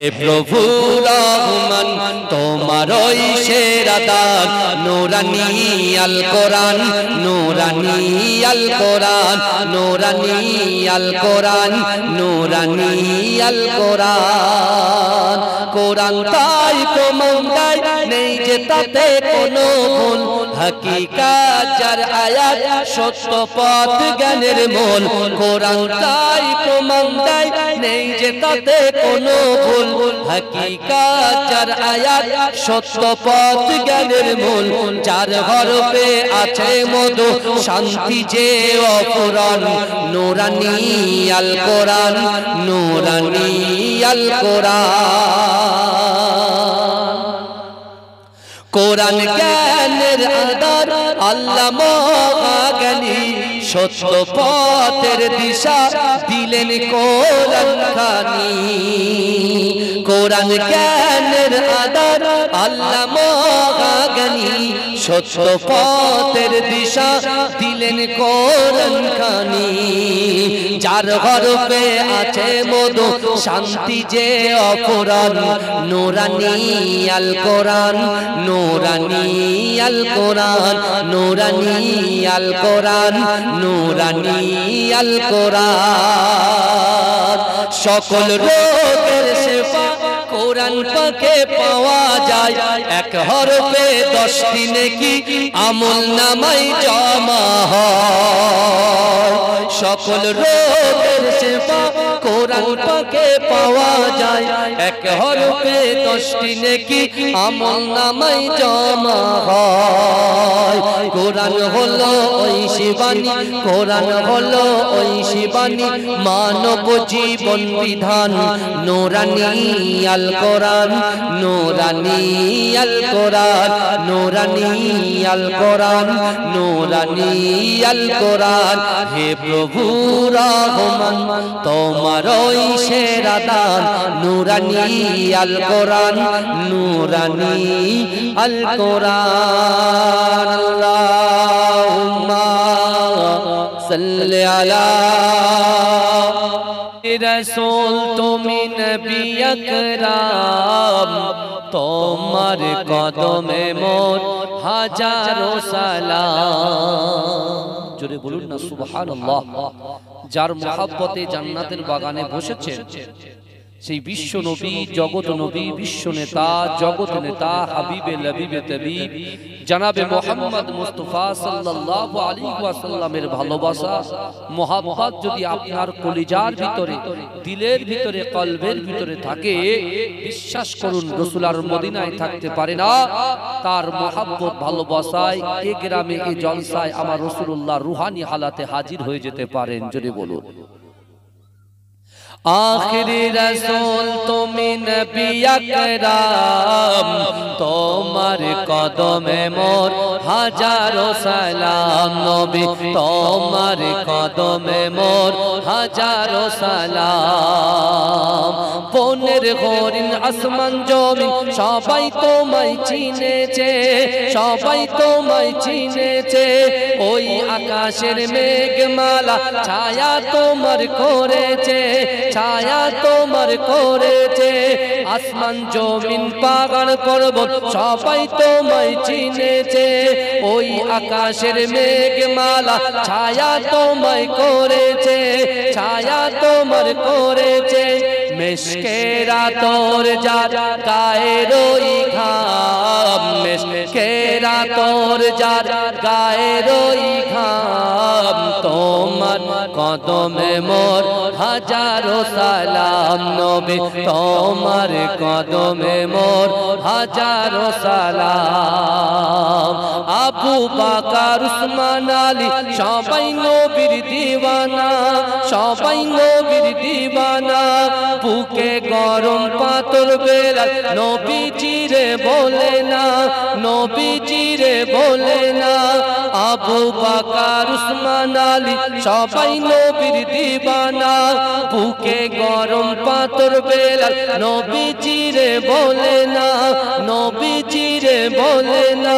প্রভু রহমান তোমারই সেরা দান নূরানী আল কোরআন নূরানী আল কোরআন নূরানী আল কোরআন নূরানী আল কোরআন কোরআন তাই প্রমাণ দেয় নেই যে তাতে কোনো ভুল হাকিকাত যার আয়াত সত্য পথ জ্ঞানের মূল কোরআন তাই প্রমাণ দেয় নেই যে তাতে কোনো ভুল হাকিকাত যার আয়াত সত্য পথ জ্ঞানের মূল যার হরফে আছে মধু শান্তি যে অফুরান নূরানী আল কোরআন নূরানী আল কোরআন কোরআন জ্ঞানের আধার আল্লামা জ্ঞানী সত্য পথের দিশা দিলেন কোরআন খানি কোরআন জ্ঞানের আধার আল্লামা জ্ঞানী সত্য পথের দিশা দিলেন কোরআন খানি যার হরফে আছে মধু শান্তি যে অফুরান নূরানী আল কোরআন নূরানী আল কোরআন নূরানী আল কোরআন নূরানী আল কোরআন সকল রোগের শিফা কোরআন পাকে পাওয়া যায় এক হরফে 10টি নেকি আমল নামায় জমা হয় সকল রোগের শিফা কোরআন পাকে পাওয়া যায় এক হরফে 10টি নেকি আমল নামায় জমা হয় কোরআন হলো ওই শিবানী কোরআন হলো ওই শিবানী মানব জীবন বিধান নূরানী আল কোরআন নূরানী আল কোরআন নূরানী আল কোরআন নূরানী আল কোরআন হে প্রভু রহমান তোমারই সেরা দান নূরানী আল কোরআন নূরানী আল কোরআন আল্লাহুম্মা সাল্লি আলা রসূল তুমি নবী আকরাম তোমার কদমে মোর হাজারো সালাম জোরে বলুন না সুবহানাল্লাহ যার মহব্বতে জান্নাতের বাগানে বসেছেন সেই বিশ্ব নবী জগৎ নবী বিশ্ব নেতা জগৎ নেতা হাবিবে লবিবে তবিব জনাবে মুহাম্মদ মুস্তাফা সাল্লাল্লাহু আলাইহি ওয়াসাল্লামের ভালোবাসা মহব্বত যদি আপনার কলিজার ভিতরে দিলের ভিতরে কলবের ভিতরে থাকে বিশ্বাস করুন রাসূল আর মদিনায় থাকতে পারে না তার মহব্বত ভালোবাসায় এই গ্রামে এই জলসায় আমার রাসূলুল্লাহ রূহানি হালাতে হাজির হয়ে যেতে পারেন যদি বলুন आखिरी रसूल তুমি নবী আকরাম তোমার কদমে মোর হাজারো সালাম নবী তোমার কদমে মোর হাজারো সালাম বনের হরিণ আসমান জমিন সবাই তোমায় চিনেছে সবাই তোমায় চিনেছে ওই আকাশের মেঘমালা ছায়া তোমার করেছে ছায়া তোমার করেছে আসমান জমিন পাহাড় পর্বত সবাই তোমায় চিনেছে ওই আকাশের মেঘমালা ছায়া তোমায় করেছে ছায়া তোমার করেছে মিশকেরা তোর যার গায়ের ওই ঘাম মিশকেরা তোর যার গায়ের ওই ঘাম তোমার কদমে মোর হাজারো সালাম নবী তোমার কদমে মোর হাজারো সালাম আবু বকর উসমান আলী সবাই নবীর দিওয়ানা সবাই নবীর দিওয়ানা বুকে গরম পাথর বেলাল নবীজিরে বলে না নবীজিরে বলে না আবু বকর উসমান আলী সবাই নবীর দিওয়ানা বুকে গরম পাথর বেলাল নবীজিরে বলে না নবী নবীজিরে বলে না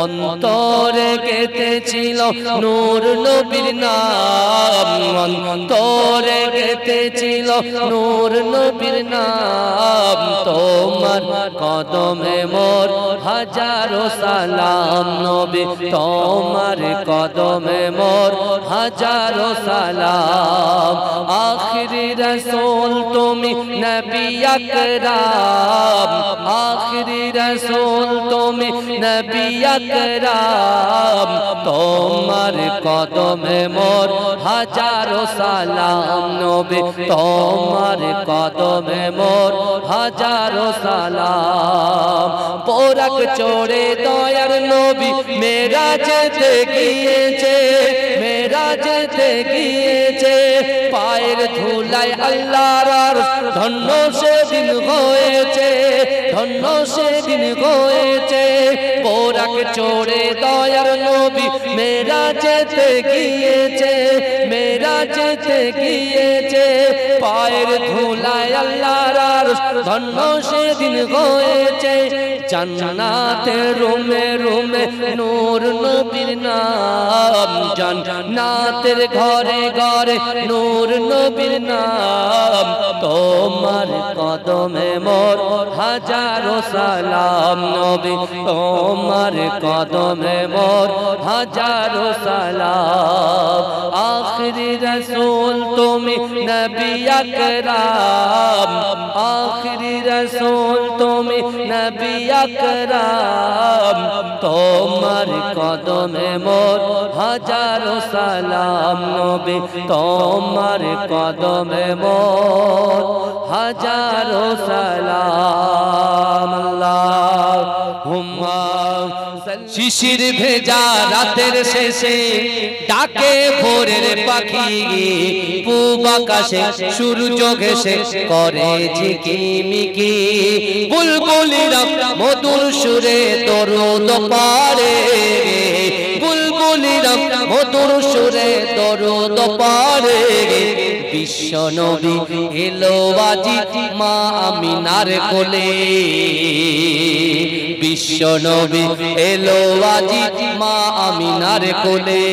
অন্তরে গেঁথেছিল নূর নবীর নাম অন্তরে গেঁথেছিল নূর নবীর নাম তোমার কদমে মোর হাজারো সালাম নবী তোমার কদমে মোর হাজারো সালাম আখিরি রাসূল তুমি নবী আকরাম আখিরি রাসূল তুমি নবী আকরাম তোমার কদমে মোর হাজারো সালাম নবী তোমার কদমে মোর হাজারো সালাম পোরাক চড়ে দয়ার নবী মেরাজে গিয়েছে মেরাজে গিয়েছে পায়ের ধুলায় আল্লাহর আরশ ধন্য সেদিন হয়েছে ধন্য সেদিন হয়েছে পোরাক চড়ে দয়ার নবী মেরাজে গিয়েছে মেরাজে গিয়েছে পায়ের ধুলায় আল্লাহর আরশ ধন্য সেদিন হয়েছে জান্নাতের রুমে রুমে নূর নবীর নাম জান্নাতের ঘরে ঘরে নূর নবীর নাম তোমার কদমে মোর হাজারো সালাম নবী তোমার কদমে মোর হাজারো সালাম আখিরি রাসূল তুমি নবী আকরাম আখিরি রাসূল তুমি নবী আকরাম তোমার কদমে মোর হাজারো সালাম নবী তোমার কদমে মোর হাজারো সালাম আল্লাহুম্মা শিশির ভেজা রাতের শেষে ডাকে ভোরের পাখি পূব আকাশে সূর্য ঘেঁষে করে ঝিকিমিকি বুলবুলিরা মধুর সুরে দরুদ পড়ে বুলবুলিরা মধুর সুরে দরুদ পড়ে বিশ্ব নবী এলো আজি মা আমিনার কোলে বিশ্ব নবী এলো আজি মা আমিনার কোলে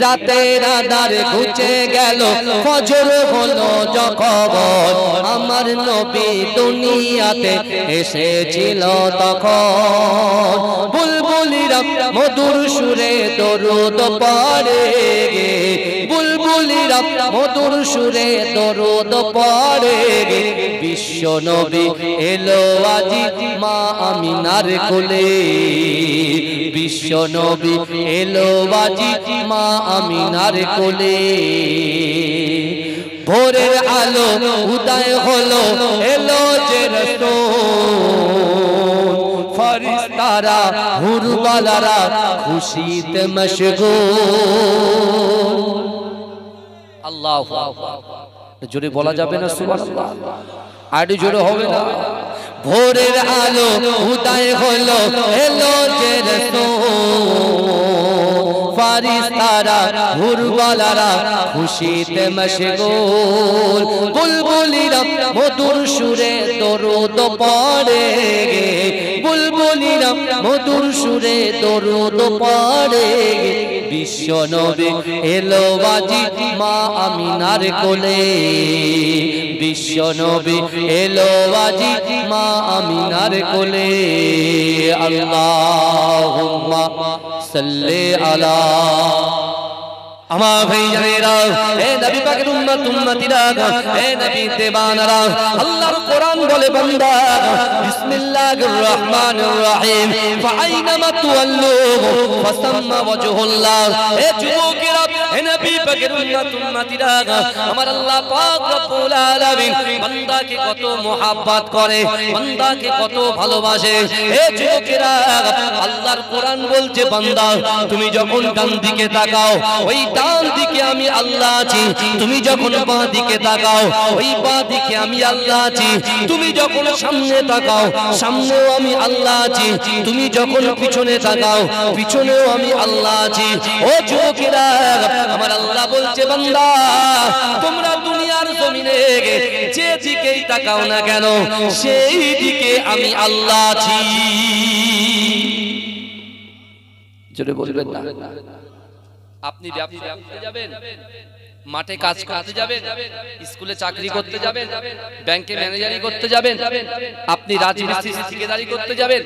রাতের আঁধার ঘুচে গেল ফজর হলো যখন আমার নবী দুনিয়াতে এসেছিল তখন বুলবুলিরা মধুর সুরে দরুদ পড়ে বুলবুলিরা মধুর সুরে দরুদ পড়ে বিশ্ব নবী এলো আজি মা আমিনার কোলে বিশ্ব নবী এলো আজি মা আমিনার কোলে ভোরের আলো উদয় হলো এলো যে রাসূল ফেরেশতারা হুরবালারা খুশিতে মশগুল আল্লাহু আকবার জোরে বলা যাবে না সুবহানাল্লাহ আর জোরে হবে না ভোরের আলো উদয় হলো এলো যে রাসূল ফেরেশতারা হুরবালারা খুশিতে মশগুল বুলবুলিরা মধুর সুরে দরুদ পড়ে বুলবুলিরা মধুর সুরে দরুদ পড়ে বিশ্ব নবী এলো আজি মা আমিনার কোলে বিশ্ব নবী এলো আজি মা আমিনার কোলে আল্লাহুম্মা সাল্লি আলা আমার ভাইজানেরা এ নবী পাকের উম্মত উম্মতিরা এ নবী দেবানারা আল্লাহর কোরআন বলে বান্দা বিসমিল্লাহির রহমানির রহিম ফাআইনামা তুওয়াল্লু ফাসাম্মা ওয়াজহুল্লাহ এ যুবকেরা এ নবী পাকের উম্মত উম্মতিরা আমার আল্লাহ পাক রব্বুল আলামিন বান্দাকে কত মোহাব্বত করে বান্দাকে কত ভালোবাসে এ যুবকেরা আল্লাহর কোরআন বলছে বান্দা তুমি যখন ডান দিকে তাকাও ওই ডান দিকে আমি আল্লাহ আছি তুমি যখন বাঁ দিকে তাকাও ওই বাঁ দিকে আমি আল্লাহ আছি তুমি যখন সামনে তাকাও সামনেও আমি আল্লাহ আছি তুমি যখন পিছনে তাকাও পিছনেও আমি আল্লাহ আছি ও যুবকেরা আমার আল্লাহ বলছে বান্দা তোমরা দুনিয়ার জমিনে যে দিকেই তাকাও না কেন সেই দিকে আমি আল্লাহ আছি। জোরে বলবেন না। আপনি ব্যবসা করতে যাবেন, মাঠে কাজ করতে যাবেন, স্কুলে চাকরি করতে যাবেন, ব্যাংকে ম্যানেজারি করতে যাবেন, আপনি রাজমিস্ত্রি ঠিকাদারি করতে যাবেন,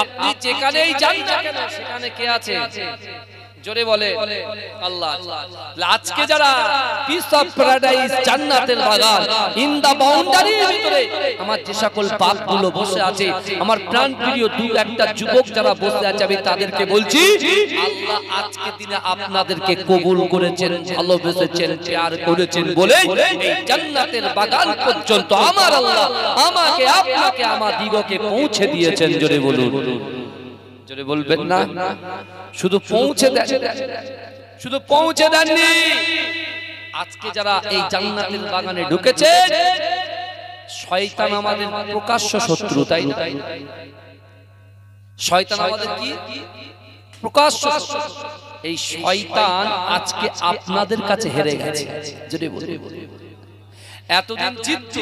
আপনি যেখানেই যান না কেন সেখানে কে আছে? জোরে বলে আল্লাহ। আজকে যারা পিস অফ প্যারাডাইস জান্নাতের বাগান ইন দা বাউন্ডারির ভিতরে আমার যে সকল পাপগুলো বসে আছে, আমার প্রাণ প্রিয় দু একটা যুবক যারা বসে আছে, আমি তাদেরকে বলছি আল্লাহ আজকে দিনে আপনাদেরকে কবুল করেছেন, ভালোবেসেছেন, প্যার করেছেন বলে এই জান্নাতের বাগান পর্যন্ত আমার আল্লাহ আমাকে আপনাকে আমাদিগকে পৌঁছে দিয়েছেন। জোরে বলুন। জোরে বলবেন না। শুধু পৌঁছে দেন, শুধু পৌঁছে দেননি। আজকে যারা এই জান্নাতের বাগানে ঢুকেছে শয়তান আমাদের প্রকাশ্য শত্রু, তাই না? শয়তান আমাদের কি প্রকাশ্য শত্রু। এই শয়তান আজকে আপনাদের কাছে হেরে গেছে। যদি বলি এতদিন জিততো,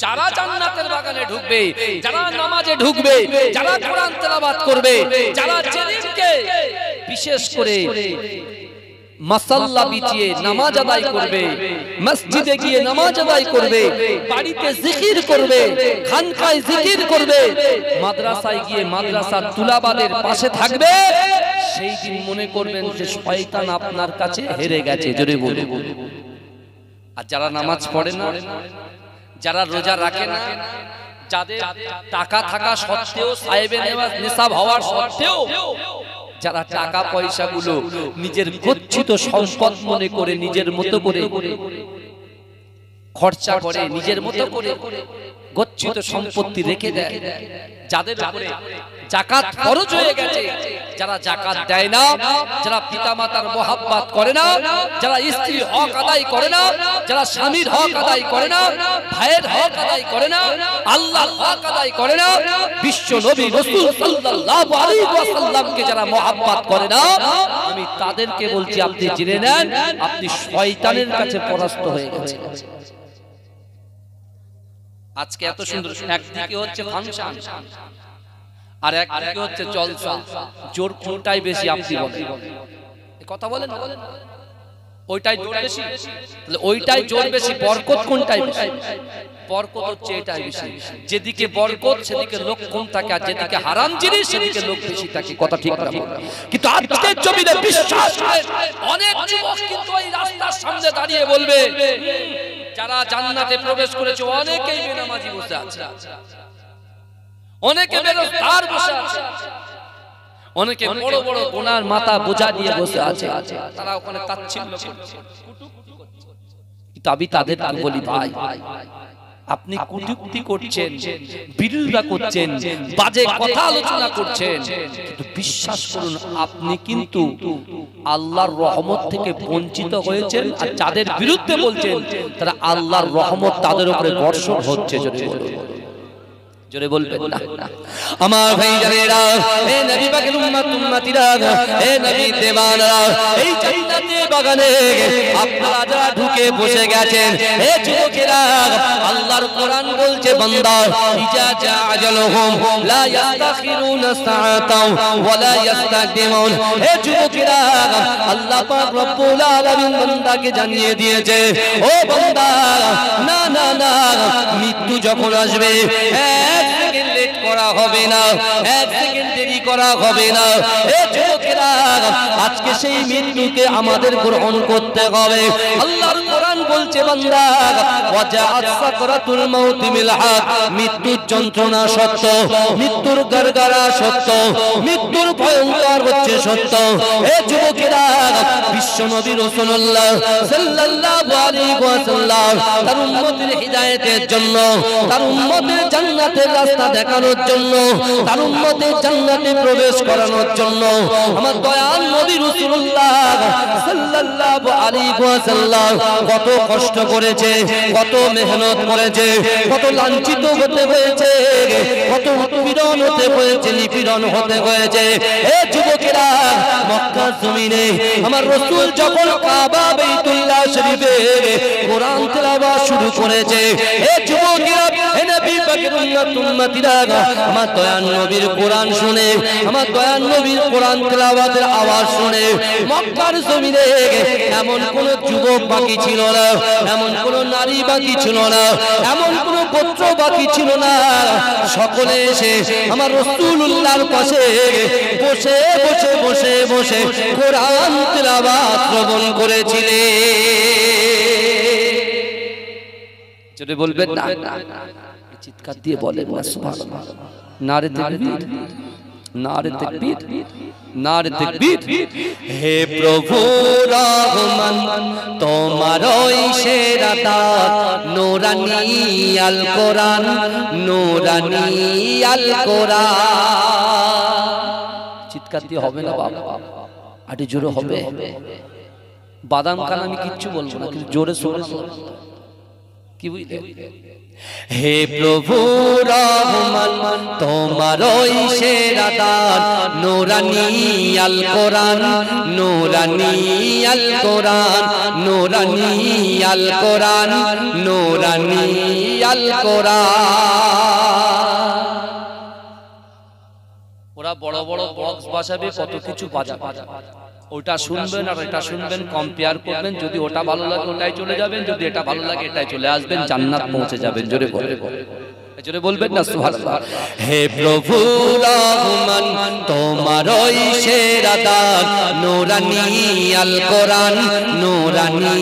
যারা জান্নাতের বাগানে ঢুকবে, যারা নামাজে ঢুকবে, যারা কোরআন তেলাওয়াত করবে, যারা যেদিনকে বিশেষ করে মাসাল্লা বিছিয়ে নামাজ আদায় করবে, মসজিদে গিয়ে নামাজ আদায় করবে, বাড়িতে জিকির করবে, খানকায় জিকির করবে, মাদ্রাসায় গিয়ে মাদ্রাসার তুলাবাদের পাশে থাকবে, সেই দিন মনে করবেন যে শয়তান আপনার কাছে হেরে গেছে। জোরে বলুন। আর যারা নামাজ পড়ে না, যারা রোজা রাখে না, যাদের টাকা থাকা সত্ত্বেও সাহেবে নিসাব হওয়ার সত্ত্বেও যারা টাকা পয়সাগুলো নিজের গচ্ছিত সম্পদ মনে করে নিজের মতো করে খরচা করে, নিজের মতো করে গচ্ছিত সম্পত্তি রেখে দেয়, যাদের উপরে যাকাত ফরজ হয়ে গেছে, যারা যাকাত দেয় না, যারা পিতামাতার মহব্বত করে না, যারা স্ত্রীর হক আদায় করে না, যারা স্বামীর হক আদায় করে না, ভাইয়ের হক আদায় করে না, আল্লাহর হক আদায় করে না, বিশ্ব নবী রাসূল সাল্লাল্লাহু আলাইহি ওয়াসাল্লামকে যারা মহব্বত করে না, আমি তাদেরকে বলছি আপনি জেনে নেন আপনি শয়তানের কাছে পরাস্ত হয়ে গেছেন। আজকে এত সুন্দর, একদিকে হচ্ছে ফাংশন আর একদিকে হচ্ছে জলসা, জোর কোনটাই বেশি আপনি বলেন? কথা বলেন না, ওইটাই জোর বেশি, তাহলে ওইটাই জোর বেশি। বরকত কোনটাই বেশি? বরকত হচ্ছে এটাই বেশি। যেদিকে বরকত সেদিকে লোক কম থাকে, আর যেদিকে হারাম জিনিস সেদিকে লোক বেশি থাকে। কথা ঠিক না? কিন্তু আজকের জমিনে বিশ্বাস করেন অনেক যুবক কিন্তু এই রাস্তার সামনে দাঁড়িয়ে বলবে যারা জান্নাতে প্রবেশ করেছে অনেকেই বেনামাজি বসে আছে, অনেকে বেরোজগার বসে আছে, অনেকে বড় বড় গুনার মাথা বোঝা দিয়ে বসে আছে, তারা ওখানে তাচ্ছিল্য করছে। কিন্তু আমি তাদেরকে বলি ভাই আপনি কটূক্তি করছেন, বিরোধিতা করছেন, বাজে কথা আলোচনা করছেন, কিন্তু বিশ্বাস করুন আপনি কিন্তু আল্লাহর রহমত থেকে বঞ্চিত হয়েছেন। আর যাদের বিরুদ্ধে বলছেন তারা আল্লাহর রহমত তাদের উপরে বর্ষণ হচ্ছে। জোরে বলুন। জোরে বলবেন না। আমার ভাইজানেরা, হে নবী পাকের উম্মত উম্মতিরা, হে নবী দেওয়ানরা, এই জান্নাতের বাগানে আপনারা যারা ঢুকে বসে গেছেন, হে যুবকেরা, আল্লাহর কোরআন বলছে বান্দা ইজা জা আজালুহুম লা ইস্তাখিরুনা সাআতাও ওয়া লা ইস্তাকদিমুন। হে যুবকেরা, আল্লাহ পাক রব্বুল আলামিন বান্দাকে জানিয়ে দিয়েছে, ও বান্দা না না না, মৃত্যু যখন আসবে এক সেকেন্ড লেট করা হবে না, এক সেকেন্ড দেরি করা হবে না। এ যুবকেরা, আজকে সেই মৃত্যুকে আমাদের গ্রহণ করতে হবে। আল্লাহর কোরআন বলছে বান্দা ওয়াজাআত সাকরাতুল মাউত বিল হক, মৃত্যুর যন্ত্রণা সত্য, মৃত্যুর গড়গড়া সত্য, মৃত্যুর ভয়ঙ্কর হচ্ছে সত্য। এ যুবকেরা, বিশ্ব নবী রাসূলুল্লাহ সাল্লাল্লাহু আলাইহি ওয়াসাল্লাম তার উম্মতের হিদায়াতের জন্য, তার উম্মতের জান্নাতের রাস্তা দেখানোর জন্য, তার উম্মতের জান্নাতে প্রবেশ করানোর জন্য আমার দয়াল নবী রাসূলুল্লাহ সাল্লাল্লাহু আলাইহি ওয়াসাল্লাম কত কষ্ট করেছে, কত মেহনত করেছে, কত লাঞ্ছিত হতে হয়েছে, কত উৎপীড়ন হতে হয়েছে, নিপীড়ন হতে হয়েছে। এ যুবকেরা, মক্কার জমিনে আমার রাসূল যখন কাবা বাইতুল্লাহ শরীফে কোরআন তেলাওয়াত শুরু করেছে, এ যুবকেরা, হে নবী পাকের উম্মতিরা, আমার দয়ার নবীর কোরআন শুনে, আমার দয়ার নবীর কোরআন তেলাওয়াতের আওয়াজ শুনে মক্কার জমিনে এমন কোন যুবক বাকি ছিল না, এমন কোন নারী বাকি ছিল না, এমন কোন গোত্র বাকি ছিল না, সকলে এসে আমার রাসূলুল্লাহর পাশে বসে বসে বসে বসে কোরআন তেলাওয়াত শ্রবণ করেছিলেন। যদি বলবেন না, চিৎকার দিয়ে বলেন না সুবহানাল্লাহ। নারে তাকবীর, নারে তাকবীর, নারে তাকবীর। হে প্রভু রহমান, তোমারই সেরা দাত, নূরানী আল কোরআন, নূরানী আল কোরআন। চিৎকার দিয়ে হবে না বাবা, আরে জোরে হবে। বাদাম কান আমি কিচ্ছু বলবো না, কিন্তু জোরে সোরে কি বুঝলে? হে প্রভু রহমান, তোমারই সেরা দান, নূরানী আল কোরআন, নূরানী আল কোরআন, নূরানী আল কোরআন, নূরানী আল কোরআন। ওরা বড় বড় বক্স বাজাবে, কত কিছু বাজাবে, ওটা শুনবেন আর এটা শুনবেন, কম্পেয়ার করবেন। যদি ওটা ভালো লাগে ওটাই চলে যাবেন, যদি এটা ভালো লাগে এটাই চলে আসবেন, জান্নাত পৌঁছে যাবেন। জোরে জোরে বলবেন না সুবহানাল্লাহ। হে প্রভু রহমান, তোমারই সেরা দান, নূরানী আল কোরআন, নূরানী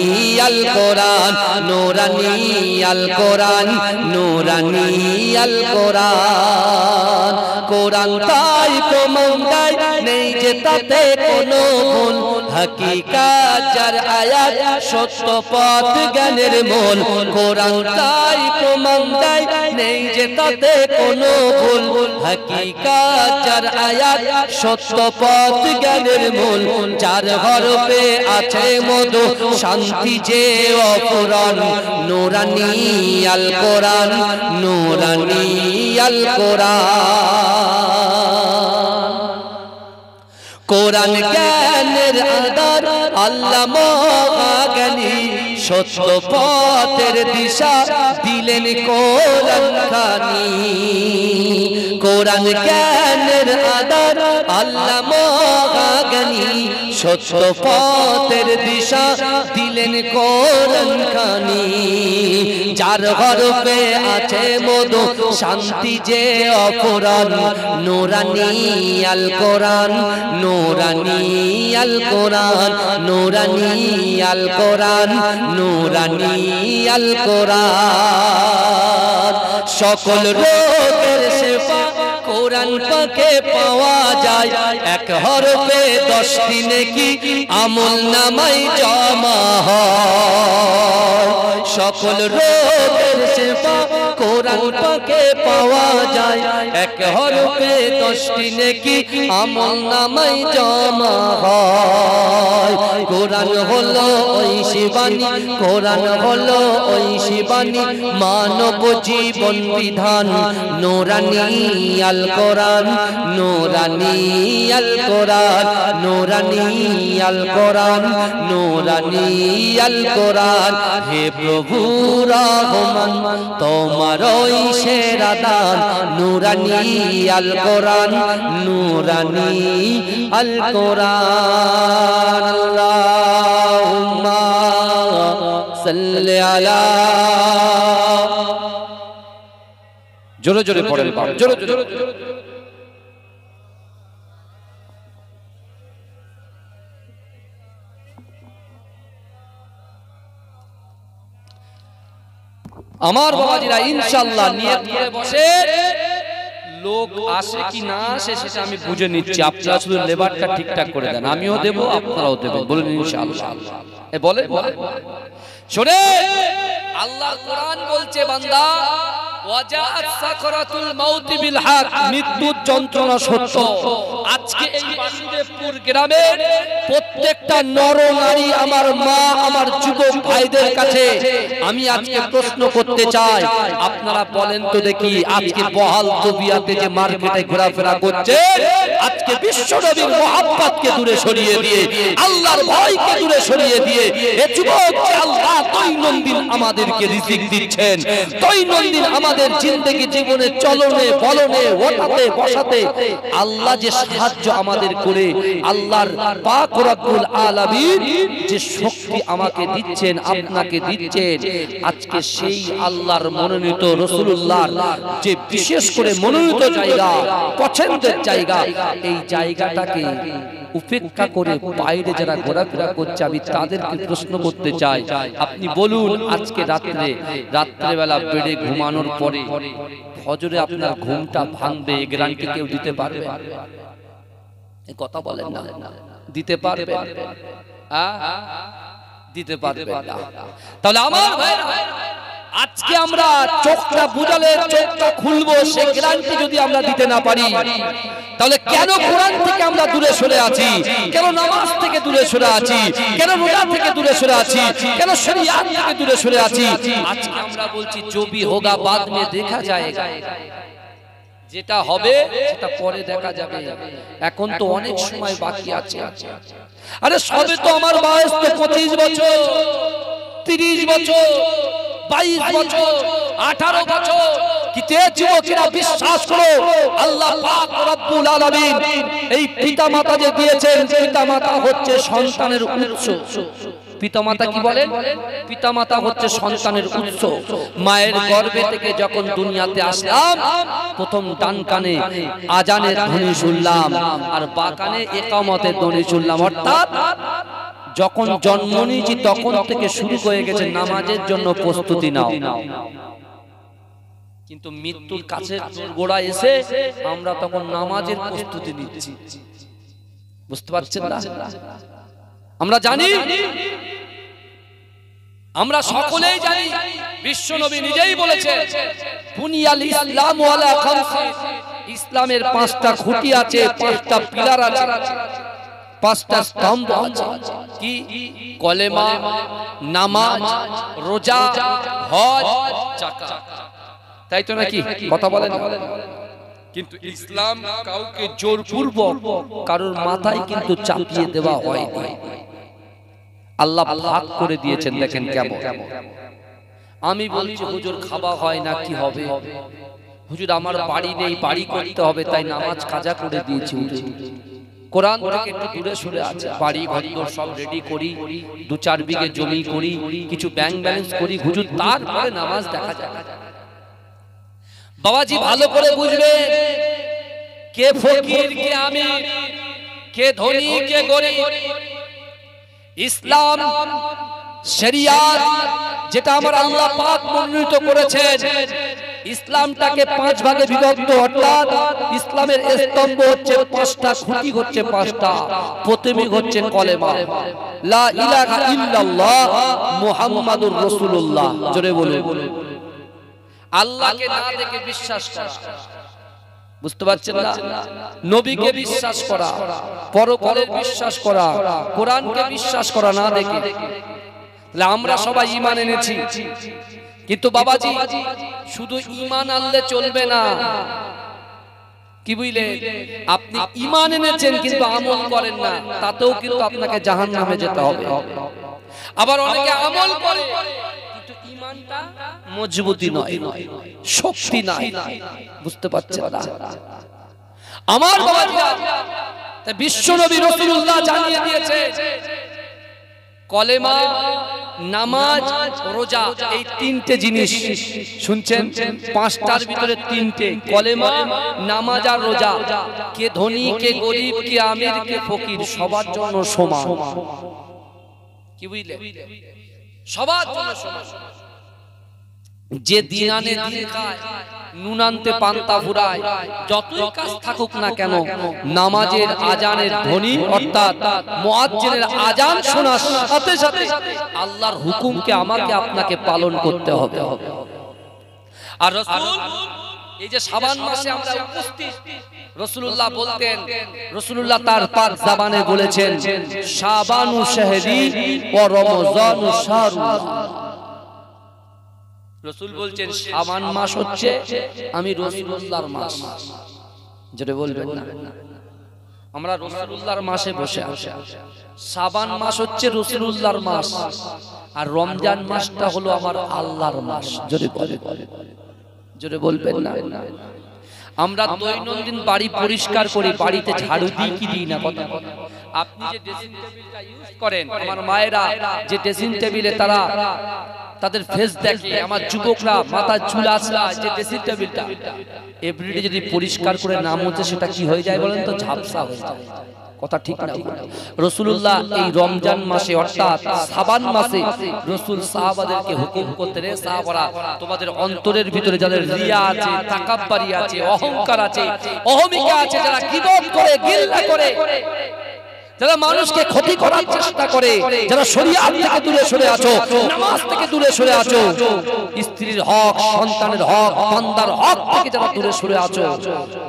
আল কোরআন, নূরানী আল কোরআন, নূরানী আল কোরআন। কোরআন তাই প্রমাণ দেয়, নেই যে তাতে কোনো ভুল, হাকিকাত যার আয়াত, সত্য পথ জ্ঞানের মূল। কোরআন তাই প্রমাণ দেয়, নেই যে তাতে কোনো ভুল, হাকিকাত যার আয়াত, সত্য পথ জ্ঞানের মূল। চার হরফে আছে মধু, শান্তি যে অফুরান, নূরানী আল কোরআন, নূরানী আল কোরআন। কোরআন জ্ঞানের আধার, আল্লামা জ্ঞানী, সত্য পথের দিশা দিলেন কোরআন খানি। কোরআন জ্ঞানের আধার, আল্লামা জ্ঞানী, সত্য পথের দিশা দিলেন কোরআন খানি। যার হরফে আছে মধু, শান্তি যে অফুরান, নূরানী আল কোরআন, নূরানী আল কোরআন, নূরানী আল কোরআন, নূরানী আল কোরআন। সকল রোগের শেফা কোরআন পাকে পাওয়া যায়, এক হরফে 10টি নেকি আমল নামায় জমা হয়। সকল রোগের শেফা কোরআন পাকে পাওয়া যায়, এক হরফে 10টি নেকি আমল নামায় জমা হয়। কোরআন হলো ওই শিবানী, কোরআন হলো ওই শিবানী, মানব জীবন বিধান, নূরানী আল কোরআন, নূরানী আল কোরআন, নূরানী আল কোরআন, নূরানী আল কোরআন। হে প্রভু রহমান, তোমারই সেরা দান, নূরানী আল কোরআন, নূরানী আল কোরআন। আল্লাহুম্মা সাল্লি আলা, জোরে জোরে পড়েন, জোরে জোরে। আমার বাবাজিরা ইনশাআল্লাহ নিয়ত করে বসে, লোক আসে কি না আসে সেটা আমি বুঝে নিচ্ছি, আপনারা শুধু লেবারটা ঠিকঠাক করে দেন, আমিও দেব আপনারাও দেবেন, বলেন ইনশাআল্লাহ। এ বলে শোনে, আল্লাহর কোরআন বলছে বান্দা ওয়াজাআত সাকরাতুল মাউত বিল হক, মৃত্যুর যন্ত্রণা সত্য। আজকে এই বাসুদেবপুর গ্রামের প্রত্যেকটা নর নারী, আমার মা, আমার যুবক ভাইদের কাছে আমি আজকে প্রশ্ন করতে চাই, আপনারা বলেন তো দেখি, আজকে বহাল তবিয়াতে যে মার্কেটে ঘোরাফেরা করছে, আজকে বিশ্ব নবীর মহব্বতকে দূরে সরিয়ে দিয়ে, আল্লাহর ভয়কে দূরে সরিয়ে দিয়ে, এ যুবক যে আল্লাহ দৈনন্দিন আমাদেরকে রিজিক দিচ্ছেন, দৈনন্দিন আমাদের জিন্দেগি জীবনে চলনে বলনে ওঠাতে বসাতে আল্লাহ যে সাহায্য আমাদের করে, আল্লাহর পাক রব্বুল আলামিন যে শক্তি আমাকে দিচ্ছেন, আপনাকে দিচ্ছেন, আজকে সেই আল্লাহর মনোনীত রাসূলুল্লাহর যে বিশেষ করে মনোনীত জায়গা, পছন্দের জায়গা, এই জায়গাটাকে উপেক্ষা করে বাইরে যারা ঘোরাফেরা করছে, আমি তাদেরকে প্রশ্ন করতে চাই, আপনি বলুন, আজকে রাত্রেবেলা বেডে ঘুমানোর পরে ফজরে আপনার ঘুমটা ভাঙবে, এই গ্যারান্টি কেউ দিতে পারবে? এই কথা বলেন না, দিতে পারবে? দিতে পারবে না। তাহলে আমার ভাইরা, আজকে আমরা চোখটা বুঝালে চোখটা খুলবো, সে গ্যারান্টি যদি আমরা দিতে না পারি, তাহলে কেন কোরআন থেকে আমরা দূরে সরে আছি? কেন নামাজ থেকে দূরে সরে আছি? কেন রোজা থেকে দূরে সরে আছি? কেন শরিয়াত থেকে দূরে সরে আছি? আজকে আমরা বলছি जो भी होगा बाद में देखा जाएगा, যেটা হবে সেটা পরে দেখা যাবে, এখন তো অনেক সময় বাকি আছে। আরে সবে তো আমার বয়স তো 25 বছর, 30 বছর, 22 বছর, 18 বছর। কিতে যুবকেরা বিশ্বাস করো, আল্লাহ পাক রব্বুল আলামিন এই পিতামাতা যে দিয়েছেন, পিতামাতা হচ্ছে সন্তানের উৎস। পিতামাতা কি বলেন? পিতামাতা হচ্ছে সন্তানের উৎস। মায়ের গর্ভে থেকে যখন দুনিয়াতে আসলাম, প্রথম ডান কানে আজানের ধ্বনি শুনলাম, আর বাঁ কানে ইকামতের ধ্বনি শুনলাম। অর্থাৎ যখন জন্ম নিয়েছি তখন থেকে শুরু হয়ে গেছে নামাজের জন্য প্রস্তুতি নাও। কিন্তু মৃত্যুর কাছে গোড়া এসে আমরা তখন নামাজের প্রস্তুতি নিচ্ছি। বুঝতে পারছেন না? আমরা জানি, আমরা সকলেই জানি, বিশ্ব নবী নিজেই বলেছেন, বুনিয়াল ইসলাম ওয়ালা খামসিন, ইসলামের 5টা খুঁটি আছে, 5টা পিলার আছে, 5টা স্তম্ভ আছে। কি? কলেমা, নামাজ, রোজা, হজ, যাকাত। তাই তো নাকি? কথা বলেন। কিন্তু ইসলাম কাউকে জোরপূর্বক কারোর মাথায় কিন্তু চাপিয়ে দেওয়া হয়নি, আল্লাহ ভাগ করে দিয়েছেন। দেখেন কেমন। আমি বলছি হুজুর খাওয়া হয় না, কি হবে? হুজুর আমার বাড়ি নেই, বাড়ি করতে হবে, তাই নামাজ কাজা করে দিয়েছি। হুজুর কোরআন থেকে একটু দূরে সরে আছে, বাড়ি ঘর সব রেডি করি, 2-4 বিঘে জমি করি, কিছু ব্যাংক ব্যালেন্স করি, হুজুর তারপরে নামাজ দেখা যায়। বাবাজি ভালো করে বুঝবে, কে ফকির, কে আমির, কে ধনী, কে গরিব। ইসলাম শরিয়াত যেটা আমার আল্লাহ পাক মনোনীত করেছেন, ইসলামটাকে 5 ভাগে বিভক্ত। অর্থাৎ ইসলামের স্তম্ভ হচ্ছে 5টা, খুঁটি হচ্ছে 5টা। প্রথমে হচ্ছে কলেমা, লা ইলাহা ইল্লাল্লাহ মুহাম্মাদুর রাসূলুল্লাহ। জোরে বলুন। আল্লাহকে না দেখে বিশ্বাস করা, বুঝতে পারছেন না? নবীকে বিশ্বাস করা, পরকালের বিশ্বাস করা, কোরআনকে বিশ্বাস করা না দেখে। তাহলে আমরা সবাই ঈমান এনেছি, কিন্তু বাবাজি শুধু ঈমান আনলে চলবে না। কি বুঝলে? আপনি ঈমান এনেছেন কিন্তু আমল করেন না, তাতেও কিন্তু আপনাকে জাহান্নামে যেতে হবে। আবার অনেকে আমল করে কিন্তু ঈমানটা মজবুতি নয়, শক্তি নাই। বুঝতে পারছেন না আমার বাবাজি? তাই বিশ্বনবী রাসূলুল্লাহ জানিয়ে দিয়েছে, কলেমা, নামাজ, রোজা, এই 3টে জিনিস শুনছেন, 5টার ভিতরে 3টে, কলেমা, নামাজ আর রোজা। কে ধনী, কে গরিব, কে আমির, কে ফকির, সবার জন্য সমান। কি বুঝলে? সবার জন্য সমান। যে দিন আনে দিন খায়, নুন আনতে পান্তা ফুরায়, যতই কাজ থাকুক না কেন, নামাজের আজানের ধ্বনি অর্থাৎ মুয়াজ্জিনের আজান শোনার সাথে সাথে আল্লাহর হুকুমকে আমাকে আপনাকে পালন করতে হবে। আর রাসূল এই যে শাবান মাসে আমরা উপস্থিত, রাসূলুল্লাহ বলতেন, রাসূলুল্লাহ তার পাক জবানে বলেছেন শাবানু শাহরি ওয়া রমজানু শাহরুল্লাহ। রাসূল বলছেন শাবান মাস হচ্ছে আমি রাসূলুল্লাহর মাস। যেটা বলবেন না, আমরা রাসূলুল্লাহর মাসে বসে আছি। শাবান মাস হচ্ছে রাসূলুল্লাহর মাস, আর রমজান মাসটা হলো আমার আল্লাহর মাস। জোরে বলবেন না। আমরা দৈনন্দিন বাড়ি পরিষ্কার করি, বাড়িতে ঝাড়ু দিই কি দিই না? কথা আপনি যে ড্রেসিং টেবিলটা ইউজ করেন, আমার মায়েরা যে ড্রেসিং টেবিলে তারা তাদের ফেস দেখে, আমার যুবকরা মাথা চুল আছড়ায়, যে ড্রেসিং টেবিলটা এভরিডে যদি পরিষ্কার করে না মুছে সেটা কি হয়ে যায় বলেন তো? ঝাপসা হয়ে যায়। কথা ঠিক না? রাসূলুল্লাহ এই রমজান মাসে অর্থাৎ শাবান মাসে রাসূল সাহাবাদেরকে হুকুম করতেন, রে সাহাবারা, তোমাদের অন্তরের ভিতরে যাদের রিয়া আছে, তাকাব্বুরি আছে, অহংকার আছে, অহমিকা আছে, যারা গীবত করে, গিল্লা করে, যারা মানুষকে ক্ষতি করার চেষ্টা করে, যারা শরীয়ত থেকে দূরে সরে আছো, নামাজ থেকে দূরে সরে আছো, স্ত্রীর হক, সন্তানের হক, বান্দার হক থেকে যারা দূরে সরে আছো,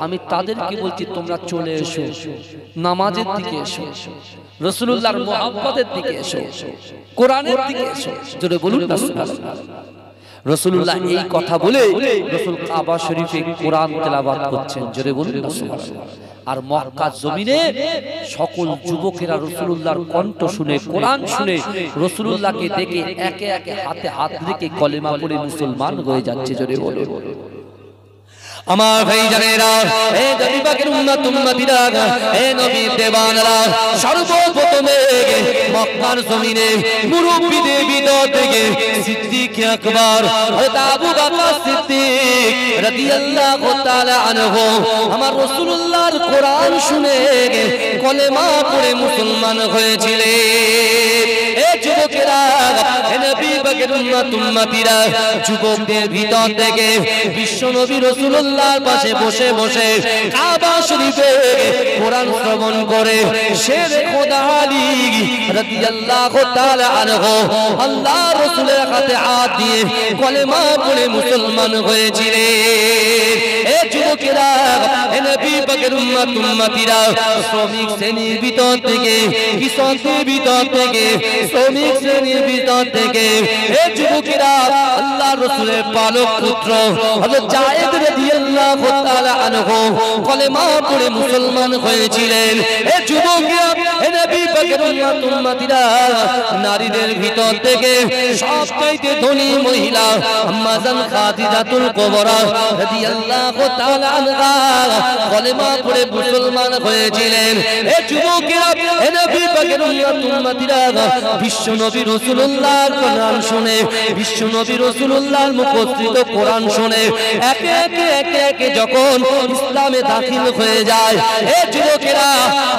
আমি তাদেরকে বলছি তোমরা চলে এসো, নামাজের দিকে এসো, রাসূলুল্লাহর মুহাব্বতের দিকে এসো, কোরআনের দিকে এসো। জোরে বলুন না সুবহানাল্লাহ। রাসূলুল্লাহ এই কথা বলে রাসূল কাবা শরীফে কোরআন তেলাওয়াত করছেন। জোরে বলুন না সুবহানাল্লাহ। আর মক্কা জমিনে সকল যুবকেরা রাসূলুল্লাহর কণ্ঠ শুনে, কোরআন শুনে, রাসূলুল্লাহকে দেখে একে একে হাতে হাত রেখে কলেমা পড়ে মুসলমান হয়ে যাচ্ছে। জোরে বলুন। আমার ভাইজানেরা, হে নবী পাকের উম্মতিরা, হে নবীর দেওয়ানরা, সর্বপ্রথমে মক্কার জমিনে মুরব্বিদের ভিতর থেকে সিদ্দিক আকবর হযরত আবু বকর সিদ্দিক রাদিয়াল্লাহু তাআলা আনহু আমার রাসূলুল্লাহর কোরআন শুনে কলেমা পড়ে মুসলমান হয়েছিলেন। হে যুবকেরা, হে নবী পাকের উম্মতিরা, যুবকদের ভিতর থেকে বিশ্বনবী রাসূলুল্লাহর পাশে বসে বসে কাবা শরীফে কোরআন শ্রবণ করে শের খোদা আলী রাদিয়াল্লাহু তাআলা আনহু আল্লাহর রাসূলের হাতে হাত দিয়ে কলেমা পড়ে মুসলমান হয়েছিলেন। হে যুবকেরা, হে নবী পাকের উম্মতিরা, শ্রমিক শ্রেণীর ভিতর থেকে, কৃষকদের ভিতর থেকে, শ্রমিক শ্রেণীর ভিতর থেকে, হে যুবকেরা, আল্লাহর রাসূলের পালক পুত্র হযরত যায়েদ রাদিয়াল্লাহু তাআলা আনহু কলেমা পড়ে মুসলমান হয়েছিলেন। হে যুবকেরা, হে নবী পাকের উম্মতিরা, নারীদের ভিতর থেকে সবচেয়ে ধনী মহিলা আম্মা জান খাদিজাতুল কুবরা রাদিয়াল্লাহু তাআলা আনহা কলেমা পড়ে মুসলমান হয়েছিলেন। হে যুবকেরা, হে নবী পাকের উম্মতিরা, বিশ্ব নবী রাসূলুল্লাহর কোরআন শুনে, বিশ্ব নবী রাসূলুল্লাহর মুখস্থিত কোরআন শুনে একে একে যখন ইসলামে দাখিল হয়ে যায়, হে যুবকেরা,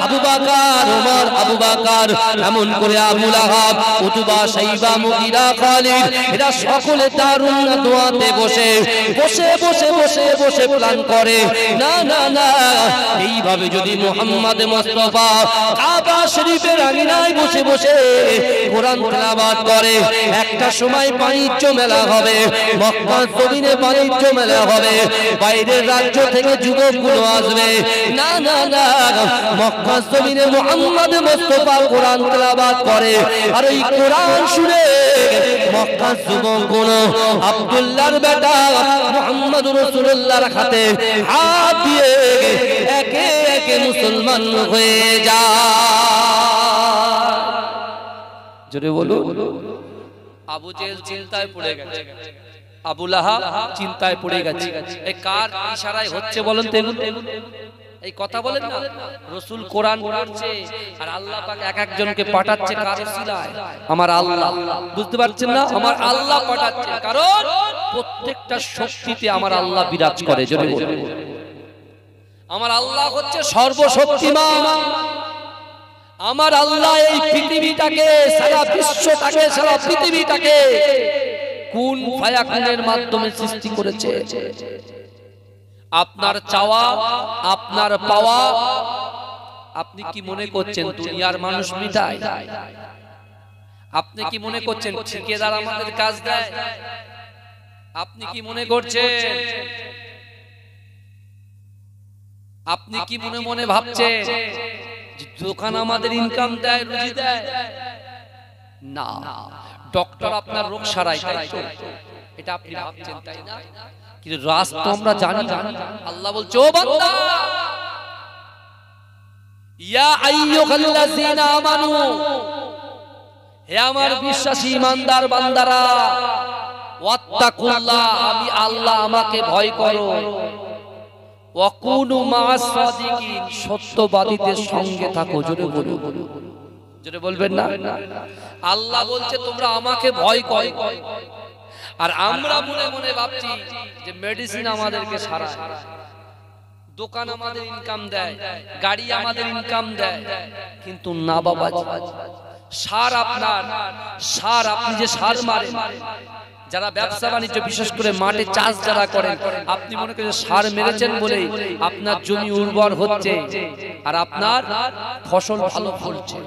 আবু বকর, ওমর, আবু বকর, এমন করে আবু লাহাব, উতবা, শাইবা, মুগীরা, খালিদ, এরা সকলে দারুন দোয়াতে বসে বসে বসে বসে বসে প্ল্যান করে, না না না, এইভাবে যদি মুহাম্মদ মুস্তাফা কাবা শরীফের আঙিনায় বসে বসে কোরআন তেলাওয়াত করে, একটা সময় বাণিজ্য মেলা হবে, মক্কা জমিনে বাণিজ্য মেলা হবে, বাইরের রাজ্য থেকে যুবকগুলো আসবে, না না না, মক্কা জমিনে মুহাম্মদ মুস্তাফা কোরআন তেলাওয়াত করে, আর ওই কোরআন শুনে মক্কা যুবকগুলো আব্দুল্লাহর বেটা মুহাম্মদ রাসূলুল্লাহর হাতে হাত দিয়ে একে একে মুসলমান হয়ে যায়। জোরে বলো। আবু জেহেল চিন্তায় পড়ে গেছে, আবু লাহাব চিন্তায় পড়ে গেছে। এই কার ইশারায় হচ্ছে বলেন তো? এই কথা বলেন না, রাসূল কোরআন পড়ছে আর আল্লাহ পাক এক একজনকে পাঠাচ্ছে কার ওসিলায়? আমার আল্লাহ। বুঝতে পারছেন না? আমার আল্লাহ পাঠাচ্ছে, কারণ প্রত্যেকটা শক্তিতে আমার আল্লাহ বিরাজ করে। জোরে বলুন। আমার আল্লাহ হচ্ছে সর্বশক্তিমান। আমার আল্লাহ এই পৃথিবীটাকে, সারা বিশ্বটাকে, সারা পৃথিবীটাকে কুন ফায়াকুনের মাধ্যমে সৃষ্টি করেছে। আপনার চাওয়া, আপনার পাওয়া, আপনি কি মনে করছেন দুনিয়ার মানুষ মিটায়? আপনি কি মনে করছেন ঠিকাদার আমাদের কাজ দেয়? আপনি কি মনে করছেন, আপনি কি মনে মনে ভাবছেন যে দোকান আমাদের ইনকাম দেয়, রুজি দেয়? না, ডক্টর আপনার রোগ সারায়, তাই তো? এটা আপনি ভাবছেন, তাই না? কিন্তু রাস্তা আমরা জানি না। আল্লাহ বলছে, ও বান্দা, ইয়া আইয়ুহাল্লাযীনা আমানু, হে আমার বিশ্বাসী ইমানদার বান্দারা, ওয়াত্তাকুল্লাহ, আমি আল্লাহ, আমাকে ভয় করো, ওয়াকুনু মা'আস সাদিকিন, সত্যবাদীদের সঙ্গে থাকো। জোরে বলুন, জোরে বলবেন না? আল্লাহ বলছে তোমরা আমাকে ভয় করো। আর আমরা মনে মনে ভাবছি যে মেডিসিন আমাদেরকে সারায়, দোকান আমাদের ইনকাম দেয়, গাড়ি আমাদের ইনকাম দেয়। কিন্তু না বাবা, সার আপনার, সার আপনি যে সার মারেন, যারা ব্যবসা বাণিজ্য বিশেষ করে মাঠে চাষ যারা করেন, আপনি মনে করেন সার মেরেছেন বলে আপনার জমি উর্বর হচ্ছে আর আপনার ফসল ভালো ফলছে।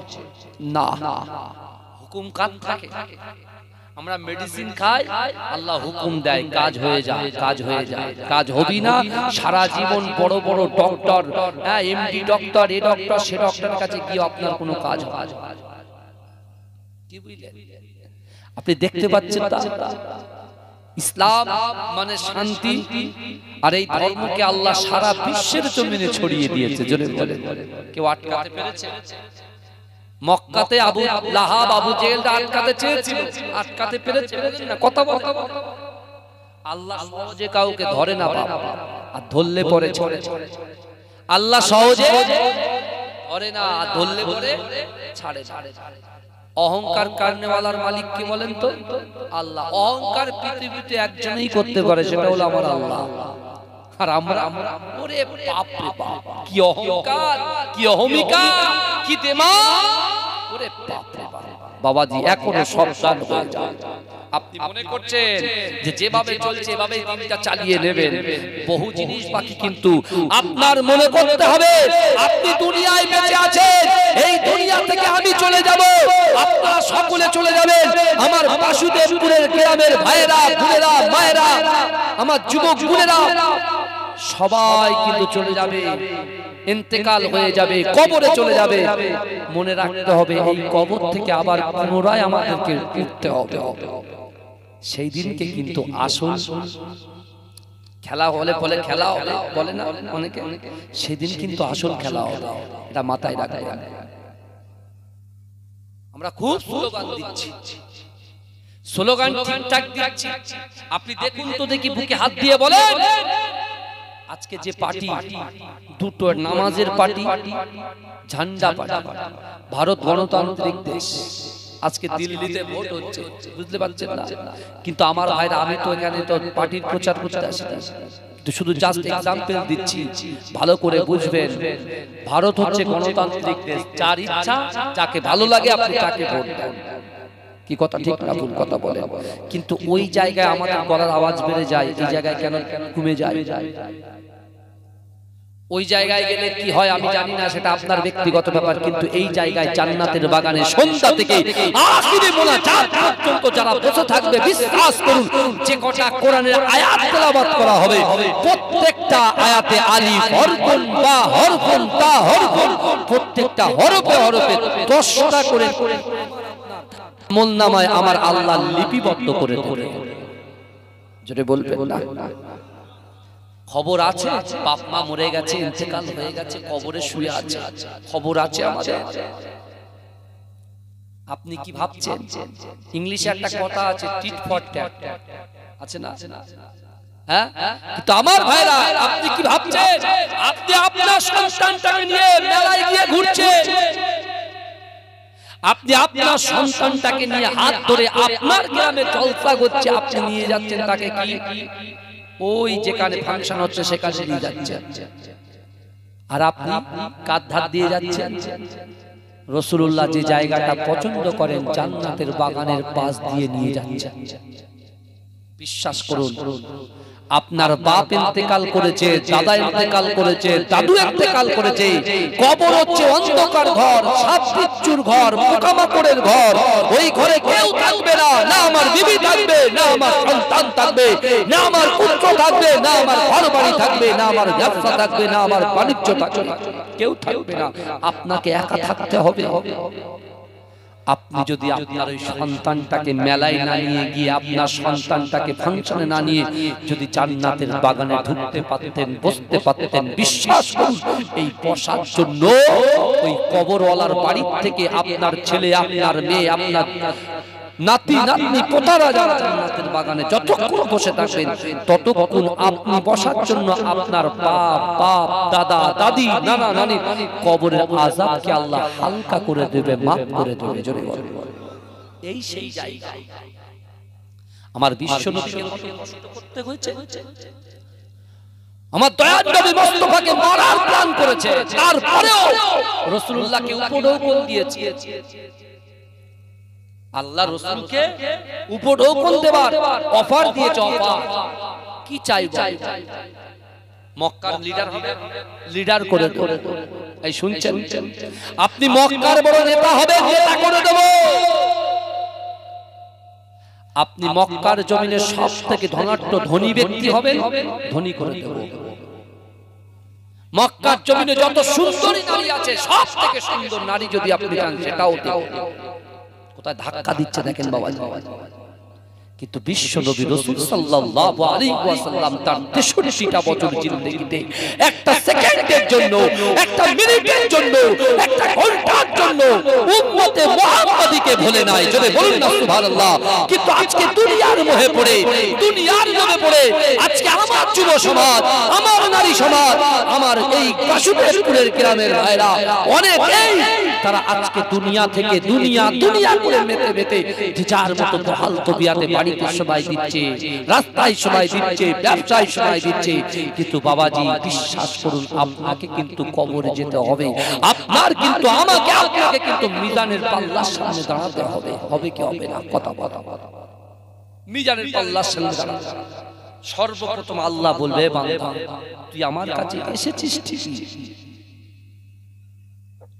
না, হুকুম কার থাকে? আমরা মেডিসিন খাই, আল্লাহ হুকুম দেয়, কাজ হয়ে যায়, কাজ হয়ে যায়। কাজ হবি না, সারা জীবন বড় বড় ডক্টর, এমডি ডক্টর, এ ডক্টর, সে ডক্টরের কাছে গিয়ে আপনার কোনো কাজ হয়? কি বুঝলেন? আপনি দেখতে পাচ্ছেন তা ইসলাম মানে শান্তি, আর এই ধর্মকে আল্লাহ সারা বিশ্বের জমিনে ছড়িয়ে দিয়েছে। জোরে বলেন, কেউ আটকাতে পেরেছে? মক্কাতে আবু লাহাব, আবু জেহেল আটকাতে চেয়েছিল, আটকাতে পেরেছে না? কথা বল। আল্লাহ সহজে কাউকে ধরে না বাবা, আর ধরলে পরে ছড়ে। আল্লাহ সহজে ধরে না, ধরলে পরে ছাড়ে। অহংকার কারণেওয়ালার মালিক কি বলেন তো? আল্লাহ। অহংকার পৃথিবীতে একজনই করতে পারে, সেটা হলো আমার আল্লাহ। আর আমরা, ওরে বাপ রে বাপ, কি অহংকার, কি অহমিকা, কি দিমাগ! ওরে বাপ রে বাপ! বাবাজি, এখনো সাবধান হয়ে যান। আপনি মনে করছেন যে যেভাবে চলছে এভাবেই দিনটা চালিয়ে নেবেন, বহু জিনিস বাকি। কিন্তু আপনার মনে করতে হবে, আপনি দুনিয়ায় বেঁচে আছেন, এই দুনিয়া থেকে আমি চলে যাব, আপনারা সকলে চলে যাবেন। আমার বাসুদেবপুরের গ্রামের ভাইয়েরা, বোনেরা, মায়েরা, আমার যুবক বোনেরা সবাই কিন্তু চলে যাবে, ইন্তেকাল হয়ে যাবে, কবরে চলে যাবে। মনে রাখতে হবে, এই কবর থেকে আবার পুনরায় আমাদেরকে উঠতে হবে। সেই দিনকে কিন্তু আসল খেলা হলে বলে, খেলা হবে বলে না অনেকে, সেদিন কিন্তু আসল খেলা হবে, এটা মাথায় রাখবেন। আমরা খুব স্লোগান দিচ্ছি, স্লোগান ঠিকঠাক দিচ্ছি। আপনি দেখুন তো দেখি, বুকে হাত দিয়ে বলেন, আজকে যে পার্টি, দুটো নামাজের পার্টি, ঝান্ডা পার্টি, ভারত গণতান্ত্রিক দেশ, আজকে দিল্লিতে ভোট হচ্ছে, বুঝতে পারছেন না? কিন্তু আমার ভাইরা, আমি তো এখানে তো পার্টির প্রচার করতে আসি, কিন্তু শুধু জাস্ট এক্সাম্পল দিচ্ছি, ভালো করে বুঝবেন। ভারত হচ্ছে গণতান্ত্রিক দেশ, যার ইচ্ছা, যাকে ভালো লাগে আপনি তাকে ভোট দেন। কি কথা ঠিক না ভুল কথা বলেন? কিন্তু ওই জায়গায় আমাদের গলার আওয়াজ বেড়ে যায়, এই জায়গায় কেন কমে যায়? ওই জায়গায় গেলে কি হয় আমি জানি না, সেটা আপনার ব্যক্তিগত ব্যাপার। কিন্তু এই জায়গায় জান্নাতের বাগানে সন্ধ্যা থেকে আখিরে মোনাজাত পর্যন্ত যারা বসে থাকবে, বিশ্বাস করুন, যে কটা কোরআনের আয়াত তেলাওয়াত করা হবে, প্রত্যেকটা আয়াতে আলিফ, হরফুন, বা হরফুন, তা হরফুন, প্রত্যেকটা হরফে হরফে 10টা করে আমলনামায় আমার আল্লাহ লিপিবদ্ধ করে দেবে। যেটা বলবেন না, খবর আছে, বাপ মা মরে গেছে, ইন্তেকাল হয়ে গেছে, কবরে শুয়ে আছে, খবর আছে আমাদের। আপনি কি ভাবছেন? ইংলিশে একটা কথা আছে, টিট ফর ট্যাট, আছে না? হ্যাঁ, কিন্তু আমার ভাইরা, আপনি কি ভাবছেন? আপনি আপনার সন্তানটাকে নিয়ে মেলায় গিয়ে ঘুরছেন, আপনি আপনার সন্তানটাকে নিয়ে হাত ধরে আপনার গ্রামে জলসা করছে, আপনি নিয়ে যাচ্ছেন তাকে কি ওই যেখানে ফাংশন হচ্ছে সেখানে নিয়ে যাচ্ছেন, আর আপনি কাঁধ ধার দিয়ে যাচ্ছেন রাসূলুল্লাহ যে জায়গাটা পছন্দ করেন, জান্নাতের বাগানের পাশ দিয়ে নিয়ে যাচ্ছেন। বিশ্বাস করুন, আপনার বাপ ইন্তেকাল করেছে, দাদা ইন্তেকাল করেছে, দাদু ইন্তেকাল করেছে। কবর হচ্ছে অন্ধকার ঘর, সাপ বিচ্ছুর ঘর, পোকামাকড়ের ঘর। ওই ঘরে কেউ থাকবে না, না আমার বিবি থাকবে, না আমার সন্তান থাকবে, না আমার পুত্র থাকবে, না আমার ঘর বাড়ি থাকবে, না আমার ব্যবসা থাকবে, না আমার বাণিজ্য থাকবে, কেউ থাকবে না। আপনাকে একা থাকতে হবে। আপনি যদি আপনার ওই সন্তানটাকে মেলায় না নিয়ে গিয়ে, আপনার সন্তানটাকে ফাংশনে না নিয়ে যদি জান্নাতের বাগানে ঢুকতে পারতেন, বসতে পারতেন, বিশ্বাস করুন এই বসার জন্য ওই কবরওয়ালার বাড়ি থেকে আপনার ছেলে, আপনার মেয়ে, আপনার নাতি নাতনি পোতারা যারা জান্নাতের বাগানে যতক্ষণ বসে থাকবেন, ততক্ষণ আপনি বসার জন্য আপনার বাপ, দাদা, দাদি, নানা, নানি কবরের আযাবকে আল্লাহ হালকা করে দেবে, মাফ করে দেবে। জোরে বলেন, এই সেই জায়গা। আমার বিশ্ব নবীকে কষ্ট করতে হয়েছে, আমার দয়ার নবী মুস্তাফাকে মারার প্ল্যান করেছে, তারপরেও রাসূলুল্লাহকে উপঢৌকন দিয়েছে। আল্লাহ রাসূলকে উপঢৌকন দেবার অফার দিয়েছে। অফার কি চাইবে? মক্কার লিডার হবে, লিডার করে দেব। এই শুনছেন, আপনি মক্কার বড় নেতা হবে, নেতা করে দেব। আপনি মক্কার জমিনে সবথেকে ধনাঢ্য ধনী ব্যক্তি হবেন, ধনী করে দেব। মক্কার জমিনে যত সুন্দরী নারী আছে, সবথেকে সুন্দর নারী যদি আপনি চান, সেটাও দেব। কোথায় ধাক্কা দিচ্ছে দেখেন বাবা। কিন্তু বিশ্ব নবী রাসূল সাল্লাল্লাহু আলাইহি ওয়াসাল্লাম তার 63টা বছর জিন্দেগিতে একটা সেকেন্ডের জন্য, একটা মিনিটের জন্য, একটা ঘন্টার জন্য উম্মতে মুহাম্মাদীকে ভুলে নাই। যদি বলুন না সুবহানাল্লাহ। কিন্তু আজকে দুনিয়ার মোহে পড়ে, দুনিয়ার লোভে পড়ে আজকে আমার যুব সমাজ, আমার নারী সমাজ, আমার এই কাশুবেশপুরের গ্রামের ভাইরা অনেকেই তারা আজকে দুনিয়া থেকে দুনিয়া করে মেতে মেতে যার মতো বহাল তবিয়াতে বাড়িতে সময় দিচ্ছে, রাস্তায় সময় দিচ্ছে, ব্যবসায় সময় দিচ্ছে। কিন্তু বাবাজি বিশ্বাস করুন, আপনাকে কিন্তু কবরে যেতে হবে। আপনার কিন্তু আমাকে, আপনাকে কিন্তু মিজানের পাল্লার সামনে দাঁড়াতে হবে। হবে কি হবে না? কথা বলা, মিজানের পাল্লার সামনে দাঁড়াতে সর্বপ্রথম আল্লাহ বলবে, বান্দা তুই আমার কাছে এসেছিস ঠিকই,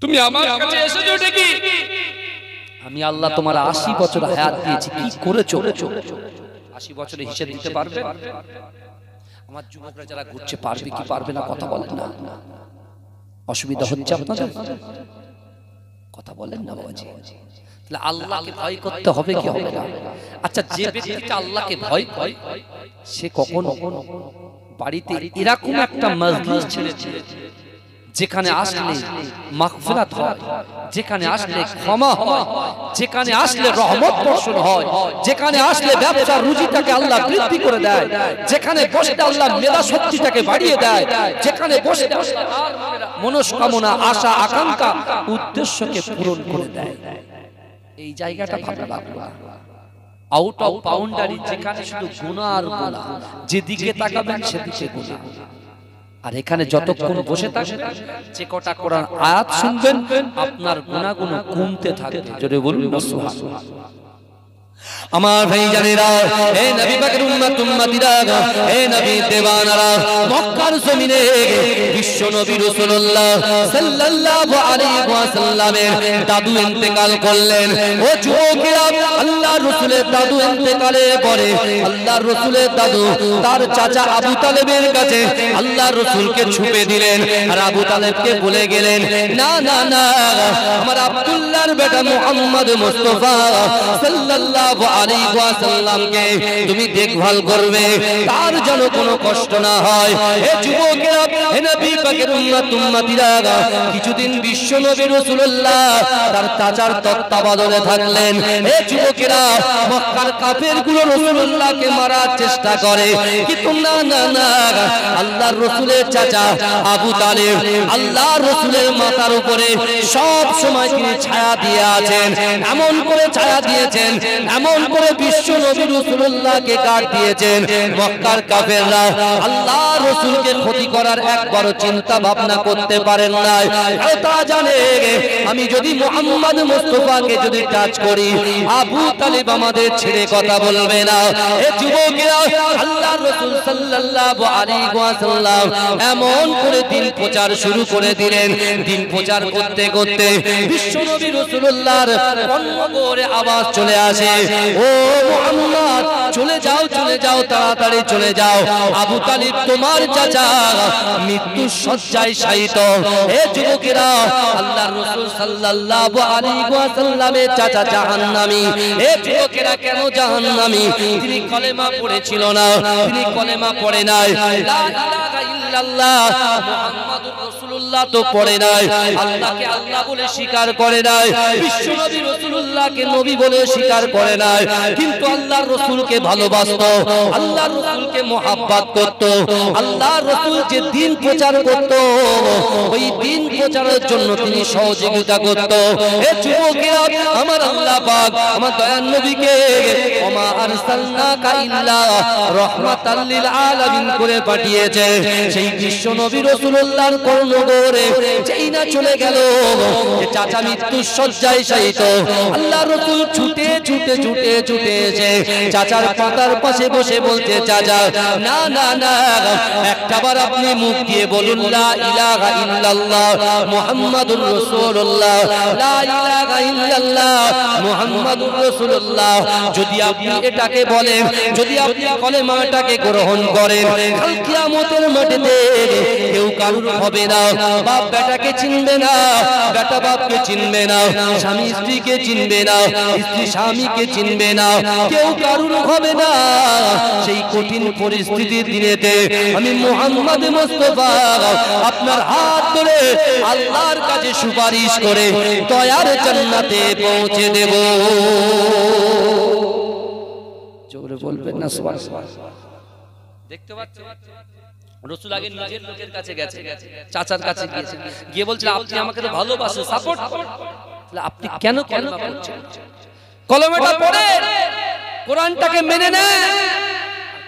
তুমি আমার কাছে এসেছো ঠিকই, আমি আল্লাহ তোমার 80 বছর হায়াত দিয়েছি, কি করেছো? 80 বছরের হিসাব দিতে পারবে? আমার যুবকরা যারা ঘুরছে পারবে কি পারবে না? কথা বলেন না। অসুবিধা হচ্ছে আপনাদের? কথা বলেন না বাবাজি। তাহলে আল্লাহকে ভয় করতে হবে কি হবে না? আচ্ছা, যে ব্যক্তিটা আল্লাহকে ভয় করে সে কখনো বাড়িতে এরকম একটা মজলিস ছেড়েছে যেখানে আসলে মাগফিরাত হয়, যেখানে আসলে ক্ষমা হয়, যেখানে আসলে রহমত বর্ষণ হয়, যেখানে আসলে ব্যবসার রুজিটাকে আল্লাহ বৃদ্ধি করে দেয়, যেখানে বসে আল্লাহ মেধা শক্তিটাকে বাড়িয়ে দেয়, যেখানে বসে মনস্কামনা, আশা, আকাঙ্ক্ষা, উদ্দেশ্যকে পূরণ করে দেয়। এই জায়গাটা ভালো লাগলো। আউট অফ বাউন্ডারি, যেখানে শুধু গুনাহ আর গুনাহ, যেদিকে তাকাবেন সেদিকে গুনাহ। আর এখানে যতক্ষণ বসে থাকবেন, যে কটা কোরআন আয়াত শুনবেন, আপনার গুনাহগুলো কমতে থাকবে। জোরে বলুন না সুবহানাল্লাহ। আমার ভাইজানেরা, হে নবী পাকের উম্মত উম্মতিরা, হে নবী দেওয়ানারা, মক্কার জমিনে বিশ্ব নবী রাসূলুল্লাহ সাল্লাল্লাহু আলাইহি ওয়াসাল্লামের দাদু ইন্তেকাল করলেন। ও যুবকেরা, আল্লাহর রাসূলের দাদু ইন্তেকালের পরে আল্লাহর রাসূলের দাদু তার চাচা আবু তালেবের কাছে আল্লাহর রাসূলকে ছুপে দিলেন। আর আবু তালেবকে বলে গেলেন, না না না, আমার আব্দুল্লাহর বেটা মুহাম্মদ মুস্তাফা সাল্লাল্লাহু আলাইহি ওয়াসাল্লামকে তুমি দেখভাল করবে, তার যেন কোনো কষ্ট না হয়। হে যুবকেরা, হে নবী পাকের উম্মত উম্মতিরা, কিছুদিন বিশ্ব নবী রাসূলুল্লাহ তার চাচার তত্ত্বাবধানে থাকলেন। হে যুবকেরা, মক্কার কাফেরগুলো রাসূলুল্লাহকে মারার চেষ্টা করে, কিন্তু না না না, আল্লাহর রাসূলের চাচা আবু তালেব আল্লাহর রাসূলের মাথার উপরে সব সময় তিনি ছায়া দিয়ে আছেন। এমন করে ছায়া দিয়েছেন, এমন করে বিশ্ব নবী রাসূলুল্লাহকে কাট দিয়েছেন। মক্কার কাফেররা আল্লাহর রাসূলকে ক্ষতি করার এক একবারও চিন্তা ভাবনা করতে পারেন না। তা জানে আমি যদি মুহাম্মদ মুস্তাফাকে যদি টাচ করি আবু তালিব আমাদের ছেড়ে কথা বলবে না। এ যুবকেরা আল্লাহর রাসূল সাল্লাল্লাহু আলাইহি ওয়াসাল্লাম এমন করে দিন প্রচার শুরু করে দিলেন। দিন প্রচার করতে করতে বিশ্বনবী রাসূলুল্লাহর কর্ণগোরে আওয়াজ চলে আসে, ও মুহাম্মদ চলে যাও চলে যাও, তাড়াতাড়ি চলে যাও, আবু তালিব তোমার চাচা মৃত্যু শয্যায় শায়িত। হে যুবকেরা আল্লাহর রাসূল সাল্লাল্লাহু আলাইহি ওয়াসাল্লামের চাচা জাহান্নামী। হে যুবকেরা কেন জাহান্নামী? তিনি কলেমা পড়েছিল না, তিনি কলেমা পড়ে নাই, লা ইলাহা ইল্লাল্লাহ মুহাম্মাদুর রাসূলুল্লাহ তো পড়ে নাই, আল্লাহকে আল্লাহ বলে স্বীকার করে নাই, বিশ্বনবী রাসূলুল্লাহকে নবী বলে স্বীকার করে নাই, কিন্তু আল্লাহর রাসূলকে ভালোবাসতো, আল্লাহর রাসূলকে মুহাব্বত করত। আল্লাহর রাসূল যে দিন প্রচার করত ওই দিন প্রচারের জন্য তিনি সহযোগিতা করত। হে যুবকেরা আমার আল্লাহ পাক আমার দয়ার নবীকে ওমা আরসালনাকা ইল্লা রাহমাতাল লিল আলামিন করে পাঠিয়েছে। সেই বিশ্ব নবী রাসূলুল্লাহর কর্ণগোরে যেই না চলে গেল যে চাচা মৃত্যু শয্যায় শায়িত, আল্লাহর রাসূল ছুটে ছুটে ছুটে ছুটে এসে চাচার পাতার পাশে বসে বলতে, চাচা না না না একটাবার আপনি মুখ দিয়ে বলুন লা ইলাহা ইল্লাল্লাহ মুহাম্মাদুর রাসূলুল্লাহ, লা ইলাহা ইল্লাল্লাহ মুহাম্মাদুর রাসূলুল্লাহ। যদি আপনি এটাকে বলেন, যদি আপনি কলেমাটাকে গ্রহণ করেন, কাল কিয়ামতের মাঠে কেউ কারুর হবে না, বাপ বেটাকে চিনবে না, বেটা বাপকে চিনবে না, স্বামী স্ত্রীকে চিনবে না, স্ত্রী স্বামীকে চিনবে না, কেউ কারুর হবে না। সেই কঠিন পরিস্থিতির দিনেতে আমি মুহাম্মদ মুস্তাফা আপনার হাত ধরে আল্লাহর কাছে সুপারিশ করে দয়ার জান্নাতে পৌঁছে দেব। জোরে বলবেন না সুবহানাল্লাহ। দেখতে পাচ্ছেন রাসূল আগে নিজের লোকের কাছে গেছে, চাচার কাছে গিয়েছে, গিয়ে বলছিল আপনি আমাকে তো ভালোবাসেন, সাপোর্ট করেন, তাহলে আপনি কেন কলেমা পড়ছেন? কলেমাটা পড়ে কোরআনটাকে মেনে নেন।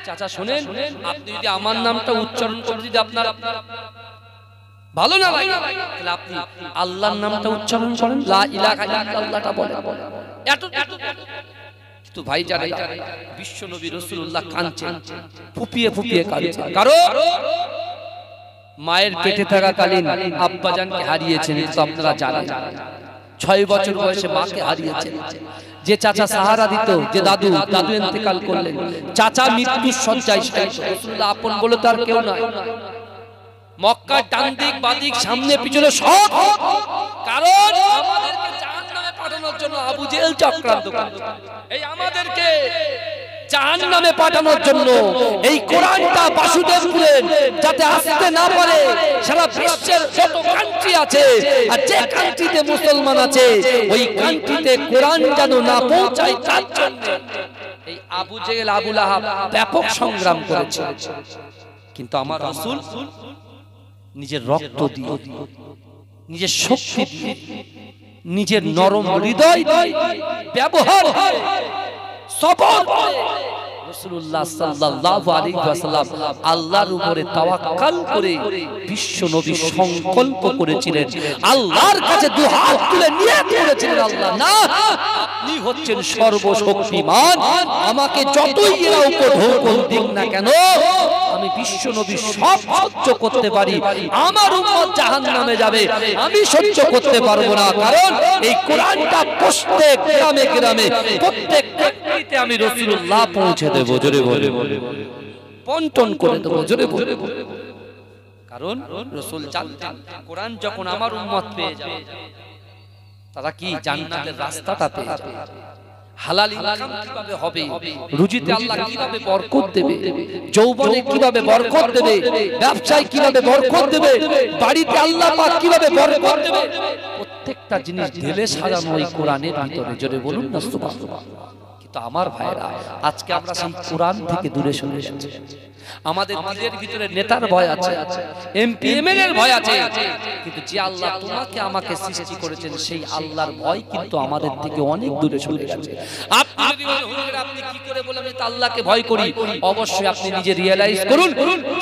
চাচা শুনেন, আপনি যদি আমার নামটা উচ্চারণ করে যদি আপনার ভালো না লাগে তাহলে আপনি আল্লাহর নামটা উচ্চারণ করেন, লা ইলাহা ইল্লাল্লাহটা বলেন। তো ভাই জানেন বিশ্ব নবী রাসূলুল্লাহ কাঁদছেন, ফুপিয়ে ফুপিয়ে কাঁদছেন, কারণ মায়ের পেটে থাকাকালীন আব্বাজানকে হারিয়েছেন। তো আপনারা জানেন 6 বছর বয়সে মাকে হারিয়েছেন। যে চাচা সাহারা দিত, যে দাদু ইন্তেকাল করলেন, চাচা মৃত্যুর শয্যায় শায়িত। রাসূলুল্লাহ আপন বলে তার কেউ নাই। মক্কার ডান দিক বাঁ দিক সামনে পিছনে সব, কারণ আমাদেরকে জাহান্নামে পাঠানোর জন্য আবু জেহেল চক্রান্ত করছে। এই আমাদেরকে জাহান্নামে পাঠানোর জন্য এই কোরআনটা বাসুদেবপুরে যাতে আসতে না পারে, সারা বিশ্বের যত কান্ট্রি আছে আর যে কান্ট্রিতে মুসলমান আছে ওই কান্ট্রিতে কোরআন যেন না পৌঁছায় তার জন্য এই আবু জেহেল আবু লাহাব ব্যাপক সংগ্রাম করেছে। কিন্তু আমার রাসূল নিজের রক্ত দিয়ে, নিজের শক্তি দিয়ে, নিজের নরম হৃদয় দিয়ে ব্যবহার হয় সবর করে রাসূলুল্লাহ সাল্লাল্লাহু আলাইহি ওয়াসাল্লাম আল্লাহর উপরে তাওয়াক্কুল করে বিশ্ব নবী সংকল্প করেছিলেন, আল্লাহর কাছে দুই হাত তুলে নিয়ত করেছিলেন, আল্লাহ না আপনি হচ্ছেন সর্বশক্তিমান, আমাকে যতই এরা উপঢৌকন দিক না কেন আমি বিশ্ব নবী সব সহ্য করতে পারি, আমার উম্মত জাহান্নামে যাবে আমি সহ্য করতে পারবো না, কারণ এই কোরআনটা প্রত্যেক গ্রামে গ্রামে প্রত্যেক ব্যক্তিতে আমি রাসূলুল্লাহ পৌঁছে দেব। জোরে বলে পন্টন করে দেব, জোরে বলে, কারণ রাসূল জানতেন কোরআন যখন আমার উম্মত পেয়ে যাবে তারা কি জান্নাতের রাস্তাটা পেয়ে যাবে, হালাল ইনকাম কিভাবে হবে, রুজিতে আল্লাহ কিভাবে বরকত দেবে, যৌবনে কিভাবে বরকত দেবে, ব্যবসায় কিভাবে বরকত দেবে, বাড়িতে আল্লাহ পাক কিভাবে বরকত দেবে, প্রত্যেকটা জিনিস ঢেলে সাজানো এই কোরআনের ভিতরে। জোরে বলুন না সুবহানাল্লাহ। কিন্তু আমার ভাইরা আজকে আমরা সেই কোরআন থেকে দূরে সরে যাচ্ছি। আমাদের নিজের ভিতরে নেতার ভয় আছে, এমপি এমএলএর ভয় আছে, কিন্তু যে আল্লাহ তোমাকে আমাকে সৃষ্টি করেছেন সেই আল্লাহর ভয় কিন্তু আমাদের থেকে অনেক দূরে সরে গেছে। আপনি যদি বলেন হুজুর আপনি কি করে করে বলে আমি তো আল্লাহকে ভয় করি? অবশ্যই আপনি নিজে রিয়ালাইজ করুন,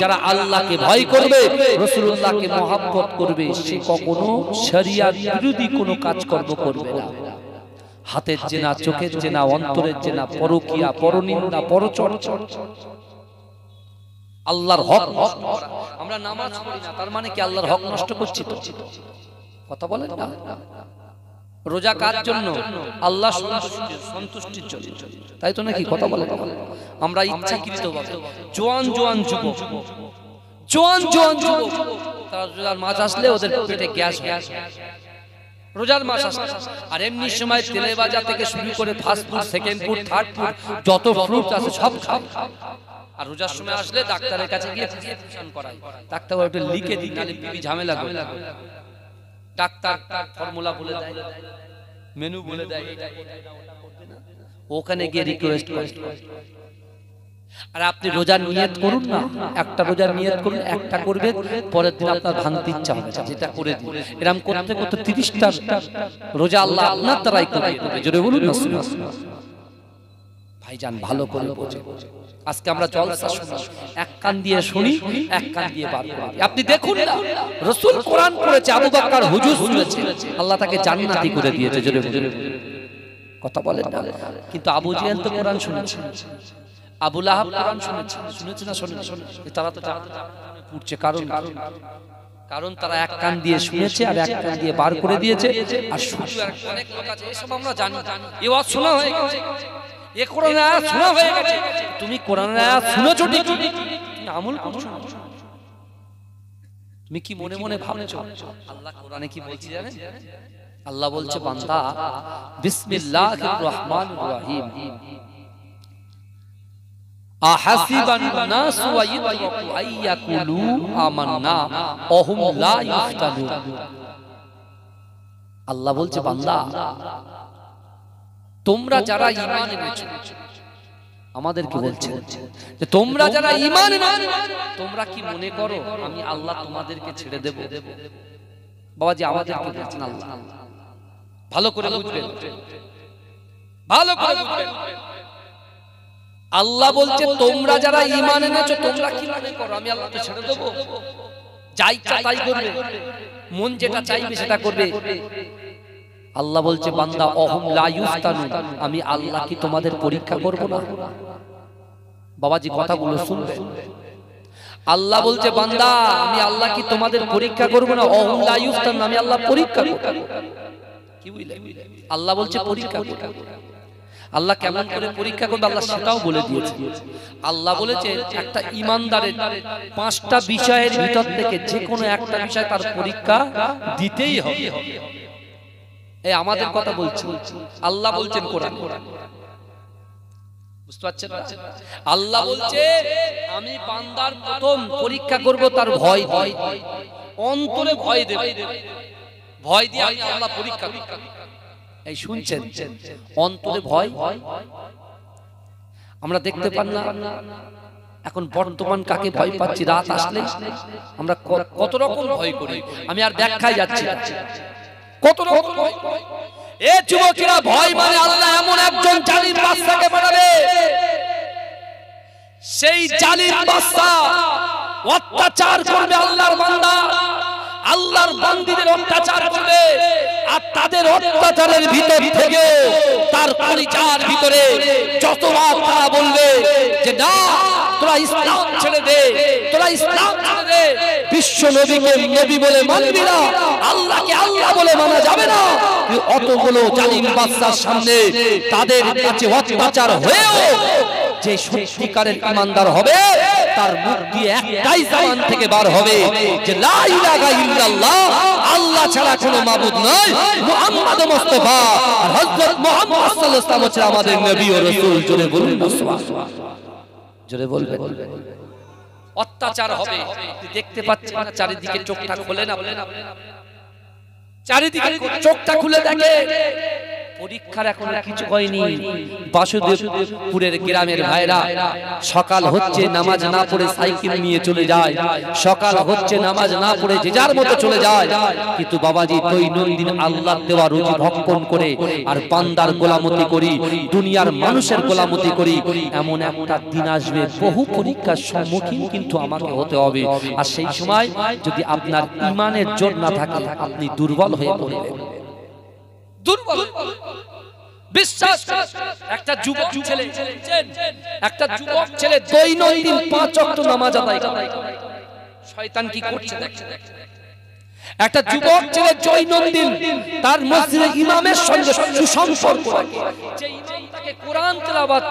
যারা আল্লাহকে ভয় করবে, রাসূলুল্লাহকে মহব্বত করবে, সে কখনো শরিয়াত বিরোধী কোনো কাজকর্ম করবে না। হাতের জেনা, চোখের জেনা, অন্তরের জেনা, পরকিয়া, পরনিন্দা, পরচর্চা, আল্লাহর হক। আমরা নামাজ পড়ি না, তার মানে কি আল্লাহর হক নষ্ট করছি? তো কথা বলেন না। রোজা কার জন্য? আল্লাহ সন্তুষ্টির জন্য, তাই তো নাকি? কথা বলেন। আমরা ইচ্ছাকৃতভাবে জোয়ান যুবক, তারা রোজার মাস আসলে ওদের পেটে গ্যাস হয়, রোজার মাস আসলে। আর এমনি সময় তেলে ভাজা থেকে শুরু করে fast food, second food, third food, যত ফ্রুট আছে সব খায়। আর রোজার সময় আসলে ডাক্তারের কাছে গিয়ে প্রেসক্রিপশন করায়, ডাক্তার ওটা লিখে দিন, নালে বিবি ঝামেলা করে। ডাক্তার ফর্মুলা বলে দেয়, মেনু বলে দেয়, ওখানে গিয়ে রিকোয়েস্ট করে। আর আপনি রোজার নিয়ত করুন না, একটা রোজার নিয়ত করুন, একটা করবে, পরের দিন আপনার ভাঙতে ইচ্ছা হবে, যেটা করে দিন। এরকম করতে করতে 30টা রোজা আল্লাহ আপনার দ্বারাই করে দেবে। জোরে বলুন না। ভাইজান ভালো করে বোঝে। আজকে আমরা জলসা শুনি, এক কান দিয়ে শুনি, এক কান দিয়ে বার করি। আপনি দেখুন না, রাসূল কোরআন পড়েছে, আবু বকর হুজুর শুনেছে, আল্লাহ তাকে জান্নাতি করে দিয়েছে। জোরে বলুন, কথা বলেন না। কিন্তু আবু জেহেল তো কোরআন শুনেছে, আবু লাহাব কোরআন শুনেছে, শুনেছে না? শুনেছে। তারা তো পড়ছে, কারণ তারা এক কান দিয়ে শুনেছে আর এক কান দিয়ে বার করে দিয়েছে। আর শুধু অনেক লোক আছে, এসব আমরা জানি, এ ওয়াজ শোনা হয়ে গেছে, এ কোরআন আয়াত শোনা হয়ে গেছে। তুমি কোরআন আয়াত শুনেছো ঠিক, তুমি আমল করছো। তুমি কি মনে মনে ভাবছো? আল্লাহ কোরআনে কি বলছে জানেন? আল্লাহ বলছে, বান্দা বিসমিল্লাহির রহমানির রহিম, আহাসিবান নাসু ওয়াইয়াতরাকু আইয়াকুলু আমান্না ওহুম লা ইফতানুন। আল্লাহ বলছে, বান্দা তোমরা যারা ঈমান এনেছো, আমাদেরকে বলছে যে তোমরা যারা ঈমান এনেছো, তোমরা কি মনে করো আমি আল্লাহ তোমাদেরকে ছেড়ে দেব? বাবাজি আমাদেরকে বলছেন আল্লাহ। ভালো করে বুঝবেন, ভালো করে বুঝবেন। আল্লাহ বলছে তোমরা যারা ঈমান এনেছো, তোমরা কি মনে করো আমি আল্লাহকে ছেড়ে দেব? যাই ইচ্ছা তাই করবে, মন যেটা চাইবে সেটা করবে। আল্লাহ বলছে, বান্দা অহুম লা ইফতানুন, আমি আল্লাহ কি তোমাদের পরীক্ষা করব না? বাবাজি কথাগুলো শুনবে। আল্লাহ বলছে, বান্দা আমি আল্লাহ কি তোমাদের পরীক্ষা করব না? অহুম লা ইফতানুন, আমি আল্লাহ পরীক্ষা করব। কি বুঝলে? আল্লাহ বলছে পরীক্ষা করব। আল্লাহ কেমন করে পরীক্ষা করবে আল্লাহ সেটাও বলে দিয়েছে। আল্লাহ বলেছে একটা ঈমানদারের 5টা বিষয়ের ভিতর থেকে যে কোনো একটা বিষয় তার পরীক্ষা দিতেই হবে। এই আমাদের কথা বলছি, আল্লাহ বলছেন কোরআনে, বুঝতে পারছেন? আল্লাহ বলছে আমি বান্দার প্রথম পরীক্ষা করব তার ভয়, অন্তরে ভয় দেব, ভয় দিয়ে আমি আল্লাহ পরীক্ষা করব। এই শুনছেন, অন্তরে ভয় আমরা দেখতে পান না। এখন বর্তমান কাকে ভয় পাচ্ছি? রাত আসলে আমরা কত রকম ভয় করি, আমি আর ব্যাখ্যায় যাচ্ছি না। কত রকম ভয়। এ যুবকেরা, ভয় মানে আল্লাহ এমন একজন জালিম বাদশাকে বানাবে, সেই জালিম বাদশা অত্যাচার করবে আল্লাহর বান্দা, আল্লাহর বান্দীদের অত্যাচার করবে। আর তাদের অত্যাচারের ভিতর থেকে তার পরিচার ভিতরে যতবার তারা বলবে যে না তোরা ইসলাম ছেড়ে দে, তোরা ইসলাম ছেড়ে দে, বিশ্ব নবীকে নবী বলে মানবি না, আল্লাহকে আল্লাহ বলে মানা যাবে না, অতগুলো জালিম বাদশার সামনে তাদের কাছে অত্যাচার হয়েও যে সত্যিকারের ঈমানদার হবে তার মুখ দিয়ে একটাই জবান থেকে বার হবে যে লা ইলাহা ইল্লাল্লাহ, আল্লাহ ছাড়া কোনো মাবুদ নাই, মুহাম্মদ মুস্তাফা আর হযরত মুহাম্মদ সাল্লাল্লাহু আলাইহি ওয়াসাল্লাম আমাদের নবী ও রাসূল। জোরে বলুন সুবহানাল্লাহ, জোরে বলবেন। অত্যাচার হবে, আপনি দেখতে পাচ্ছেন না চারিদিকে? চোখটা খোলে না, চারিদিকে চোখটা খুলে দেখে পরীক্ষার এখন কিছু হয়নি। বাসুদেবপুরের গ্রামের ভাইরা সকাল হচ্ছে নামাজ না পড়ে সাইকেল নিয়ে চলে যায়, সকাল হচ্ছে নামাজ না পড়ে যে যার মতো চলে যায়। কিন্তু বাবাজি দৈনন্দিন আল্লাহর দেওয়া রুজি ভক্ষণ করে আর বান্দার গোলামতি করি, দুনিয়ার মানুষের গোলামতি করি, এমন একটা দিন আসবে বহু পরীক্ষার সম্মুখীন কিন্তু আমাকে হতে হবে। আর সেই সময় যদি আপনার ঈমানের জোর না থাকে আপনি দুর্বল হয়ে পড়বেন। দুর্বল বিশ্বাস। একটা যুবক ছেলে দৈনন্দিন 5 ওয়াক্ত নামাজ আদায় করে। শয়তান কি করছে দেখেন। একটা যুবক ছেলে দৈনন্দিন তার মসজিদে ইমামের সঙ্গে সুসম্পর্ক রাখে, যে ইমাম তাকে কোরআন তেলাওয়াত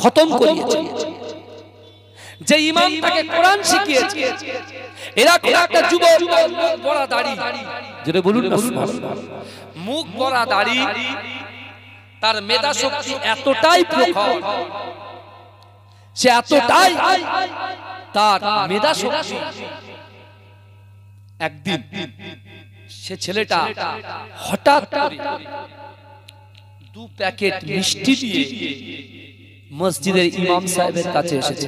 খতম করিয়েছে, যে ইমাম তাকে কোরআন শিখিয়েছে। এরা একটা যুবক মুখ বড়া দাড়ি, যেটা বলুন না মুখ বড়া দাড়ি, তার মেধা শক্তি এতটাই প্রখর, সে এতটাই তার মেধা শক্তি। একদিন সে ছেলেটা হঠাৎ করে 2 প্যাকেট মিষ্টি দিয়ে মসজিদের ইমাম সাহেবের কাছে এসেছে।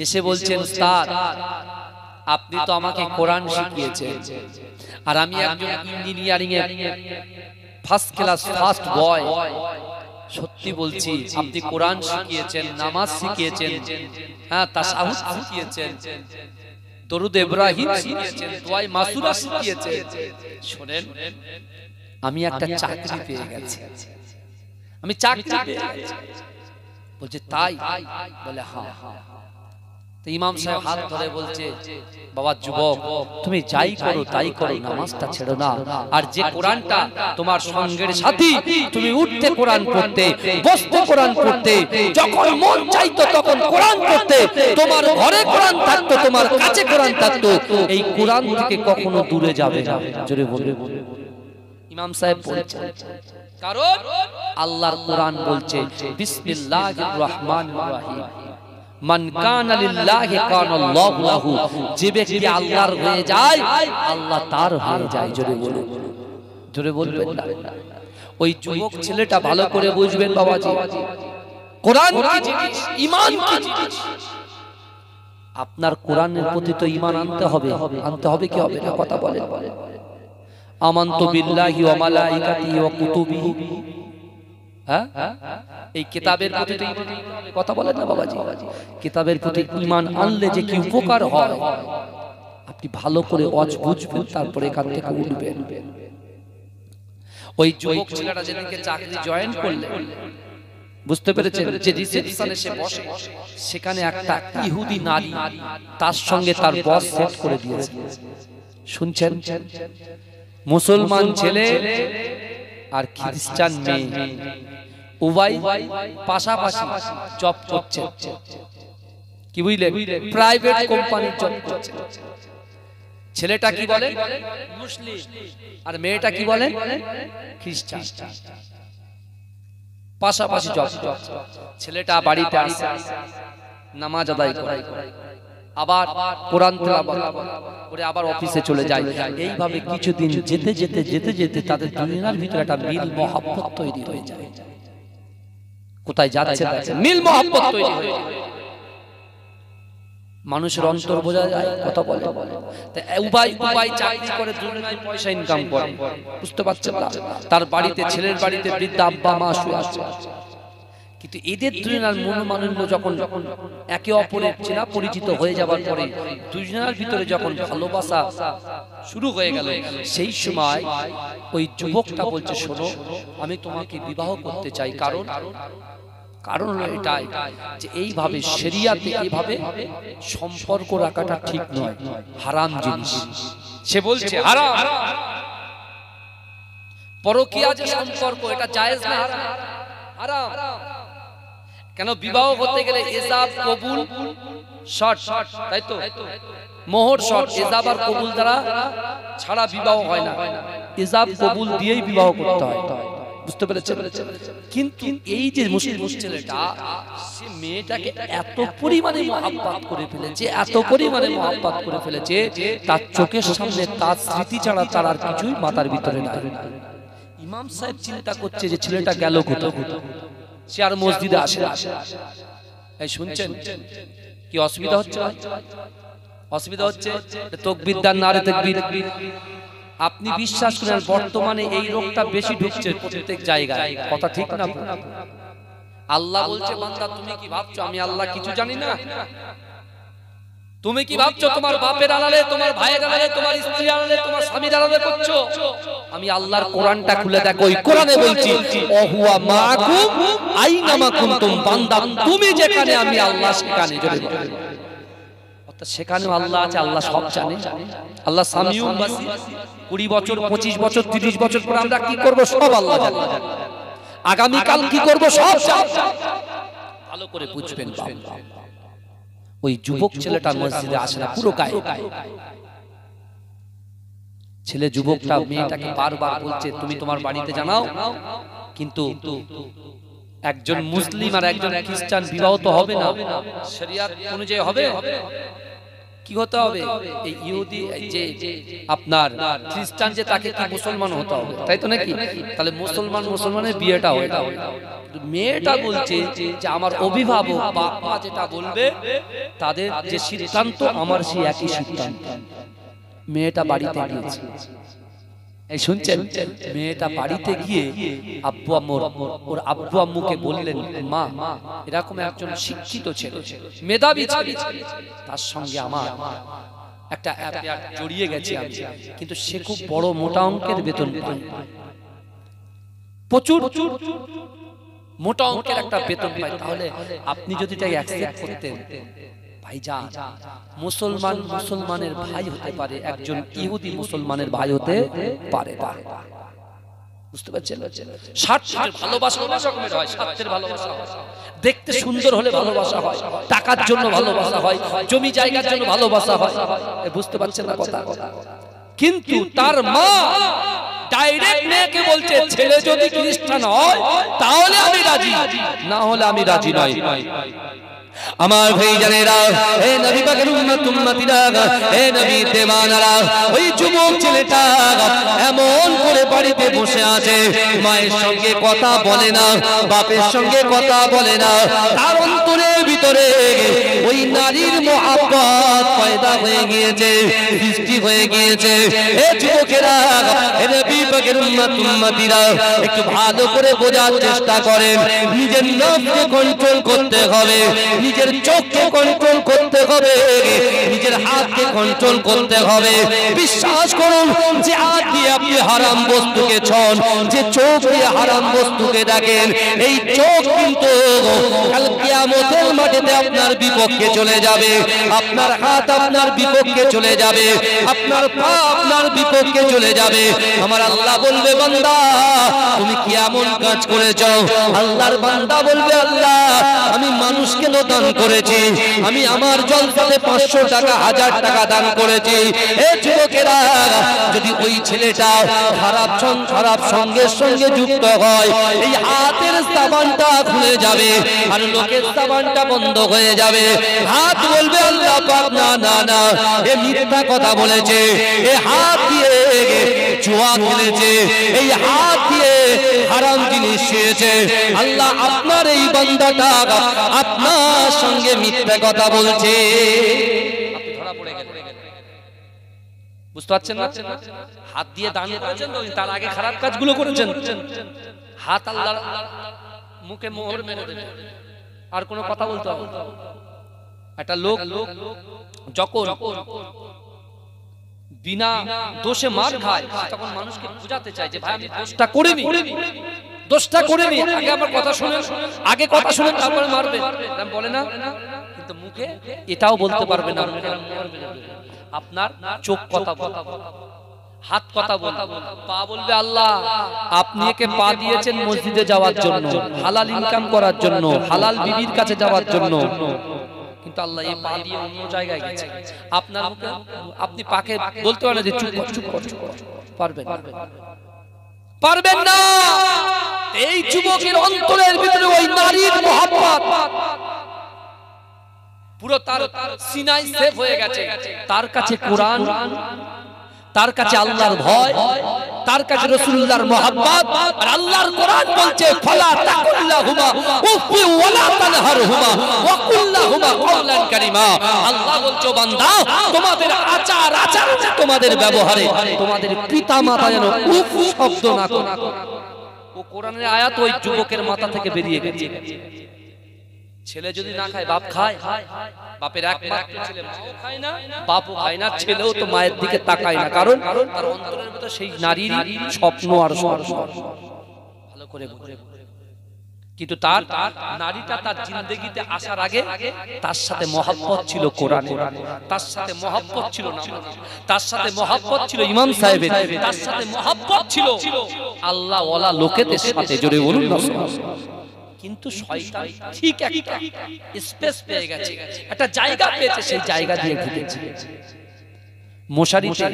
এসে বলছেন, উস্তাদ আপনি তো আমাকে কোরআন শিখিয়েছেন, আর আমি একজন ইঞ্জিনিয়ারিং এর ফার্স্ট ক্লাস ফার্স্ট বয়। সত্যি বলছি আপনি কোরআন শিখিয়েছেন, নামাজ শিখিয়েছেন, হ্যাঁ তাশাহুদ শিখিয়েছেন, দরুদ ইব্রাহিম শিখিয়েছেন, দোয়ায়ে মাসুরা শিখিয়েছেন। শুনেন আমি একটা চাকরি পেয়ে গেছি, আমি চাকরি পেয়ে গেছি। বলছে তাই? বলে হ্যাঁ। তো ইমাম সাহেব হাত ধরে বলছে, বাবা যুবক তুমি যাই করো তাই করো, নামাজটা ছেড়ো না। আর যে কোরআনটা তোমার সঙ্গের সাথী, তুমি উঠতে কোরআন পড়তে, বসতে কোরআন পড়তে, যখন মন চাইতো তখন কোরআন পড়তে, তোমার ঘরে কোরআন থাকতো, তোমার কাছে কোরআন থাকতো, এই কোরআন থেকে কখনো দূরে যাবে না। জোরে বলে ইমাম সাহেব বলছে, কারণ আল্লাহর কোরআন বলছে বিসমিল্লাহির রহমানির রহিম, মান কানা লিল্লাহি কানা আল্লাহু লাহু, যে ব্যক্তি আল্লাহর হয়ে যায় আল্লাহ তার হয়ে যায়। জোরে বলুন, জোরে বলবেন না। ওই যুবক ছেলেটা ভালো করে বুঝবেন বাবাজি, কোরআন কি জিনিস, ঈমান কি জিনিস। আপনার কোরআনের প্রতি তো ঈমান আনতে হবে, আনতে হবে কি হবে না? কথা বলেন। আমানতু বিল্লাহি ওয়া মালাইকাতিহি ওয়া কুতুবিহি, হ্যাঁ এই কিতাবের প্রতি তো ঈমান, কথা বলেন না বাবাজি। কিতাবের প্রতি ঈমান আনলে যে কি উপকার হয় আপনি ভালো করে বুঝবেন, তারপরে এখান থেকে উঠবেন। ওই যুবক ছেলেটা যেদিনকে চাকরি জয়েন করলে বুঝতে পেরেছেন যে রিসেপশনে সে বসে, সেখানে একটা ইহুদি নারী তার সঙ্গে তার বস সেট করে দিয়েছে। শুনছেন? মুসলমান ছেলে আর খ্রিস্টান মেয়ে উভয় পাশাপাশি জব করছে। কি বুঝলে? প্রাইভেট কোম্পানির জব করছে। ছেলেটা কি বলে? মুসলিম। আর মেয়েটা কি বলে? খ্রিস্টান। পাশাপাশি জব। ছেলেটা বাড়িতে আসে, নামাজ আদায় করে, আবার কোরআন তেলাওয়াত করে আবার অফিসে চলে যায়। এইভাবে কিছুদিন যেতে যেতে যেতে যেতে তাদের দুনিয়ার ভিতরে একটা মিল মহব্বত তৈরি হয়ে যায়। কোথায় যাচ্ছে মিল মহব্বত তৈরি হয়ে যায়। মানুষের অন্তর বোঝা যায়, কথা বলে। উভয় চাকরি করে, দুনিয়ায় পয়সা ইনকাম করে, বুঝতে পারছেন না? তার বাড়িতে, ছেলের বাড়িতে বৃদ্ধা আব্বা মা শুয়ে আছে। কিন্তু এদের দুজনের মনোমালিন্য যখন একে অপরের চেনা পরিচিত হয়ে যাবার পরে দুজনের ভিতরে যখন ভালোবাসা শুরু হয়ে গেল, সেই সময় ওই যুবকটা বলছে, শোনো আমি তোমাকে বিবাহ করতে চাই। কারণ এটাই যে এইভাবে শরিয়াতে এইভাবে সম্পর্ক রাখাটা ঠিক নয়, হারাম জিনিস। সে বলছে হারাম, পরকীয়া যে সম্পর্ক এটা জায়েজ না, হারাম। কেন? বিবাহ হতে গেলে ইজাব কবুল শর্ত, তাই তো? মোহর শর্ত, ইজাব আর কবুল দ্বারা ছাড়া বিবাহ হয় না। ইজাব কবুল দিয়েই বিবাহ করতে হয়, বুঝতে পেরেছেন? কিন্তু এই যে মুসলিম ছেলেটা, সে মেয়েটাকে এত পরিমাণে মহব্বত করে ফেলেছে, এত পরিমাণে মহব্বত করে ফেলেছে, তার চোখের সামনে তার স্মৃতি ছাড়া তার আর কিছুই মাথার ভিতরে নাই। ইমাম সাহেব চিন্তা করছে যে ছেলেটা গেল কোথায়, সে আর মসজিদে আসে না। এই শুনছেন কি অসুবিধা হচ্ছে? অসুবিধা হচ্ছে তাকবীর দান, নারে তাকবীর। আপনি বিশ্বাস করেন বর্তমানে এই রোগটা বেশি ঢুকছে প্রত্যেক জায়গায়, কথা ঠিক না? আল্লাহ বলছে বান্দা তুমি কি ভাবছো আমি আল্লাহ কিছু জানি না? তুমি কি ভাবছো তোমার বাপের আড়ালে, তোমার ভাইয়ের আড়ালে, তোমার স্ত্রীর আড়ালে, তোমার স্বামীর আড়ালে করছো? আমি আল্লাহর কোরআনটা খুলে দেখো, ওই কোরআনে বলছি ওহুয়া মাকুম আইনামা কুনতুম, বান্দা তুমি যেখানে আমি আল্লাহ সেখানে। জোরে বলো। অর্থাৎ সেখানেও আল্লাহ আছে, আল্লাহ সব জানে। আল্লাহ সামিউন বাসির। 20 বছর 25 বছর 30 বছর পর আমরা কি করব সব আল্লাহ জানে। আগামী কাল কি করব সব ভালো করে বুঝবেন। ওই যুবক ছেলেটা মসজিদে আসে না, পুরো গায়ে। ছেলে যুবকটা মেয়েটাকে বারবার বলছে তুমি তোমার বাড়িতে জানাও, কিন্তু একজন মুসলিম আর একজন খ্রিস্টান বিবাহ তো হবে না, শরিয়াত অনুযায়ী হবে। কি হতে হবে? এই ইহুদি যে আপনার খ্রিস্টান যে তাকে কি মুসলমান হতে হবে, তাই তো নাকি? তাহলে মুসলমানের বিয়েটা হয়। মেয়েটা বলছে যে আমার অভিভাবক বাবা যেটা বলবে তাদের যে সিদ্ধান্ত আমার সেই একই সিদ্ধান্ত। মেয়েটা বাড়িতে গিয়েছে, এই শুনছেন, মেয়েটা বাড়িতে গিয়ে আব্বু আম্মুর ওর আব্বু আম্মুকে বললেন মা এরকম একজন শিক্ষিত ছেলে, মেধাবী ছেলে, তার সঙ্গে আমার একটা অ্যাফেয়ার জড়িয়ে গেছে আমি, কিন্তু সে খুব বড় মোটা অঙ্কের বেতন পায়, প্রচুর মোটা অঙ্কের একটা বেতন পায়। তাহলে আপনি যদি তাই অ্যাকসেপ্ট করতেন, ভাইজান মুসলমানের ভাই হতে পারে, একজন ইহুদি মুসলমানের ভাই হতে পারে। বুঝতে পারছেন? স্বার্থের ভালোবাসা অনেক রকমের হয়, স্বার্থের ভালোবাসা হয়, দেখতে সুন্দর হলে ভালোবাসা হয়, টাকার জন্য ভালোবাসা হয়, জমি জায়গার জন্য ভালোবাসা হয়। বুঝতে পারছেন না কথা? কিন্তু তার মা ডাইরেক্ট মেয়েকে বলছে ছেলে যদি খ্রিস্টান হয় তাহলে আমি রাজি, না হলে আমি রাজি নই। আমার ভাইজানেরা, হে নবী পাকের উম্মতিরা, হে নবীর দেওয়ানারা, ওই যুবক ছেলেটা এমন করে বাড়িতে বসে আছে, মায়ের সঙ্গে কথা বলে না, বাপের সঙ্গে কথা বলে না, তার অন্তরের ভিতরে ওই নারীর মহব্বত পয়দা হয়ে গিয়েছে, সৃষ্টি হয়ে গিয়েছে। হে যুবকেরা, হে নবী পাকের উম্মতিরা, একটু ভালো করে বোঝার চেষ্টা করেন। নিজের নফসকে কন্ট্রোল করতে হবে, নিজের চোখকে কন্ট্রোল করতে হবে, নিজের হাতকে কন্ট্রোল করতে হবে। বিশ্বাস করুন যে হাত দিয়ে আপনি হারাম বস্তুকে ছন, যে চোখ দিয়ে হারাম বস্তুকে দেখেন, এই চোখ কিন্তু কাল কিয়ামতের মাঠেতে আপনার বিপক্ষে চলে যাবে, আপনার হাত আপনার বিপক্ষে চলে যাবে, আপনার পা আপনার বিপক্ষে চলে যাবে। আমার আল্লাহ বলবে বান্দা তুমি কি এমন কাজ করেছো? আল্লাহর বান্দা বলবে আল্লাহ আমি মানুষকে দান করেছি, আমি আমার জলসাতে 500 টাকা 1000 টাকা দান করেছি। এই যুবকেরা, যদি ওই ছেলেটা খারাপ সঙ্গের সঙ্গে যুক্ত হয়, এই হাতের সাবানটা খুলে যাবে আর লোকের সাবানটা বন্ধ হয়ে যাবে। হাত বলবে আল্লাহ পাক না না না, এ মিথ্যা কথা বলেছে, এ হাত দিয়ে জুয়া খেলেছে, এই হাত দিয়ে হারাম জিনিস খেয়েছে। আল্লাহ আপনার এই বান্দাটা আপনার সঙ্গে মিথ্যা কথা বলছে, আপনি ধরা পড়ে গেলেন। বুঝতে পারছেন না? হাত দিয়ে দান করেছেন, তার আগে খারাপ কাজগুলো করেছেন। হাত আল্লাহর মুখে মোহর মেরে দেবে, আর কোনো কথা বলতে হবে। একটা লোক যখন বিনা দোষে মার খায়, তখন মানুষকে বোঝাতে চায় যে ভাই আমি দোষটা করিনি, দোষটা করিনি, আগে আমার কথা শুনেন, আগে কথা শুনেন তারপরে মারবে, বলে না? কিন্তু মুখে এটাও বলতে পারবে না। আপনার চোখ কথা বলে, হাত কথা বলে, পা বলবে আল্লাহ আপনি একে পা দিয়েছেন মসজিদে যাওয়ার জন্য, হালাল ইনকাম করার জন্য, হালাল বিবির কাছে যাওয়ার জন্য, কিন্তু আল্লাহ এই পা দিয়ে অন্য জায়গায় গেছে। আপনার মুখে আপনি পাকে বলতে পারেন যে চুপ কর, পারবেন না। এই যুবকের অন্তরের ভিতরে ওই নারীর মহব্বত পুরো তার সিনায় সেভ হয়ে গেছে। তার কাছে কোরআন, তার কাছে আল্লাহর ভয়, তার কাছে রাসূলুল্লাহর মহব্বত। আর আল্লাহর কোরআন বলছে ফালা তাকুল্লাহুমা উফি ওয়ালা তানহারহুমা ওয়া কুল্লাহুমা কাওলান কারীমা। আল্লাহ বলছে বান্দা তোমাদের আচার আচরণে তোমাদের ব্যবহারে তোমাদের পিতামাতা যেন উফ শব্দ না করে। ও কোরআনের আয়াত ওই যুবকের মাথা থেকে বেরিয়ে গেছে। ছেলে যদি না খায় বাপ খায়, বাপের একমাত্র ছেলে মাও খায় না বাপও খায় না, ছেলেও তো মায়ের দিকে তাকায় না, কারণ তার অন্তরের ভিতর সেই নারীর স্বপ্ন আর স্বপ্ন ভালো করে বুঝে। কিন্তু তার নারীটা তার জিন্দেগিতে আসার আগে তার সাথে মহব্বত ছিল কোরআনের, তার সাথে মহব্বত ছিল নামাজ, তার সাথে মহব্বত ছিল ইমাম সাহেবের, তার সাথে মহব্বত ছিল আল্লাহ ওয়ালা লোকেদের সাথে। জোরে বলুন না। কিন্তু শয়তান ঠিক একটা স্পেস পেয়ে গেছে, একটা জায়গা পেয়েছে, সেই জায়গা দিয়ে ঢুকেছে। মশারিতে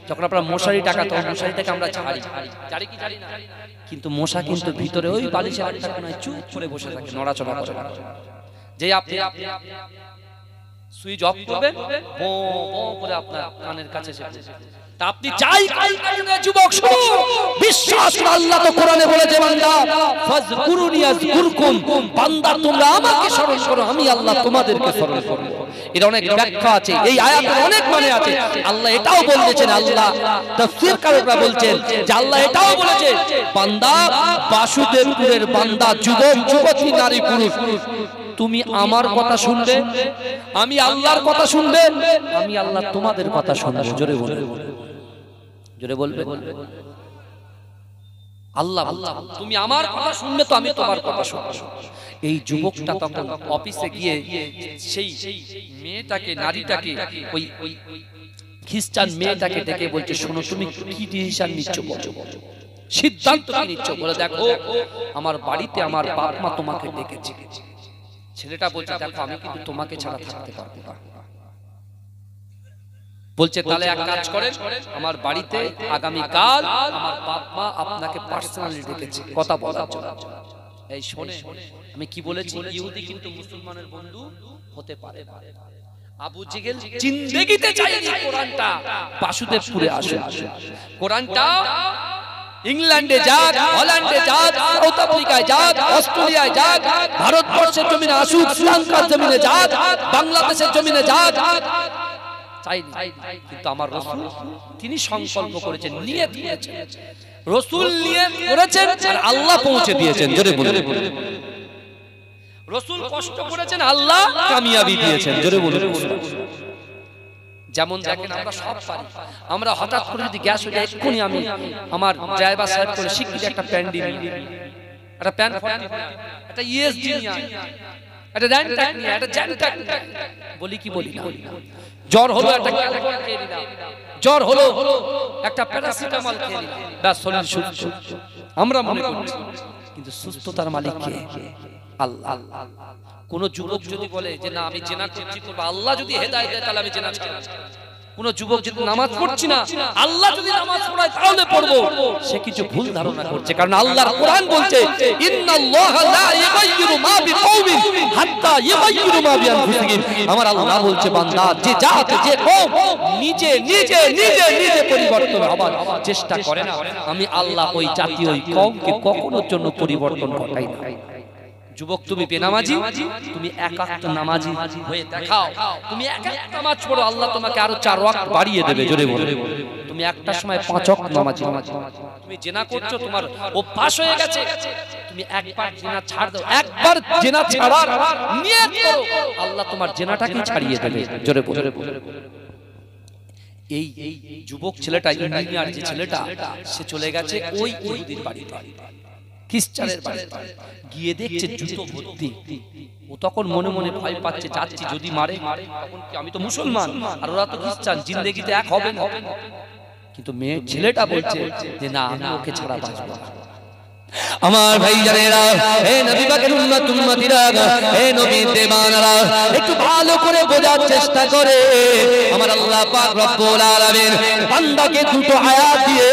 যখন আপনারা মশারি টাকা, তখন মশারিটাকে আমরা ছাড়ি কি ছাড়ি না, কিন্তু মশা কিন্তু ভিতরে ওই বালিশের একটা কোণায় চুপ করে বসে থাকে, নড়াচড়া করে না। যে আপনি সুইচ অফ করবেন বো বো করে আপনার কানের কাছে এসে তা আপনি যাই কারণে যুবক শুনো, বিশ্বাস করে আল্লাহ তো কোরআনে বলেছে বান্দা ফাজকুরুনি আযকুরকুম, বান্দা তোমরা আমাকে স্মরণ করো আমি আল্লাহ তোমাদেরকে স্মরণ করব। এর অনেক ব্যাখ্যা আছে, এই আয়াতের অনেক মানে আছে। আল্লাহ এটাও বলেছেন, আল্লাহ তাফসীরকাররা বলছেন যে আল্লাহ এটাও বলেছে বান্দা বাসুদেবপুরের বান্দা যুবক যুবতী নারী পুরুষ তুমি আমার কথা শুনবে, আমি আল্লাহর কথা শুনবে, আমি আল্লাহ তোমাদের কথা শুনবো। জোরে বলবে, জোরে বলবে আল্লাহ তুমি আমার কথা শুনবে তো আমি তোমার কথা শুনবো। এই যুবকটা তখন অফিসে গিয়ে সেই মেয়েটাকে নারীটাকে ওই খ্রিস্টান মেয়েটাকে ডেকে বলছে শোনো তুমি কি ডিসিশন নিচ্ছ, বলো সিদ্ধান্ত কি নিচ্ছ, বলে দেখো আমার বাড়িতে আমার বাপ মা তোমাকে ডেকেছে। ছেলেটা বলছে দেখো আমি কিন্তু তোমাকে ছাড়া থাকতে পারবো না। বলছে তাহলে এক কাজ করেন, আমার বাড়িতে আগামী কাল আমার বাপ মা আপনাকে পার্সোনালি ডেকেছে কথা বলার জন্য। এই শোনে আমি কি বলেছি, ইহুদি কিন্তু মুসলমানের বন্ধু হতে পারে না। আবু জেহেল জিন্দেগিতে চাইনি কোরআনটা বাসুদেবপুরে আসে। কোরআনটা ইংল্যান্ডে যাক, হল্যান্ডে যাক, সাউথ আফ্রিকায় যাক, অস্ট্রেলিয়ায় যাক, ভারতবর্ষের জমিনে আসুক, শ্রীলঙ্কার জমিনে যাক, বাংলাদেশের জমিনে যাক, চাইনি। কিন্তু আমার রাসূল তিনি সংকল্প করেছেন, নিয়ত করেছেন, রাসূল নিয়ত করেছেন আর আল্লাহ পৌঁছে দিয়েছেন। জোরে বলুন, রাসূল কষ্ট করেছেন, আল্লাহ কামিয়াবি দিয়েছেন। জোরে বলুন। যেমন দেখেন আমরা সব পারি, আমরা হঠাৎ করে যদি গ্যাস হয়ে যায় এক্ষুনি আমি আমার ড্রাইভার সাহেব করে শিখি একটা প্যান্ডি একটা প্যান একটা ইএসজি একটা র্যান্টাক নিয়ে একটা জ্যান্টাক বলি কি বলি না, জ্বর হলো একটা ক্যালকুলেট খেয়ে নিলাম, জ্বর হলো একটা প্যারাসিটামল খেয়ে নিলাম, ব্যাস শরীর সুস্থ। আমরা মনে করছি কিন্তু সুস্থতার মালিক কে? আল্লাহ। কোন যুবক যদি বলে যে না আমি জেনা করছি করব, আল্লাহ যদি হেদায়েত দেয় তাহলে আমি জেনা ছাড়ব। কোন যুবক যদি নামাজ পড়ছি না, আল্লাহ যদি নামাজ পড়ায় তাহলে পড়বো, সে কিছু ভুল ধারণা করছে। কারণ আল্লাহর কোরআন বলছে ইন্নাল্লাহা লা ইউগাইয়িরু মা বিকওমিন হাত্তা ইউগাইয়িরু মা বিআনফুসিহিম। আমার আল্লাহ বলছে বান্দা যে জাত যে কওম নিজে নিজে নিজে নিজে পরিবর্তন হবার চেষ্টা করে না, আমি আল্লাহ ওই জাতি ওই কওমকে কখনোর জন্য পরিবর্তন ঘটাই না। যুবক তুমি বেনামাজি, তুমি এক ওয়াক্ত নামাজি হয়ে দেখাও, তুমি এক নামাজ পড়ো, আল্লাহ তোমাকে আরো 4 ওয়াক্ত বাড়িয়ে দেবে। জোরে বলো, তুমি একটা সময় 5 ওয়াক্ত নামাজি। তুমি জিনা করছো, তোমার অভ্যাস হয়ে গেছে, তুমি একবার জিনা ছাড় দাও, একবার জিনা ছাড়ার নিয়ত করো, আল্লাহ তোমার জিনাটাকে ছাড়িয়ে দেবে। জোরে বলো। এই যুবক ছেলেটা ইঞ্জিনিয়ার যে ছেলেটা, সে চলে গেছে ওই ইহুদির বাড়িতে, খ্রিস্টানের বাড়িতে গিয়ে দেখছে জুতো ভর্তি। ও তখন মনে মনে ভয় পাচ্ছে, যাচ্ছি যদি মারে, তখন কি আমি তো মুসলমান আর ওরা তো খ্রিস্টান, জিন্দেগিতে এক হবে না। কিন্তু মেয়ে ছেলেটা বলছে যে না আমি ওকে ছাড়া বাঁচবো না। আমার ভাইজানেরা, হে নবী পাকের উম্মত উম্মতিরা, হে নবীর দেওয়ানারা, একটু ভালো করে বোঝার চেষ্টা করে। আমার আল্লাহ পাক রব্বুল আলামিন বান্দাকে দুটো আয়াত দিয়ে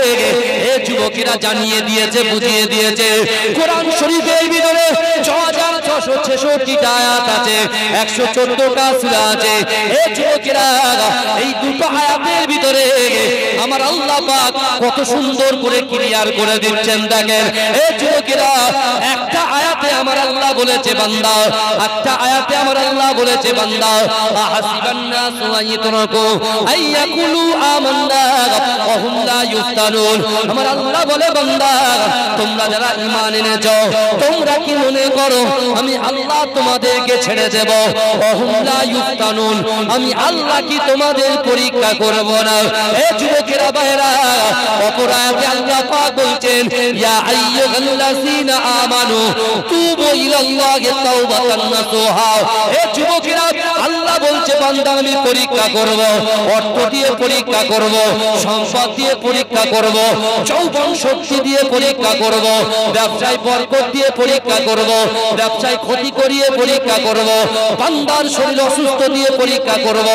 এই যুবকেরা জানিয়ে দিয়েছে, বুঝিয়ে দিয়েছে। কোরআন শরীফের ভিতরে 6666টা আয়াত আছে, 114টা সূরা আছে। এই যুবকেরা এই দুটো আয়াতের ভিতরে আমার আল্লাহ পাক কত সুন্দর করে ক্লিয়ার করে দিচ্ছেন। দেখেন এই যুবকেরা, একটা আয়াতে আমার আল্লাহ বলেছে বান্দা, একটা আয়াতে আমার আল্লাহ বলেছে বান্দা, আহাসিবান নাসু আইয়ুতরাকু আইয়াকুলু আমান্না ওয়া হুম লা ইফতানুন। আমার আল্লাহ বলে বান্দা, তোমরা যারা ঈমান এনেছো তোমরা কি মনে করো আমি আল্লাহ তোমাদেরকে ছেড়ে দেব? ওয়া হুম লা ইফতানুন, আমি আল্লাহ কি তোমাদের পরীক্ষা করব না? এ যুবকেরা ভাইরা, অপর আয়াতে আল্লাহ পাক বলছেন, ইয়া আইয়ুহাল্লাযীনা আমানু তুবু ইলাল্লাহি তাওবাতান নাসুহা। এ যুবকেরা, আল্লাহ বলছে বান্দা আমি পরীক্ষা করব, অর্থ দিয়ে পরীক্ষা করব, সম্পদ দিয়ে পরীক্ষা করব, যৌবন শক্তি দিয়ে পরীক্ষা করব, ব্যবসায় বরকত দিয়ে পরীক্ষা করব, ব্যবসায় ক্ষতি করিয়ে পরীক্ষা করব, বান্দার শরীর অসুস্থ দিয়ে পরীক্ষা করব,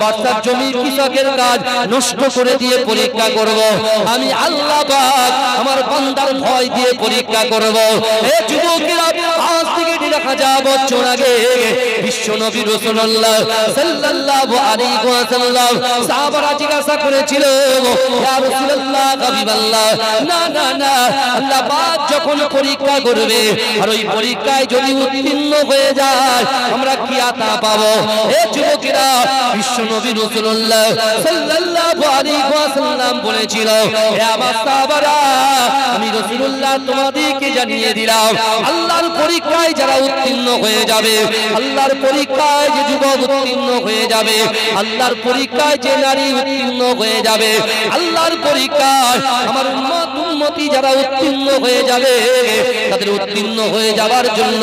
বাচ্চার জমি কৃষকের কাজ নষ্ট করে দিয়ে পরীক্ষা করব, আমি আল্লাহ পাক আমার বান্দার ভয় দিয়ে পরীক্ষা করব। এ যুবকেরা, আজ থেকে 1000 বছর আগে বিশ্ব নবী রাসূলুল্লাহ সাল্লাল্লাহু আলাইহি ওয়াসাল্লাম সাহাবারা জিজ্ঞাসা করেছিল, ইয়া রাসূলুল্লাহ হাবিবাল্লাহ, না না না, আল্লাহ পাক যখন পরীক্ষা করবে আর ওই পরীক্ষায় যদি উত্তীর্ণ হয়ে যায় আমরা কি আতা পাবো? এ যুবকেরা, বিশ্ব নবী রাসূলুল্লাহ সাল্লাল্লাহু আলাইহি ওয়াসাল্লাম বলেছিল, হে আমার সাহাবারা, আমি রাসূলুল্লাহ তোমাদেরকে জানিয়ে দিলাম, আল্লাহর পরীক্ষায় যারা উত্তীর্ণ হয়ে যাবে, আল্লাহর পরীক্ষায় যে যুবক উত্তীর্ণ হয়ে যাবে, আল্লাহর পরীক্ষায় যে নারী উত্তীর্ণ হয়ে যাবে, আল্লাহর পরীক্ষায় আমার উম্মতি যারা উত্তীর্ণ হয়ে যাবে, তাদের উত্তীর্ণ হয়ে যাবার জন্য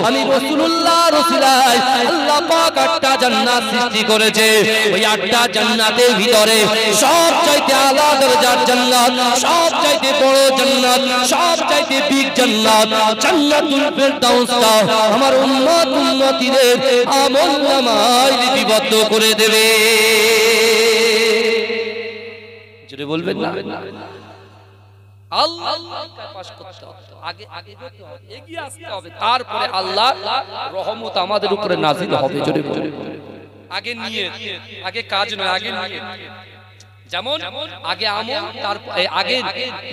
আমি রাসূলুল্লাহ রসুলাই আল্লাহ পাক 8টা জান্নাত সৃষ্টি করেছে। ওই 8টা জান্নাতের ভিতরে সবচাইতে আলা দরজার জান্নাত, সবচাইতে বড় জান্নাত, সবচাইতে বিগ জান্নাত জান্নাতুল ফেরদাউসটা আমার উম্মতিদের আমলনামায় লিপিবদ্ধ করে দেবে। জোরে বলবেন না? আল্লাহ পাস করতে হবে, আগে আগে এগিয়ে আসতে হবে, তারপরে আল্লাহ রহমত আমাদের উপরে নাযিল হবে। জোরে বলুন। আগে নিয়ত, আগে কাজ নয়, আগে নিয়ত। যেমন আগে আমল, তারপরে আগে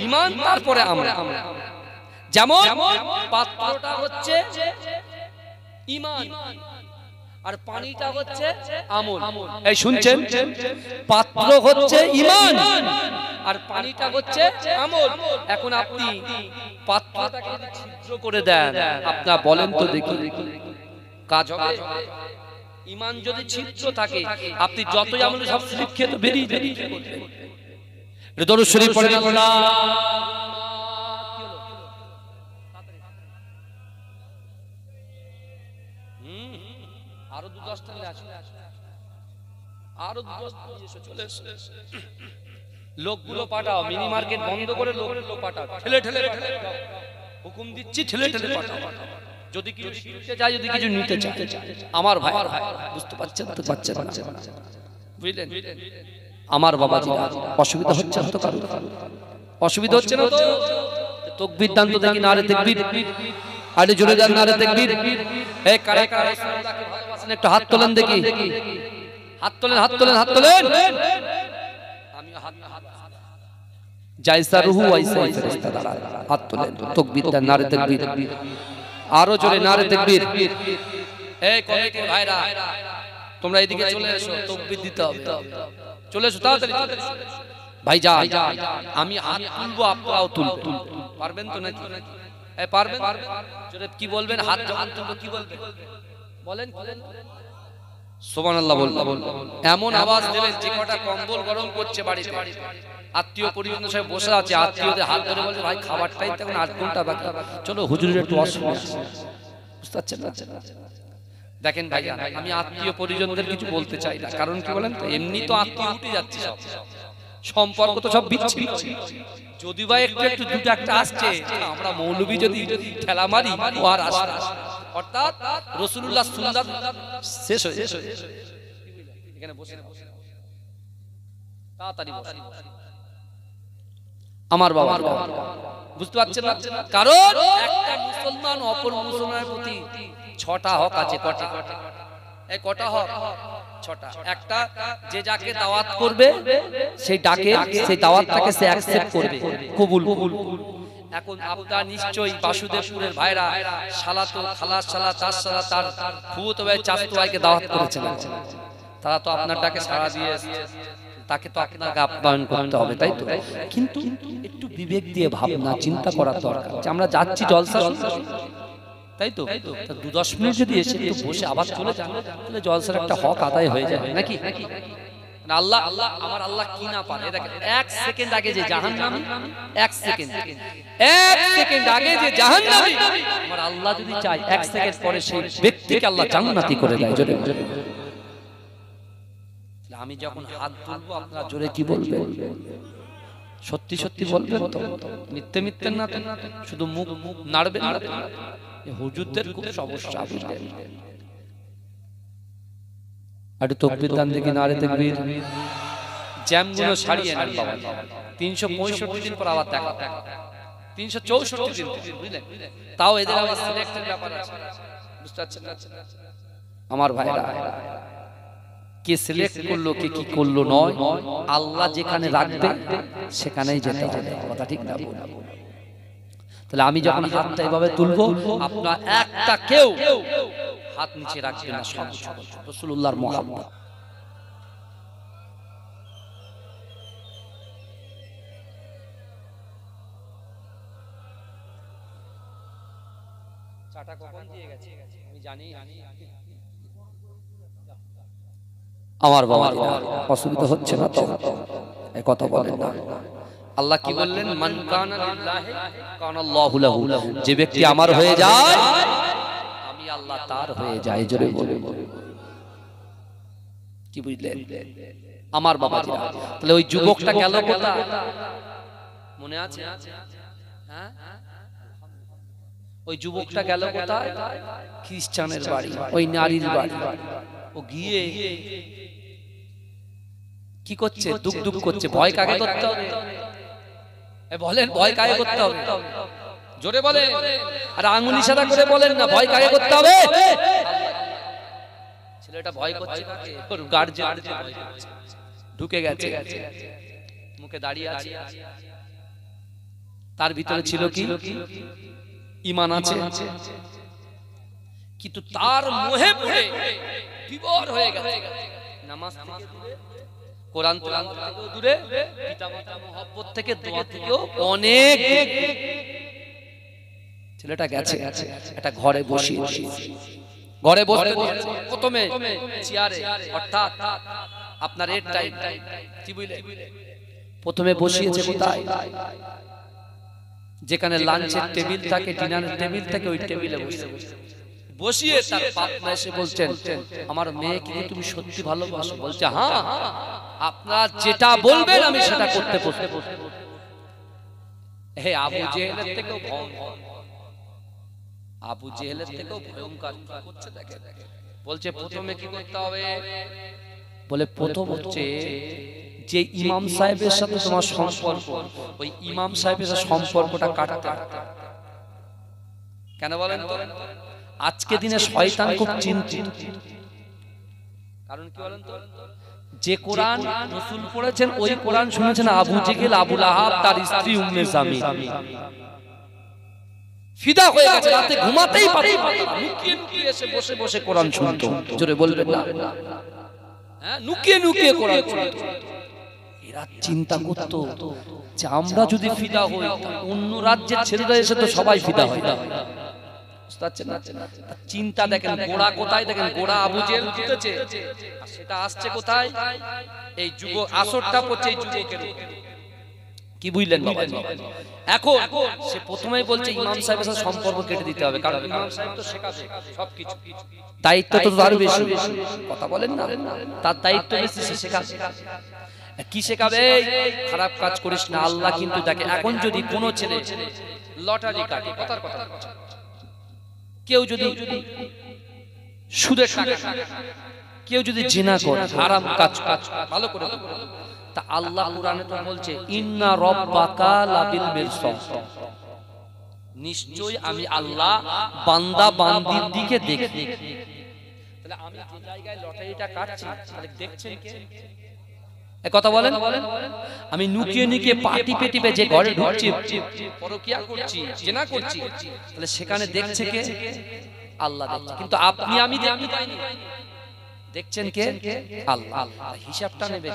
ঈমান, তারপরে আমল। যেমন পাত্রটা হচ্ছে ঈমান আর পানিটা হচ্ছে আমল। এই শুনছেন? পাত্র হচ্ছে ঈমান আর পানিটা হচ্ছে আমল। এখন আপনি পাত্রটাকে যদি ছিদ্র করে দেন, আপনারা বলেন তো দেখি কাজ হবে? ঈমান যদি ছিদ্র থাকে, আপনি যতই আমল সব স্লিপ খেয়ে তো বেরিয়ে যাবে। দরুদ শরীফ পড়েন। আল্লাহ আরো 10টা আসে, আরো 10টা চলে এসে লোকগুলো পাঠাও, মিনি মার্কেট বন্ধ করে লোকগুলো পাঠাও, ঠেলে ঠেলে হুকুম দিচ্ছি, ঠেলে ঠেলে পাঠাও। যদি কিছু নিতে চাই, যদি কিছু নিতে চাই, আমার ভাই বুঝতে পারছেন তো? পাচ্ছেন না, বুঝলেন? আমার বাবাজি অসুবিধা হচ্ছে না তো? কারো অসুবিধা হচ্ছে না তো? তাকবীর দান তো দেখি, নারে তাকবীর, আরে জোরে দেন নারে তাকবীর। এই কারা কারা রাসূলুল্লাহকে ভালোবাসেন একটু হাত তোলেন দেখি, হাত তোলেন, হাত তোলেন, হাত তোলেন। আমি হাত জায়সা রুহু ওয়াইসাই ফেরেশতা দ্বারা হাত তোলেন, তাকবীর দেন, নারে তাকবীর, আরো জোরে নারে তাকবীর। এই কমিটির ভাইরা তোমরা এদিকে চলে এসো, তাকবীর দিতে হবে। চলে এসো তাড়াতাড়ি ভাই। যা আমি হাত তুলবো, আপনারাও তুলবেন, পারবেন তো নাকি? এই পারবেন? জোরে কি বলবেন? হাত যখন তুলবো কি বলবেন? বলেন সুবহানাল্লাহ বলবেন। এমন আওয়াজ দেবেন যে কটা কম্বল গরম করছে বাড়িতে, আত্মীয় পরিজন সব বসে আছে, আত্মীয়দের হাত ধরে বলছে ভাই খাবারটাই তো এখন 8 ঘন্টা বাকি, চলো হুজুরের একটু অসুবিধা আছে, বুঝতে পারছেন না? দেখেন ভাই, আমি আত্মীয় পরিজনদের কিছু বলতে চাই না, কারণ কি বলেন তো, এমনি তো আত্মীয় উঠে যাচ্ছে, সব সম্পর্ক তো সব বিচ্ছিন্ন। যদি বা একটু একটু দুটো একটা আসছে, আমরা মৌলবী যদি ঠেলা মারি ও আর আসে, অর্থাৎ রাসূলুল্লাহ সুন্নাত শেষ হয়ে যায়। এখানে বসে তাড়াতাড়ি বসে আমার বাবা, বুঝতে পারছেন না? কারণ একটা মুসলমান অপর মুসলমানের প্রতি 6টা হক আছে। কটা? এই কটা হক? ছটা। একটা, যে যাকে দাওয়াত করবে সেই ডাকে সেই দাওয়াতটাকে সে অ্যাকসেপ্ট করবে, কবুল। এখন আপনারা নিশ্চয়ই বাসুদেবপুরের ভাইরা শালাতো খালাস শালা তার শালা তার ফুফুতো ভাই চাচাতো ভাইকে দাওয়াত করেছেন, তারা তো আপনার ডাকে সাড়া দিয়ে তাকে তো আপনাকে আপ্যায়ন করতে হবে, তাই তো? কিন্তু একটু বিবেক দিয়ে ভাবনা চিন্তা করার দরকার যে আমরা যাচ্ছি জলসা শুনতে, তাই তো? 2-10 মিনিট যদি এসে একটু বসে আবার চলে যান তাহলে জলসার একটা হক আদায় হয়ে যাবে নাকি? আল্লাহ আমার আল্লাহ কি না পারে, দেখেন 1 সেকেন্ড আগে যে জাহান্নামী, 1 সেকেন্ড আগে যে জাহান্নামী, আমার আল্লাহ যদি চায় 1 সেকেন্ড পরে সেই ব্যক্তিকে আল্লাহ জান্নাতি করে দেয়। জোরে জোরে আমি যখন হাত তুলবো আপনারা জোরে কি বলবেন? সত্যি সত্যি বলবেন তো, মিথ্যে মিথ্যে না তো, শুধু মুখ নাড়বেন না। হুজুরদের খুব সমস্যা, বুঝলেন? আর তাকবীর দান দেখি, নারে তাকবীর। জ্যামগুলো ছাড়িয়ে নেন বাবা, 365 দিন পর আবার দেখা, 364 দিন, বুঝলেন? তাও এদের আবার সিলেক্টের ব্যাপার আছে, বুঝতে পারছেন না আমার ভাইরা? কে সিলেক্ট করলো কে কি করলো নয়, আল্লাহ যেখানে রাখবে সেখানেই যেতে হবে, কথা ঠিক না? তাহলে আমি যখন হাতটা এভাবে তুলবো আপনারা একটা কেউ হাত নিচে রাখবেন না, সব রাসূলুল্লাহর মুহাব্বত। চাটা কখন দিয়ে গেছে আমি জানি। আমার বাবা অসুবিধা হচ্ছে না তো? এই কথা বলেন না। আল্লাহ কি বললেন? মান কানা লিল্লাহি কানা আল্লাহু লাহু, যে ব্যক্তি আমার হয়ে যায় আমি আল্লাহ তার হয়ে যাই। জোরে বলে কি বুঝলেন আমার বাবাজিরা? তাহলে ওই যুবকটা গেল কোথায় মনে আছে? হ্যাঁ, ওই যুবকটা গেল কোথায়? খ্রিস্টানের বাড়ি, ওই নারীর বাড়ি। ও গিয়ে কি করছে? দুঃখ দুঃখ করছে। ভয় কাকে করতে হবে? বলেন, ভয় কাকে করতে হবে? জোরে বলে, আর আঙ্গুল ইশারা করে বলেন না, ভয় কাকে করতে হবে? ছেলেটা ভয় করছে কাকে? ওর গার্জিয়ান ঢুকে গেছে, মুখে দাঁড়িয়ে আছে। তার ভিতরে ছিল কি? ঈমান আছে, কিন্তু তার মোহে পড়ে বিভোর হয়ে গেছে। নামাজ থেকে দূরে, কোরআন থেকে দূরে, পিতামাতা মহব্বত থেকে, দোয়া থেকেও অনেক। ছেলেটা গেছে একটা ঘরে বসিয়েছে, ঘরে বসে প্রথমে চেয়ারে, অর্থাৎ আপনার এর টাইম কি বুঝলে, প্রথমে বসিয়েছে কোথায়? যেখানে লাঞ্চের টেবিল থাকে, ডিনারের টেবিল থাকে, ওই টেবিলে বসিয়ে তার বাপ মা এসে বলছেন, আমার মেয়েকে কি তুমি সত্যি ভালোবাসো? বলছে হ্যাঁ, আপনার যেটা বলবেন আমি সেটা করতে বসতে। হে আবু জেহেলের থেকেও ভয়ঙ্কর, আবু জেহেলের থেকেও ভয়ঙ্কর করছে। দেখে বলছে প্রথমে কি করতে হবে? বলে প্রথম হচ্ছে যে ইমাম সাহেবের সাথে তোমার সম্পর্ক, ওই ইমাম সাহেবের সাথে সম্পর্কটা কাটাতে। কেন বলেন তো? আজকে দিনে শয়তান খুব চিন্তিত। কারণ কি বলেন তো? যে কোরআন রাসূল পড়েছেন ওই কোরআন শুনেছেন আবু জেহেল, আবু লাহাব, তার স্ত্রী উম্মে জামিল। ফিদা হয়ে গেছে, রাতে ঘুমাতেই পারত না, লুকিয়ে লুকিয়ে এসে বসে বসে কোরআন শুনতো। জোরে বলবেন না? হ্যাঁ, লুকিয়ে লুকিয়ে কোরআন শুনতো। এরা চিন্তা করতো যে আমরা যদি ফিদা হই, অন্য রাজ্যের ছেলেরা এসে তো সবাই ফিদা হয় না। চিন্তা দেখেন, গোড়া কোথায়? দেখেন গোড়া আবু জেহেল জিতেছে, আর সেটা আসছে কোথায়? এই যুবক আসরটা পড়ছে এই যুবকের। কি বুঝলেন বাবা? এখন সে প্রথমেই বলছে ইমাম সাহেবের সাথে সম্পর্ক কেটে দিতে হবে, কারণ ইমাম সাহেব তো শেখাবে সবকিছু, দায়িত্ব তো তার বেশি। কথা বলেন না? তার দায়িত্ব বেশি, সে শেখাবে। কি শেখাবে? খারাপ কাজ করিস না। আল্লাহ কিন্তু দেখে, এখন যদি কোনো ছেলে লটারি কাটে, কথার কথা, কেউ যদি সুদের টাকা, কেউ যদি জিনা করে, হারাম কাজ, ভালো করে তা আল্লাহ কুরআনে তো বলছে ইন্না রাব্বাকা লাবিল মিরসাদ, নিশ্চয়ই আমি আল্লাহ বান্দা বান্দির দিকে দেখি। তাহলে আমি যে জায়গায় লটারিটা কাটছি তাহলে দেখছেন কে? এক কথা বলেন, আমি নুকিয়ে নুকিয়ে পাটি পেটিপে যে ঘরে ঢুকছি, পরকিয়া করছি, জিনা করছি, তাহলে সেখানে দেখছে কে? আল্লাহ দেখছে। কিন্তু আপনি আমি দেখতে পাইনি, দেখছেন কে? আল্লাহ। হিসাবটা নেবে,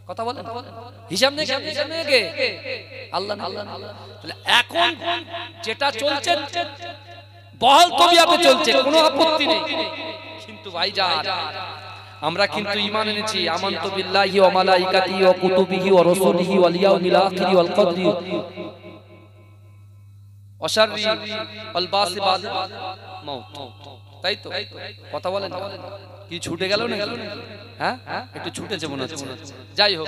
কথা বলেন, হিসাব নেবে কে? আল্লাহ। তাহলে এখন যেটা চলছে বহাল তবিয়াতে চলছে, কোনো আপত্তি নেই। কিন্তু ভাইজান আমরা কিন্তু ঈমান এনেছি, আমানতু বিল্লাহি ওয়া মালাইকাতিহি ওয়া কুতুবিহি ওয়া রাসূলিহি ওয়াল ইয়াউমিল আখিরি ওয়াল কদরি ওয়া শাররি ওয়াল বাসি বাদ মাউত। তাই তো কথা বলেন, কি ছুটে গেল না? হ্যাঁ, একটু ছুটেছে মনে হচ্ছে। যাই হোক,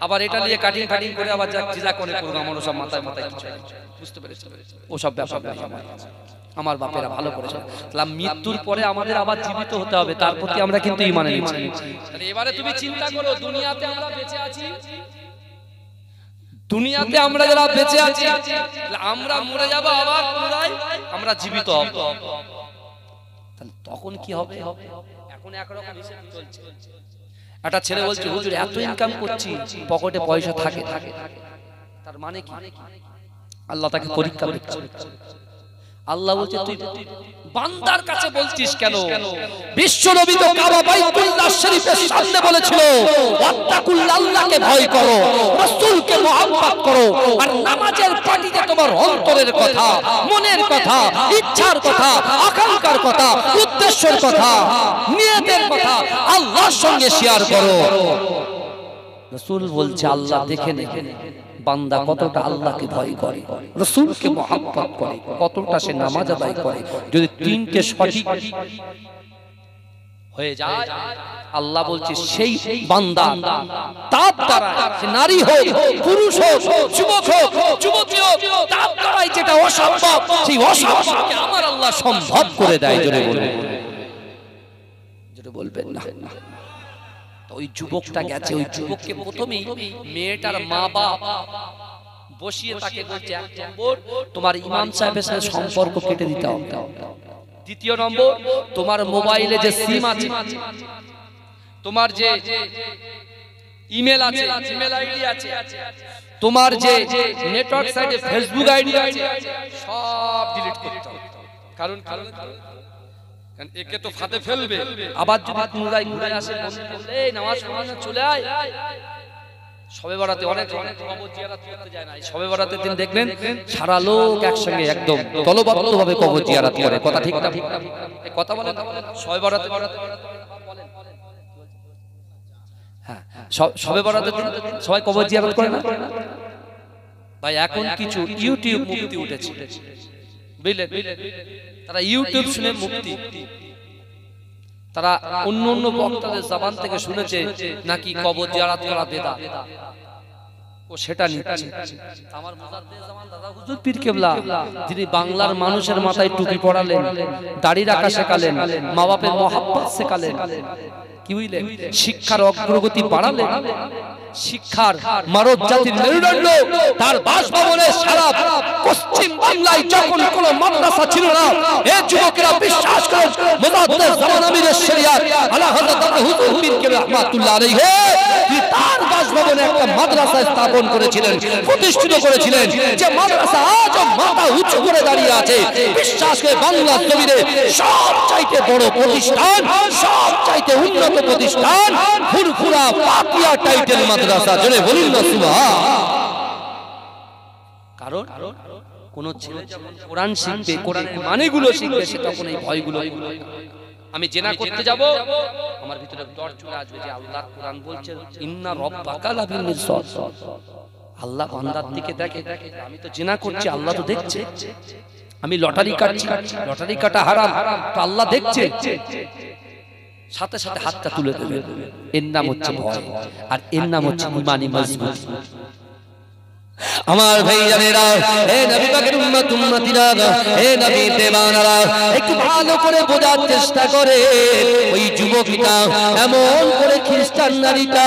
আবার এটা নিয়ে কাটিং ফাটিং করে আবার যা করে প্রোগ্রাম সব মাথায় কিছু বুঝতে পেরেছি, ওসব ব্যাপার আমার বাপেরা ভালো করেছে। মৃত্যুর পরে আমাদের আবার জীবিত হতে হবে, তার প্রতি আমরা কিন্তু ঈমান এনেছি। এবারে তুমি চিন্তা করো, দুনিয়াতে আমরা বেঁচে আছি, দুনিয়াতে আমরা যারা বেঁচে আছি, আমরা মরে যাব, আবার পুনরায় আমরা জীবিত হব, তাহলে তখন কি হবে? এখন একরকম হিসাব চলছে। একটা ছেলে বলছে, হুজুর এত ইনকাম করছি, পকেটে পয়সা থাকে, তার মানে কি? আল্লাহ তাকে পরীক্ষা করছে। আল্লাহ বলছে, তুই বান্দার কাছে বলছিস কেন? বিশ্ব নবী তো কাবা বাইতুল্লাহ শরীফের সামনে বলেছিল, ওয়াত্তাকুল্লাহ, আল্লাহকে ভয় করো, রাসূলকে মহব্বত করো, আর নামাজের পাটিতে তোমার অন্তরের কথা, মনের কথা, ইচ্ছার কথা, আকাঙ্ক্ষার কথা, উদ্দেশ্যের কথা, নিয়তের কথা আল্লাহর সঙ্গে শেয়ার করো। রাসূল বলছে, আল্লাহ দেখে নেন বান্দা কতটা আল্লাহকে ভয় করে, রাসূলকে মহব্বত করে, কতটা সে নামাজ আদায় করে। যদি তিনটে সঠিক হয়ে যায়, আল্লাহ বলছে সেই বান্দা, তার দ্বারা সে নারী হোক, পুরুষ হোক, যুবক হোক, যুবতী হোক, তার দ্বারাই যেটা অসম্ভব, সেই অসম্ভবকে আমার আল্লাহ সম্ভব করে দেয়। জোরে বলবেন, জোরে বলবেন না? ওই যুবকটা গেছে, ওই যুবককে প্রথমেই মেয়েটার মা বাপ বসিয়ে তাকে বলছে, এক নম্বর তোমার ইমাম সাহেবের সাথে সম্পর্ক কেটে দিতে হবে, দ্বিতীয় নম্বর তোমার মোবাইলে যে সিম আছে, তোমার যে ইমেল আছে, ইমেল আইডি আছে, তোমার যে নেটওয়ার্ক সাইটে ফেসবুক আইডি আছে, সব ডিলিট করতে হবে। কারণ একে তো ফাঁদে ফেলবে, আবার যদি পুনরায় ঘুরে আসে, এই নামাজ পড়তে চলে আয়। শবে বরাতে অনেক কবর জিয়ারত করতে যায় না, শবে বরাতের দিন দেখবেন সারা লোক একসঙ্গে একদম দলবদ্ধভাবে কবর জিয়ারত করে। কথা ঠিক না? এই কথা বলেন, শবে বরাতে বলেন, হ্যাঁ, শবে বরাতের দিন সবাই কবর জিয়ারত করে না ভাই? এখন কিছু ইউটিউব মুফতি উঠেছে, বুঝলেন? তারা ইউটিউব শুনে মুক্তি, তারা অন্য অন্য বক্তাদের জবান থেকে শুনেছে নাকি কবর জিয়ারত করা বেদাত, ও সেটা নিচ্ছে। আমার মুজাদ্দিদ জামান দাদা হুজুর পীর কেবলা, যিনি বাংলার মানুষের মাথায় টুপি পরালেন, দাড়ি রাখা শেখালেন, মা বাপের মহব্বত শেখালেন, কি বুঝলেন, শিক্ষার অগ্রগতি বাড়ালেন, শিক্ষার মানব জাতির মেরুদণ্ড, তার বাসভবনে সারা পশ্চিম বাংলায় যখন কোন মাদ্রাসা ছিল না, এই যুবকেরা বিশ্বাস করেন মুজাদ্দিদ জামান আমিরের শরিয়াত আলা হযরত হুজুর পীর কেবলা রাহমাতুল্লাহ আলাইহি, তিনি তার বাসভবনে একটা মাদ্রাসা স্থাপন করেছিলেন, প্রতিষ্ঠিত করেছিলেন, যে মাদ্রাসা আজ মাথা উঁচু করে দাঁড়িয়ে আছে। বিশ্বাস করে বাংলার জমিনে সবচাইতে বড় প্রতিষ্ঠান, সবচাইতে উন্নত প্রতিষ্ঠান ফুরফুরা পাতিয়া টাইটেল মাদ্রাসা। জোরে বলুন না সুবহান। কারণ কোন ছেলে যখন কোরআন শিখবে, কোরআনের মানেগুলো শিখবে, সে তখন এই ভয়গুলো, আমি জেনা করতে যাব, আমার ভিতরে ডর চলে আসবে যে আল্লাহ কোরআন বলছে ইন্না রাব্বাকা লাবিল মিরসাদ, আল্লাহ বান্দার দিকে দেখে, আমি তো জেনা করছি, আল্লাহ তো দেখছে, আমি লটারি কাটছি, লটারি কাটা হারাম, তো আল্লাহ দেখছে, সাথে সাথে হাতটা তুলে দেবে। এর নাম হচ্ছে ভয়, আর এর নাম হচ্ছে ইমানি মজবুত। আমার ভাইজানেরা, হে নবী পাকের উম্মত উম্মতিরা, হে নবী দেওয়ানারা, একটু ভালো করে বোঝার চেষ্টা করে। ওই যুবকটা এমন করে খ্রিস্টান নারীটা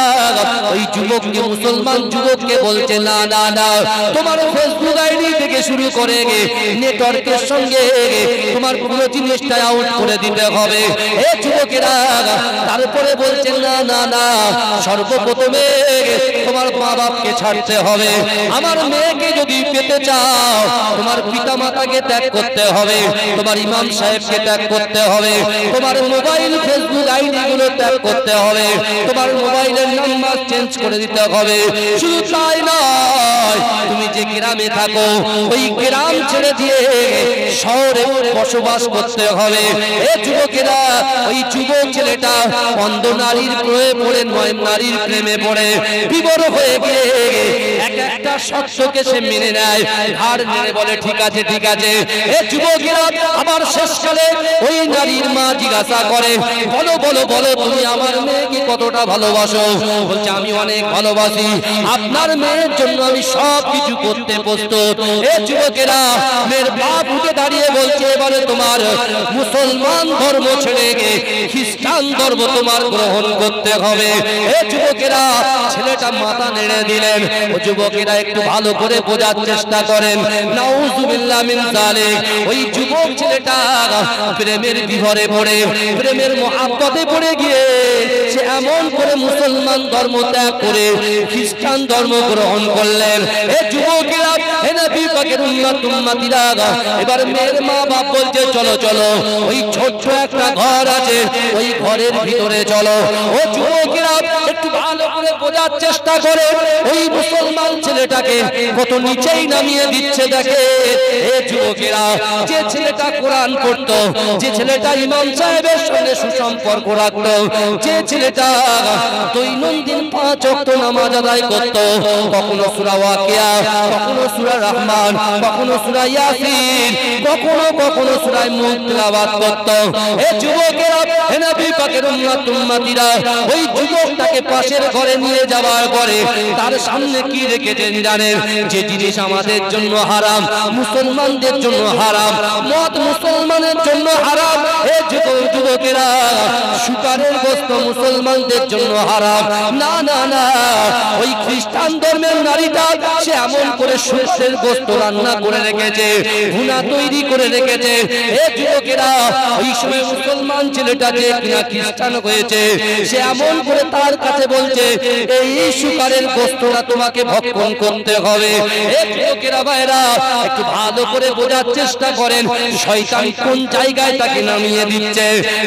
ওই যুবককে, মুসলমান যুবককে বলছে, না না না, তোমার ফেসবুক আইডি থেকে শুরু করে নেটওয়ার্কের সঙ্গে তোমার পুরো জিনিসটা আউট করে দিতে হবে। হে যুবকেরা, তারপরে বলছেন, না না না, সর্বপ্রথমে তোমার মা বাপকে ছাড়তে হবে। আমার মেয়েকে যদি পেতে চাও, তোমার পিতা মাতাকে ত্যাগ করতে হবে, তোমার ইমাম সাহেবকে ত্যাগ করতে হবে, তোমার মোবাইল ফেসবুক আইডি গুলো ত্যাগ করতে হবে, তোমার মোবাইলের নাম্বার চেঞ্জ করে দিতে হবে। শুধু তাই নয়, তুমি যে গ্রামে থাকো ওই গ্রাম ছেড়ে দিয়ে শহরে বসবাস করতে হবে। এই যুবকেরা, ওই যুবক ছেলেটা অন্ধ নারীর প্রেমে পড়ে, নয় নারীর প্রেমে পড়ে বিবর হয়ে গিয়ে একটা শর্তকে সে মেনে নেয়, হাড় নেড়ে বলে, ঠিক আছে ঠিক আছে। এই যুবকেরা আবার শেষকালে ওই নারীর মা জিজ্ঞাসা করে, বলো বলো বলো, তুমি আমার মেয়েকে কতটা ভালোবাসো? বলছে, আমি অনেক ভালোবাসি, আপনার মেয়ের জন্য আমি সব কিছু করতে প্রস্তুত। এই যুবকেরা, মেয়ের বাপ উঠে দাঁড়িয়ে বলছে, এবারে তোমার মুসলমান ধর্ম ছেড়ে গিয়ে খ্রিস্টান ধর্ম তোমার গ্রহণ করতে হবে। এই যুবকেরা, ছেলেটা মাথা নেড়ে দিলেন। ও যুবকেরা, একটু ভালো করে বোঝার চেষ্টা করেন। নাউযুবিল্লাহ মিন যালিক, ওই যুবক ছেলেটা প্রেমের বিভরে পড়ে, প্রেমের মহব্বতে পড়ে গিয়ে সে এমন করে মুসলমান ধর্ম ত্যাগ করে খ্রিস্টান ধর্ম গ্রহণ করলেন। এই যুবকেরা, হে নবী পাকের উম্মত উম্মতিরা, এবার মেয়ের মা বাপ বলছে, চলো চলো, ওই ছোট্ট একটা ঘর আছে, ওই ঘরের ভিতরে চলো। ও যুবকেরা, একটু ভালো করে বোঝার চেষ্টা করে, ওই মুসলমান ছেলেটাকে কত নিচেই নামিয়ে দিচ্ছে দেখে। এ যুবকেরা, যে ছেলেটা কোরআন পড়তো, যে ছেলেটা ইমাম সাহেবের সঙ্গে সুসম্পর্ক রাখতো, যে ছেলেটা দৈনন্দিন 5 ওয়াক্ত নামাজ আদায় করতো, কখনো সূরা ওয়াকিয়া, কখনো সূরা রহমান, কখনো সূরা ইয়াসিন, কখনো কখনো সূরা মুলক তেলাওয়াত করতো। এ যুবকেরা, হে নবী পাকের উম্মত উম্মতিরা, ওই যুবকটাকে পাশের ঘরে নিয়ে যাওয়ার পরে তার সামনে কি রেখেছেন জানেন? যে জিনিস আমাদের জন্য হারাম, মুসলমানদের জন্য হারাম, মদ মুসলমানের জন্য হারাম। এই যুবকেরা, শুকরের গোশত মুসলমানদের জন্য হারাম। না না না, ওই খ্রিস্টান ধর্মের নারীটা সে এমন করে শুকরের গোশত রান্না করে রেখেছে, ভুনা তৈরি করে রেখেছে। এই যুবকেরা, ওই সময় মুসলমান ছেলেটা যে কিনা খ্রিস্টান হয়েছে, সে এমন করে তার কাছে বলছে, এই শুকরের গোশতটা তোমাকে ভক্ষণ করতে হবে। এই যুবকেরা ভাইরা, একটু ভালো করে বোঝার চেষ্টা করেন, শয়তান কোন জায়গায় তাকে নামিয়ে দিচ্ছে।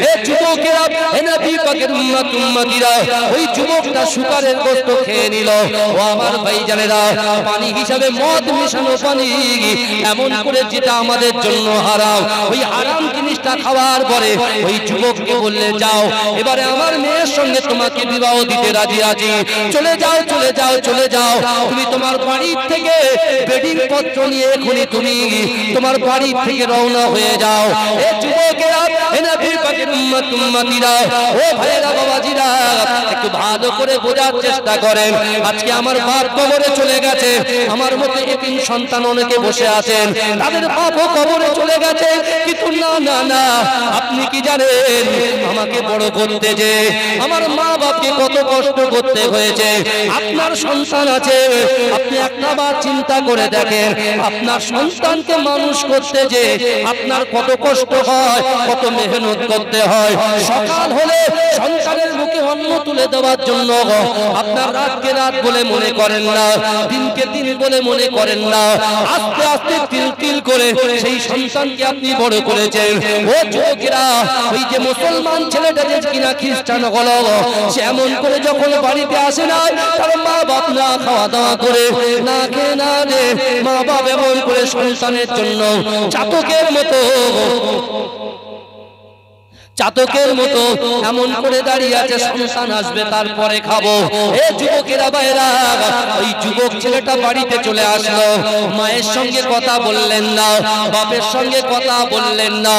এই যুবকেরা, হে নবী পাকের উম্মত উম্মতিরা, ওই যুবকটা শুকরের গোশত খেয়ে নিল। ও আমার ভাইজানেরা, পানি হিসাবে মদ মিশানো পানি, এমন করে যেটা আমাদের জন্য হারাম, ওই হারাম জিনিসটা খাওয়ার পরে ওই যুবককে বললে, যাও, এবারে আমার মেয়ের সঙ্গে তোমাকে বিবাহ দিতে রাজি আছি, চলে যাও চলে যাও চলে যাও, তুমি তোমার বাড়ি থেকে বেডিং পত্র নিয়ে এখনই তুমি তোমার বাড়ি থেকে রওনা হয়ে যাও। এ যুবকেরা, হে নবীর পাকের উম্মত উম্মতিরা, ও ভাইরা বাবাজিরা, একটু ভালো করে বোঝার চেষ্টা করেন। আজকে আমার বাপ কবরে চলে গেছে, আমার মতো এতিম সন্তান অনেকে বসে আছেন, তাদের বাপও কবরে চলে গেছে, কিন্তু না না না, আপনি কি জানেন, আমাকে বড় করতে যে আমার মা বাপকে কত কষ্ট করতে হয়েছে। আপনার সন্তান আছে, আপনি একটা বার চিন্তা করে দেখেন, আপনার সন্তানকে মানুষ করতে যে আপনার কত কষ্ট হয়, কত মেহনত করতে হয়। সকাল হলে সন্তানের মুখে অন্ন তুলে দেওয়ার জন্য আপনার রাতকে রাত বলে মনে করেন না, দিনকে দিন বলে মনে করেন না, আস্তে আস্তে তিল তিল করে সেই সন্তানকে আপনি বড় করেছেন। ও যুবকেরা, ওই যে মুসলমান ছেলেটা যে কিনা খ্রিস্টান হলো, সে এমন করে যখন বাড়িতে আসে না, তার মা বাপ না খাওয়া দাওয়া করে, না খেয়ে না দে, মা বাপ এমন করে সন্তানের জন্য চাতকের মতো চাতকের মতো এমন করে দাঁড়িয়ে আছে, সন্তান আসবে তারপরে খাবো। এ যুবকেরা ভাইরা, ওই যুবক ছেলেটা বাড়িতে চলে আসলো, মায়ের সঙ্গে কথা বললেন না, বাপের সঙ্গে কথা বললেন না।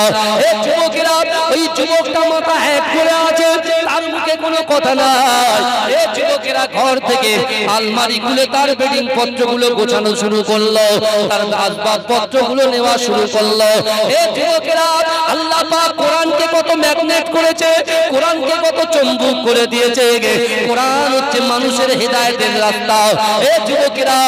এ যুবকেরা, ওই যুবকটা মাথা হ্যাক করে আছে, তার মুখে কোনো কথা নাই। এ যুবকেরা ঘর থেকে আলমারি খুলে তার বেডিং পত্রগুলো গোছানো শুরু করলো, তার আসবাব পত্রগুলো নেওয়া শুরু করলো। এ যুবকেরা, আল্লাহ পাক কোরআনকে কত ম্যাগনেট করেছে, কোরআনকে কত চুম্বক করে দিয়েছে। কোরআন হচ্ছে মানুষের হেদায়েতের রাস্তা। এ যুবকেরা,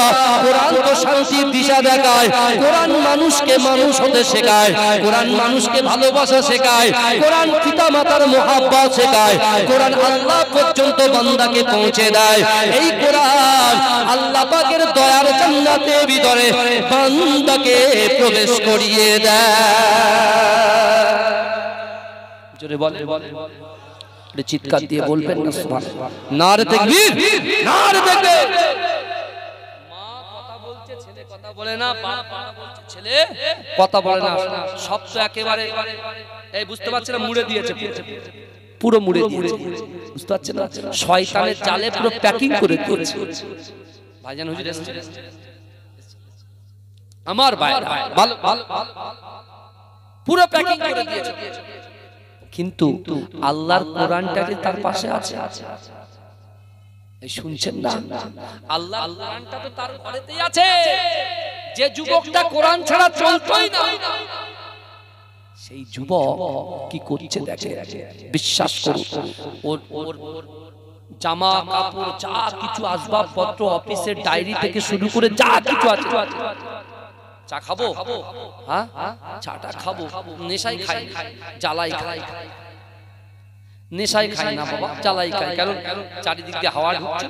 কোরআন তো শান্তির দিশা দেখায়, কোরআন মানুষকে মানুষ হতে শেখায়, কোরআন মানুষকে ভালোবাসা শেখায়, কোরআন পিতামাতার মুহাব্বত শেখায়, কোরআন আল্লাহ পর্যন্ত বান্দাকে পৌঁছে দেয়। এই কোরআন আল্লাহ পাকের দয়ার জান্নাতের ভিতরে বান্দাকে প্রবেশ করিয়ে দেয়। জোরে বলে, চিৎকার দিয়ে বলবেন না সুবহানাল্লাহ। নারে তাকবীর, নারে তাকবীর। মা কথা বলছে, ছেলে কথা বলে না, বাপ কথা বলছে, ছেলে কথা বলে না। সব তো একেবারে এই বুঝতে পারছেন না, মুড়ে দিয়েছে, পুরো মুড়ে দিয়েছে, বুঝতে পারছেন না, শয়তানের জালে পুরো প্যাকিং করে দিয়েছে। ভাইজান হুজুর আমার ভাই ভালো পুরো প্যাকিং করে দিয়েছে, কিন্তু আল্লাহর কোরআনটা যে তার পাশে আছে, এই শুনছেন না, আল্লাহর কোরআনটা তো তার ঘরেতেই আছে। যে যুবকটা কোরআন ছাড়া চলতোই না, সেই যুবক কি করছে দেখে, বিশ্বাস করুন, ওর জামা কাপড় যা কিছু আসবাবপত্র, অফিসের ডায়েরি থেকে শুরু করে যা কিছু আছে, চা খাবো, হ্যাঁ চাটা খাবো, নেশাই খাই, জ্বালাই খাই, নেশাই খাই না বাবা, জ্বালাই খাই। কারণ চারিদিক দিয়ে হাওয়া ঢুকছে,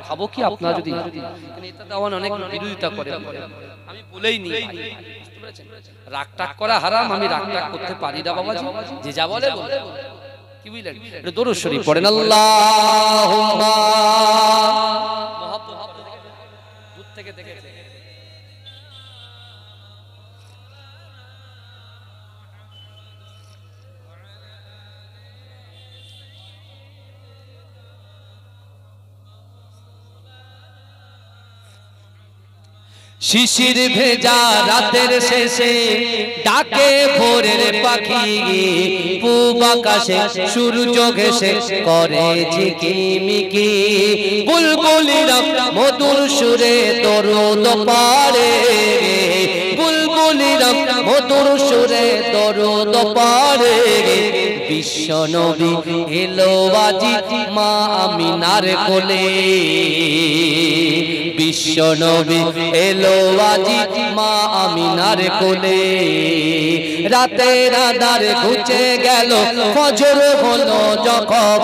খাবো কি? আপনারা যদি নেতাতে আমার অনেক বিরোধিতা করে, আমি বলেই নি, রাগ টাগ করা হারাম, আমি রাগ টাগ করতে পারি না বাবা, যে যা বলে বলে। কি বুঝলেন? এটা দরুদ শরীফ পড়েন, আল্লাহুম্মা মহব্বত দূর থেকে দেখে শিশির ভেজা রাতের শেষে ডাকে ভোরের পাখি, পূব আকাশে সূর্য ঘেঁষে করে ঝিকিমিকি, বুলবুলিরা মধুর সুরে দরুদ পড়ে, বুলবুলিরা মধুর সুরে দরুদ পড়ে। বিশ্ব নবী এলো আজি মা আমিনার কোলে, বিশ্ব নবী এলো আজি মা আমিনার কোলে। রাতের আঁধার ঘুচে গেল, ফজর হলো যখন,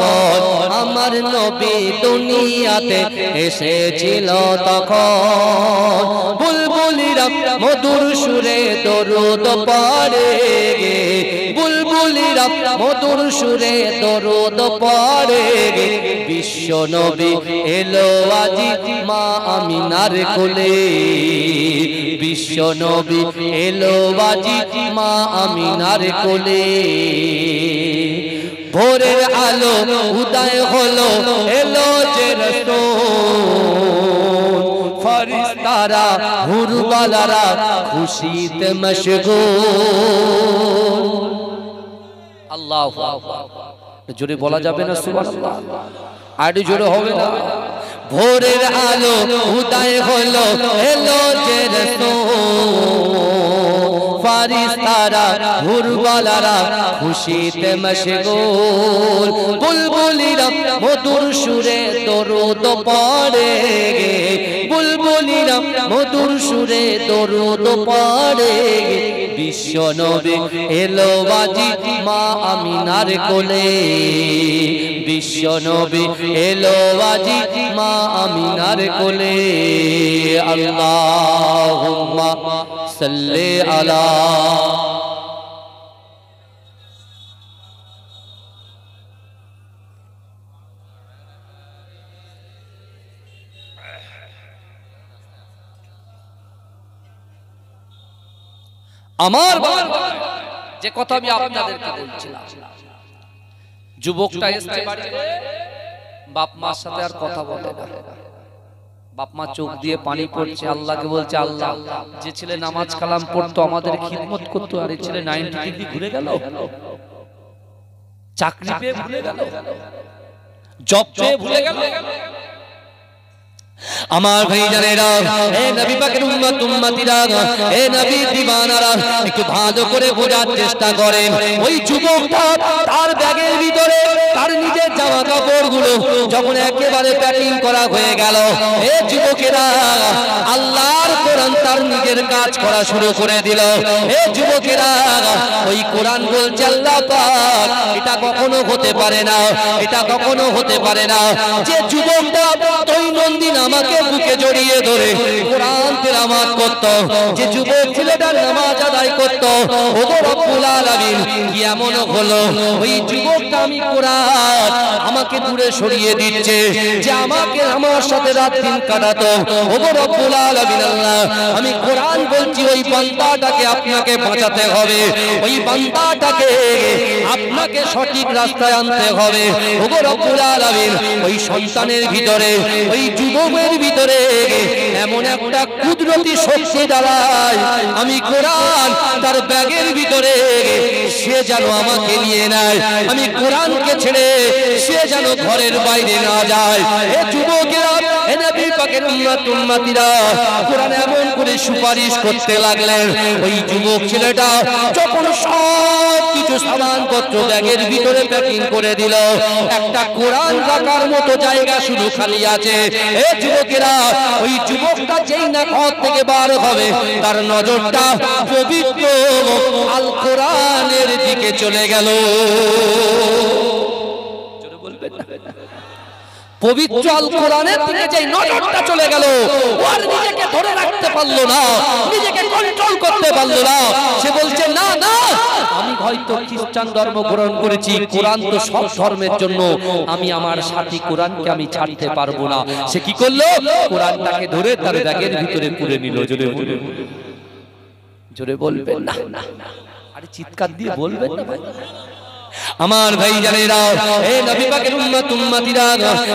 আমার নবী দুনিয়াতে এসেছিল তখন। বুলবুলিরা মধুর সুরে দরুদ পড়ে, বুলবুলিরা মধুর সুরে দরুদ পড়ে। বিশ্ব নবী এলো আজি মা আমিনার কোলে, বিশ্ব নবী এলো আজি মা আমিনার কোলে। ভোরের আলো উদয় হলো, এলো যে রাসূল, ফেরেশতারা হুরবালারা খুশিতে মশগুল। আল্লাহু আকবার, জোরে বলা যাবে না সুবহানাল্লাহ? আর জোরে হবে না? ভোরের আলো উদয় হলো, এলো যে রাসূল, ফেরেশতারা হুরবালারা খুশিতে মশগুল। বুলবুলিরা মধুর সুরে দরুদ পড়ে, বুলবুলিরা মধুর সুরে দরুদ পড়ে। বিশ্ব নবী এলো আজি মা আমিনার কোলে, বিশ্ব নবী এলো আজি মা আমিনার কোলে। আল্লাহুম্মা সাল্লি আলা আমার যে কথা আমি আপনাদেরকে বলছিলাম, যুবকটা এসে বাড়িতে বাপ মার সাথে আর কথা বলে না। বাপ মা চোখ দিয়ে পানি পড়ছে, আল্লাহকে বলছে আল্লাহ যে ছেলে নামাজ কালাম পড়তো আমাদের খিদমত করতো আর এই ছেলে 90 ডিগ্রি ঘুরে গেল, চাকরি পেয়ে ভুলে গেল, জব পেয়ে ভুলে গেল। আমার ভাইজানেরা, হে নবী পাকের উম্মত উম্মতিরা, হে নবী দিওয়ানারা, একটু ভালো করে বোঝার চেষ্টা করেন। ওই যুবকটা তার ব্যাগের ভিতরে তার নিজের জামা কাপড়গুলো যখন একেবারে প্যাকিং করা হয়ে গেল, হে যুবকেরা, আল্লাহর কোরআন তার নিজের কাজ করা শুরু করে দিল। হে যুবকেরা, ওই কোরআন বলছে আল্লাহ পাক এটা কখনো হতে পারে না, এটা কখনো হতে পারে না যে যুবকটা দৈনন্দিন আমাকে বুকে জড়িয়ে ধরে কোরআন তেলাওয়াত করত, যে যুবক ছেলেটা নামাজ আদায় করত, ওগো রব্বুল আলামিন কি এমন হলো ওই যুবকটা আমি কোরআন আমাকে দূরে সরিয়ে দিচ্ছে, যে আমাকে আমার সাথে রাত দিন কাটাতো। ওগো রব্বুল আলামিন আল্লাহ, আমি কোরআন বলছি ওই বান্দাটাকে আপনাকে বাঁচাতে হবে, ওই বান্দাটাকে আপনাকে সঠিক রাস্তায় আনতে হবে। ওগো রব্বুল আলামিন, ওই সন্তানের ভিতরে ওই যুবকের ভিতরে এমন একটা কুদরতি শক্তি দাঁড়ায়, আমি কোরআন তার ব্যাগের ভিতরে সে যেন আমাকে নিয়ে নেয়, আমি কোরআনকে ছেড়ে সে যেন ঘরের বাইরে না যায়। এ যুবকেরা, এ নবী পাকের উম্মত উম্মতিরা, কোরআন এমন করে সুপারিশ করতে লাগলেন। ওই যুবক ছেলেটা যখন সব কিছু সামানপত্র ব্যাগের ভিতরে প্যাকিং করে দিল, একটা কোরআন রাখার মতো জায়গা শুধু খালি আছে। এ যুবকেরা, ওই যুবকটা যেই না ঘর থেকে বার হবে তার নজরটা পবিত্র আল কোরআনের দিকে চলে গেল। জোরে বলবেন না? পবিত্র আল কোরআনের দিকে যেই নজরটা চলে গেল, আর নিজেকে ধরে রাখতে পারলো না, নিজেকে কন্ট্রোল করতে পারলো না। সে বলছে না না, আমি হয়তো খ্রিস্টান ধর্ম গ্রহণ করেছি, কোরআন তো সব ধর্মের জন্য, আমি আমার সাথী কোরআনকে আমি ছাড়তে পারবো না। সে কি করলো? কোরআনটাকে ধরে তার ব্যাগের ভিতরে পুরে নিল। জোরে জোরে বলবেন না? আরে চিৎকার দিয়ে বলবেন না ভাই। আমার ভাইজানেরা, হে নবী পাকের উম্মত উম্মতিরা,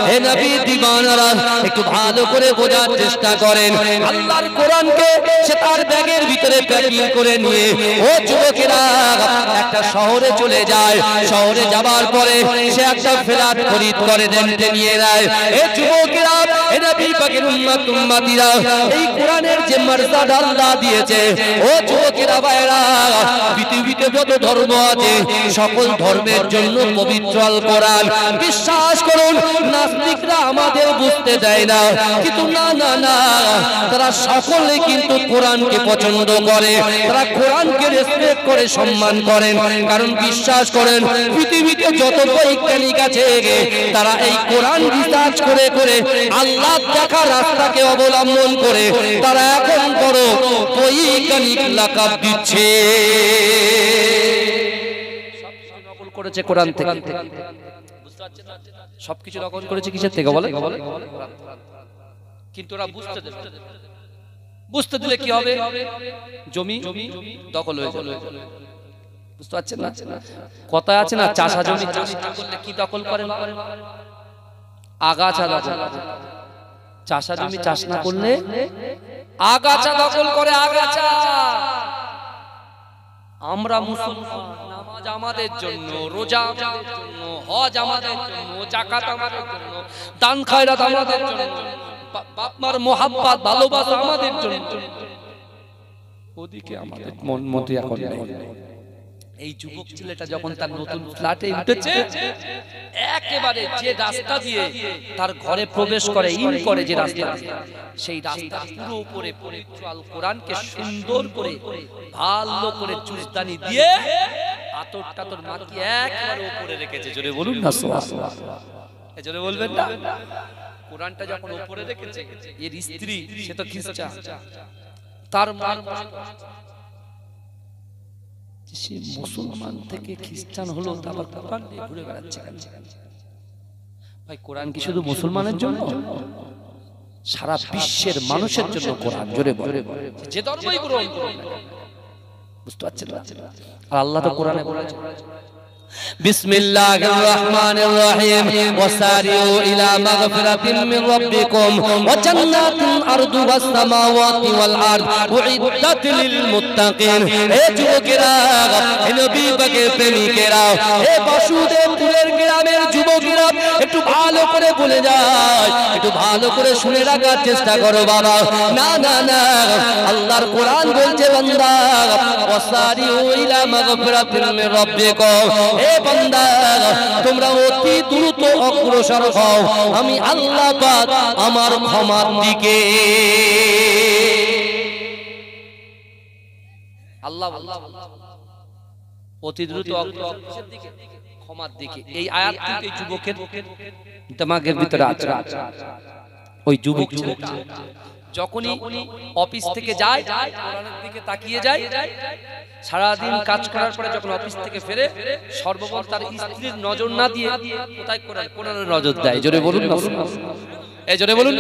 হে নবী দিওয়ানারা, একটু ভালো করে বোঝার চেষ্টা করেন। আল্লাহর কোরআনকে সে তার ব্যাগের ভিতরে প্যাকিং করে নিয়ে ও যুবকেরা একটা শহরে চলে যায়। শহরে যাবার পরে সে একটা ফ্ল্যাট খরিদ করে রেন্টে নিয়ে নেয়। হে যুবকেরা, হে নবী পাকের উম্মত উম্মতিরা, এই কোরআনের যে মর্যাদা আল্লাহ দিয়েছে, ও যুবকেরা ভাইরা, পৃথিবীতে যত ধর্ম আছে সকল ধর্মের জন্য পবিত্র আল কোরআন। বিশ্বাস করুন, নাস্তিকরা আমাদের বুঝতে দেয় না, কিন্তু না না না, তারা সকলে কিন্তু কোরআনকে পছন্দ করে, তারা কোরআনকে রেসপেক্ট করে, সম্মান করেন। কারণ বিশ্বাস করেন, পৃথিবীতে যত বৈজ্ঞানিক আছে তারা এই কোরআন রিসার্চ করে করে আল্লাহ দেখা রাস্তাকে অবলম্বন করে তারা এখন বড় বৈজ্ঞানিক লাকাব দিচ্ছে। করেছে কোরআন থেকে, বুঝতে পারছেন? সবকিছু নকল করেছে কিসের থেকে বলে? কিন্তু ওরা বুঝতে দিলে কি হবে? জমি দখল হয়ে যাবে। বুঝতে পারছেন না? কথা আছে না, চাষা জমি চাষ করলে কি দখল করে? আগাছা দখল। চাষা জমি চাষ না করলে আগাছা দখল করে। আগাছা। আমরা মুসলমান, নামাজ আমাদের জন্য, রোজা আমাদের জন্য, হজ আমাদের জন্য, যাকাত আমাদের জন্য, দান খয়রাত আমাদের জন্য, বাপ মার মোহাব্বত ভালোবাসা আমাদের জন্য। ওদিকে আমাদের মন মতে এখন নেই। এই যুবক ছেলেটা যখন তার নতুন ফ্ল্যাটে উঠেছে, একেবারে যে রাস্তা দিয়ে তার ঘরে প্রবেশ করে, ইন করে যে রাস্তা, সেই রাস্তার পুরো উপরে পবিত্র আল কোরআনকে সুন্দর করে ভালো করে চুস্তানি দিয়ে আতর টাতর মাখিয়ে একেবারে উপরে রেখেছে। জোরে বলুন না সুবহানাল্লাহ। জোরে বলবেন না? কোরআনটা যখন উপরে রেখেছে, এর স্ত্রী সে তো খ্রিস্টান, তার মা সে মুসলমান থেকে খ্রিস্টান হলো, তারপর কোরআন নিয়ে ঘুরে বেড়াচ্ছে। ভাই, কোরআন কি শুধু মুসলমানের জন্য? সারা বিশ্বের মানুষের জন্য কোরআন। জোরে বলে, যে ধর্মই গ্রহণ করুন। বুঝতে পারছেন? আর আল্লাহ তো কোরআনে বলেছেন, বিসমিল্লাহির রহমানির রহিম ওয়াসারিউ ইলা মাগফিরাতিন মির রাব্বিকুম ওয়া জান্নাতিন আরদুহাস সামাওয়াতি ওয়াল আরদ উইদ্দাত লিল মুত্তাকিন। হে যুবকেরা, হে নবী পাকের প্রেমিকেরা, হে বাসুদেবপুরের গ্রামের যুবকেরা, একটু ভালো করে বলে যায়, একটু ভালো করে শুনে রাখার চেষ্টা করো বাবা। না না না, আল্লাহর কোরআন বলছে বান্দা ওয়াসারিউ ইলা মাগফিরাতিন মির রাব্বিকুম, হে বান্দা তোমরা অতি দ্রুত অগ্রসর হও আমি আল্লাহ পাক আমার ক্ষমার দিকে। আল্লাহ অতি দ্রুত অগ্রসরের দিকে, ক্ষমার দিকে। এই আয়াত থেকে যুবকের দিমাগের ভিতরে আছে। ওই যুবক যখনই অফিস থেকে যায় কোরআনের দিকে তাকিয়ে যায়, সারাদিন কাজ করার পরে যখন অফিস থেকে ফেরে সর্বপ্রথম তার স্ত্রীর নজর না দিয়ে কোথায় কোরআনের নজর দেয়। জোরে বলুন না, এই জোরে বলুন।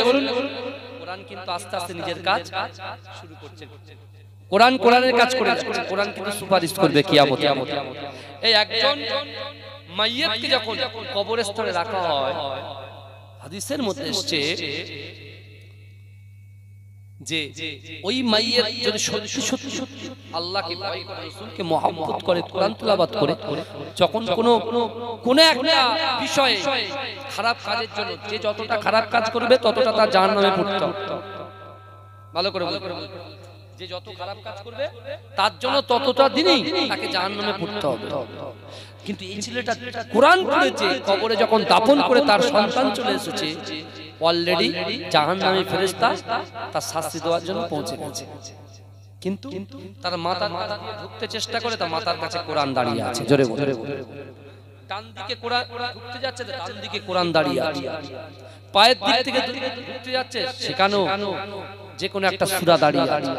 কোরআন কিন্তু আস্তে আস্তে নিজের কাজ শুরু করছে। কোরআন কোরআনের কাজ করে যাচ্ছে। কোরআন কিন্তু সুপারিশ করবে কিয়ামতে। এই একজন মাইয়িতকে যখন কবরস্থানে রাখা হয়, হাদিসের মধ্যে এসেছে যে ওই মাইয়িত যদি সত্যি সত্যি আল্লাহকে ভয় করে, রাসূলকে মহব্বত করে, কোরআন তেলাওয়াত করে, যখন কোন একটা বিষয়ে খারাপ কাজের জন্য যে যতটা খারাপ কাজ করবে ততটা তার জাহান্নামে পড়তে হবে। ভালো করে বলুন, যে যত খারাপ কাজ করবে তার জন্য ততটা দিনই তাকে জাহান্নামে পড়তে হবে। কিন্তু এই ছেলেটা কোরআন পড়েছে, কবরে যখন দাফন করে তার সন্তান চলে এসেছে, অলরেডি জাহান্নামী ফেরেশতা তার শাস্তি দেওয়ার জন্য পৌঁছে গেছে। কিন্তু তার মাথার কাছে ঢুকতে চেষ্টা করে, তার মাথার কাছে কোরআন দাঁড়িয়ে আছে। জোরে বলুন। ডান দিকে কোরআন ঢুকতে যাচ্ছে, ডান দিকে কোরআন দাঁড়িয়ে আছে। পায়ের দিক থেকে ঢুকতে যাচ্ছে, সেখানেও যে কোনো একটা সূরা দাঁড়িয়ে আছে।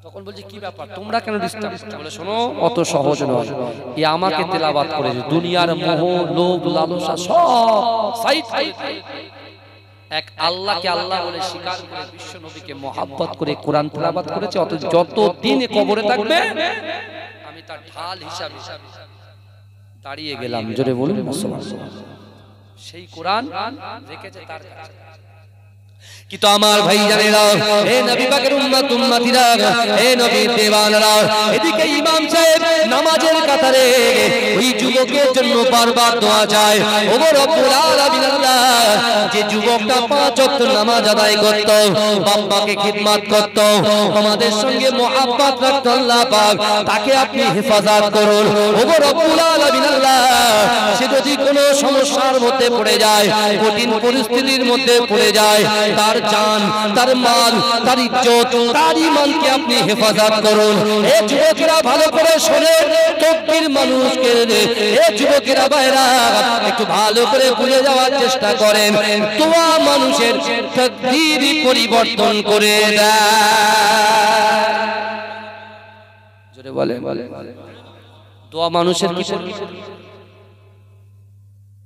তখন বলছে কি ব্যাপার, তোমরা কেন ডিস্টার্ব করছো? বলে শোনো, অত সহজ নয়, এ আমাকে তেলাওয়াত করেছে, দুনিয়ার মোহ লোভ লালসা সব সাইড করে এক আল্লাহকে আল্লাহ বলে স্বীকার করে বিশ্ব নবীকে মহব্বত করে কোরআন তেলাওয়াত করেছে। অত যত দিন কবরে থাকবে আমি তার ঢাল হিসাবে দাঁড়িয়ে গেলাম। জোরে বলুন সুবহানাল্লাহ। সেই কোরআন রেখেছে তার কাছে। কিন্তু আমার ভাই জানেরা, হে নবী পাকের উম্মত উম্মতিরা, হে নবীর দেওয়ানরা, এদিকে ইমাম সাহেব নামাজের কাতারে ওই যুবকের জন্য বারবার দোয়া চায়। ও রব্বুল আলামিন, আল্লাহ যে যুবকটা 5 ওয়াক্ত নামাজ আদায় করত, বাপ্পাকে খিদমত করত, আমাদের সঙ্গে মুহাব্বত রাখত, আল্লাহ পাক তাকে আপনি হেফাজত করুন। ও রব্বুল আলামিন, আল্লাহ সে যদি কোনো সমস্যার মধ্যে পড়ে যায়, কঠিন পরিস্থিতির মধ্যে পড়ে যায়, তার জান, তার মাল, তার ইজ্জত, তার ঈমানকে আপনি হেফাজত করুন। এই যুবকেরা ভালো করে শোনেন, তকবীর মানুষকে, এই যুবকেরা ভাইরা একটু ভালো করে বুঝে যাওয়ার চেষ্টা করেন। দোয়া মানুষের তাকদীরই পরিবর্তন করে দেয়। জোরে বলেন, দোয়া মানুষের কি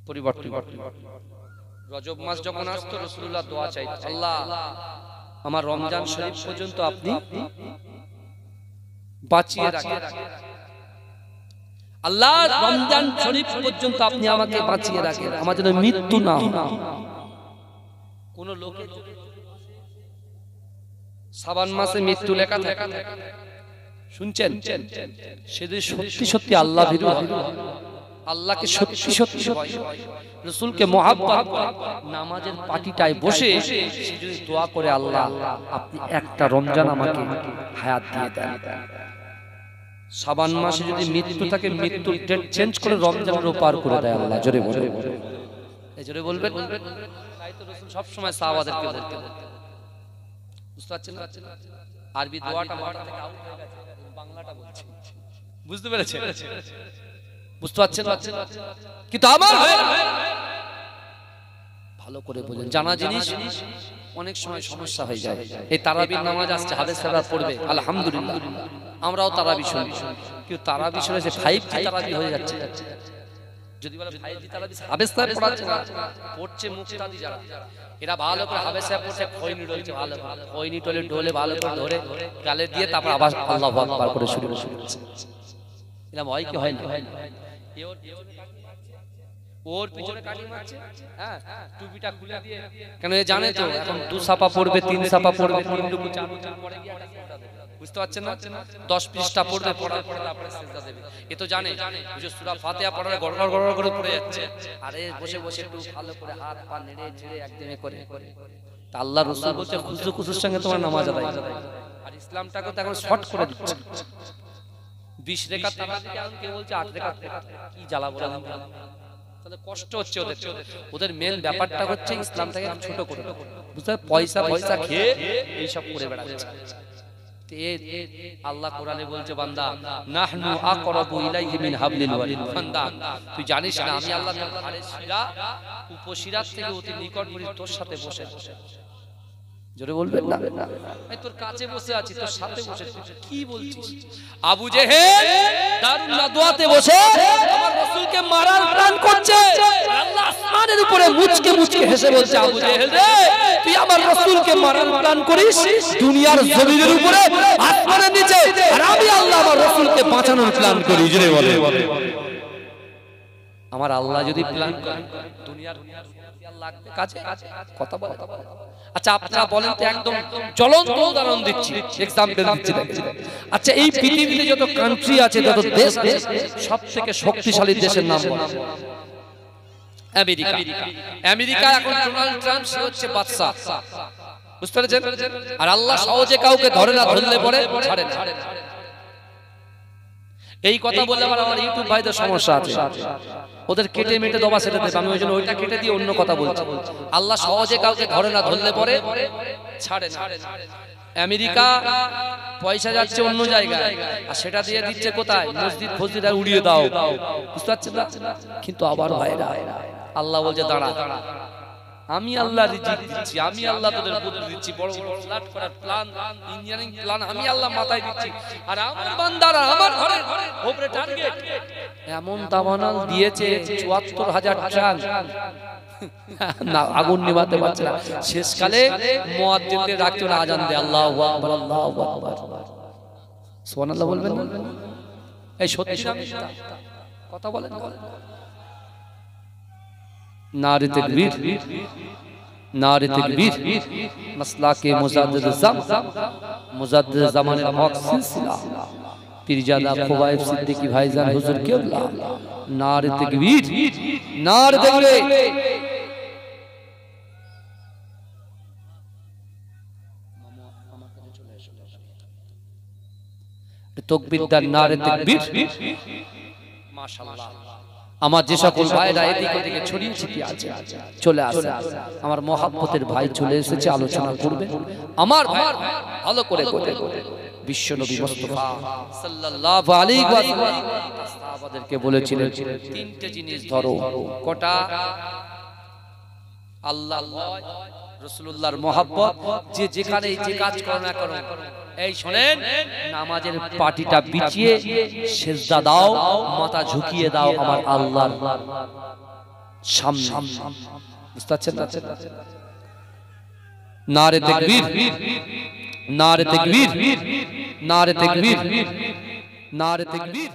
পরিবর্তন। রজব মাস যখন আসতো রাসূলুল্লাহ দোয়া চাইতেন, আল্লাহ আমার রমজান শরীফ পর্যন্ত আপনি বাঁচিয়ে রাখেন, আল্লাহ রমজান শরীফ পর্যন্ত আপনি আমাকে বাঁচিয়ে রাখেন, আমার যেন মৃত্যু না হয়। কোন লোকের শাবান মাসে মৃত্যু লেখা থাকে, শুনছেন? সে যদি সত্যি সত্যি আল্লাহ ভীরু, আল্লাহকে সত্যি সত্যি ভয়, রাসূলকে মহব্বত করে, নামাজের পাটিটায় বসে সে যদি দোয়া করে, আল্লাহ আপনি একটা রমজান আমাকে হায়াত দিয়ে দেন। শাবান মাসে যদি মৃত্যু থাকে, মৃত্যুর ডেট চেঞ্জ করে রমজানের পার করে দেয় আল্লাহ। জোরে বলবেন, এই জোরে বলবেন। তাই তো রাসূল সব সময় সাহাবাদেরকে বলতেন, বুঝতে পারছেন না? আরবি দোয়াটা মাথা থেকে আউট হয়ে গেছে, বাংলাটা বলছি, বুঝতে পেরেছেন? বুঝতে পারছেন? কিন্তু আমার ভালো করে বলেন, জানা জিনিস অনেক সময় সমস্যা হয়ে যায়। এই তারাবির নামাজ আসছে, হাদিস সাহেব পড়বে, আলহামদুলিল্লাহ আমরাও তারাবি শুনি, কিন্তু তারাবি শুনেছে 5G তারাবি হয়ে যাচ্ছে। যদি বলে 5G তারাবি হাদিস সাহেব পড়াচ্ছে না, পড়ছে মুক্তাদি যারা, এরা ভালো করে হাদিস সাহেব পড়ছে, খৈনি ডলছে, ভালো করে খৈনি টলে ডলে ভালো করে ধরে গালে দিয়ে তারপর আবার আল্লাহু আকবার করে শুরু করছে। এরা হয় কি হয় না? ওর পিছনে কালি মারছে, হ্যাঁ টুপিটা খুলে দিয়ে, কেন এ জানে তো এখন 2 ছাপা পড়বে 3 ছাপা পড়বে 3 টুকু 4 পড়ে গিয়ে বুঝতে পারছেন না, 10 পৃষ্ঠা পড়বে, পড়ার পরে তারপরে সিজদা দেবে। এ তো জানে যে সূরা ফাতিহা পড়ার গড়গড় গড়গড় করে পড়ে যাচ্ছে, আরে বসে বসে একটু ভালো করে হাত পা নেড়ে ছেড়ে একদমে করে। তা আল্লাহ রাসূল বলছে খুশু খুশুর সঙ্গে তোমার নামাজ আদায়। আর ইসলামটাকে তো এখন শর্ট করে দিচ্ছে, 20 রেখাত নামাজ থেকে এখন কেউ বলছে 8 রেখাত, কি জ্বালা বলা তাদের কষ্ট হচ্ছে। ওদের মেন ব্যাপারটা হচ্ছে ইসলামটাকে ছোট করে, বুঝতে পয়সা পয়সা খেয়ে এইসব করে বেড়াচ্ছে। আল্লাহ কোরআনে বলছে বান্দা নাহনু আকরাবু ইলাইহি মিন হাবলিল ওয়ারিদ, বান্দা তুই জানিস না আমি আল্লাহ তোর ঘাড়ের শিরা উপশিরা থেকে অতি নিকটবর্তী তোর সাথে বসে বসে। জোরে বলবেন না, আমি তোর কাছে বসে আছি, তোর সাথে বসে, কি বলছিস? আবু জেহেল দারুন নাদওয়াতে বসে আমার রাসূলকে মারার প্ল্যান করছে, আল্লাহ আসমানের উপরে মুচকে মুচকে হেসে বলছে আবু জেহেল রে তুই আমার রাসূলকে মারার প্ল্যান করিস দুনিয়ার জমিনের উপরে আসমানের নিচে, আর আমি আল্লাহ আমার রাসূলকে বাঁচানোর প্ল্যান করি। জোরে বলে আমার আল্লাহ যদি প্ল্যান করে দুনিয়ার লাগবে কাছে কথা বলে। আচ্ছা আপনারা বলেন তো, একদম জ্বলন্ত উদাহরণ দিচ্ছি, এক্সাম্পল দিচ্ছি। আচ্ছা এই পৃথিবীতে যত কান্ট্রি আছে, যত দেশ আছে, সবথেকে শক্তিশালী দেশের নাম বলুন। আমেরিকা। আমেরিকা এখন ডোনাল্ড ট্রাম্প সে হচ্ছে বাদশা, বুঝতে পেরেছেন? আর আল্লাহ সহজে কাউকে ধরে না, ধরলে পরে ছাড়ে না। এই কথা বললে আমার ইউটিউব ভাইদের সমস্যা আছে, ওদের কেটে মেটে দবা সেটা দেবে, আমি ওই জন্য ওইটা কেটে দিয়ে অন্য কথা বলছি। আল্লাহ সহজে কাউকে ধরে না, ধরলে পরে ছাড়ে না। আমেরিকা পয়সা যাচ্ছে অন্য জায়গায়, আর সেটা দিয়ে দিচ্ছে কোথায়? মসজিদ ফসজিদ আর উড়িয়ে দাও, বুঝতে পারছেন না? কিন্তু আবার ভাইরা আল্লাহ বলছে দাঁড়া, আমি আল্লাহ রিজিক দিচ্ছি, আমি আল্লাহ তোদের বুদ্ধি দিচ্ছি, বড় বড় ফ্ল্যাট করার প্ল্যান, ইঞ্জিনিয়ারিং প্ল্যান আমি আল্লাহ মাথায় দিচ্ছি, আর আমার বান্দারা আমার ঘরে উপরে টার্গেট এমন দাবানল দিয়েছে ৭৪,০০০ ট্রাক না, আগুন নিভাতে পারছে না। শেষকালে মুয়াজ্জিনদের রাখতে না, আজান দেয় আল্লাহু আকবার আল্লাহু আকবার, সুবহানাল্লাহ বলবেন না? এই সত্যি কথা বলেন। नारे तकबीर, नारे तकबीर, मसला के मुजाद्दिद ज़माने हक सिलसिला पीरजादा ख़वाइफ सिद्दीकी भाईजान हुजूर क़िबला, नारे तकबीर, नारे तकबीर। तकबीर दा नारे तकबीर, माशाअल्लाह। আমার যে সকল ভাইরা এদিক ওদিকে ছড়িয়ে ছিটিয়ে আছে চলে আসে, আমার মহব্বতের ভাই চলে এসেছে, আলোচনা করবে আমার ভাই ভালো করে করে। বিশ্ব নবী মুস্তাফা সাল্লাল্লাহু আলাইহি ওয়াসাল্লাম সাহাবাদেরকে বলেছিলেন তিনটে জিনিস ধরো, কটা? আল্লাহ ভয়, রাসূলুল্লাহর মহব্বত, যে যেখানে যে কাজ করো না করো এই শোনেন, নামাজের পাটিটা বিছিয়ে সিজদা দাও, মাথা ঝুঁকিয়ে দাও আমার আল্লাহর সামনে, বুঝতে পারছেন না? নারে তাকবীর, নারে তাকবীর, নারে তাকবীর, নারে তাকবীর।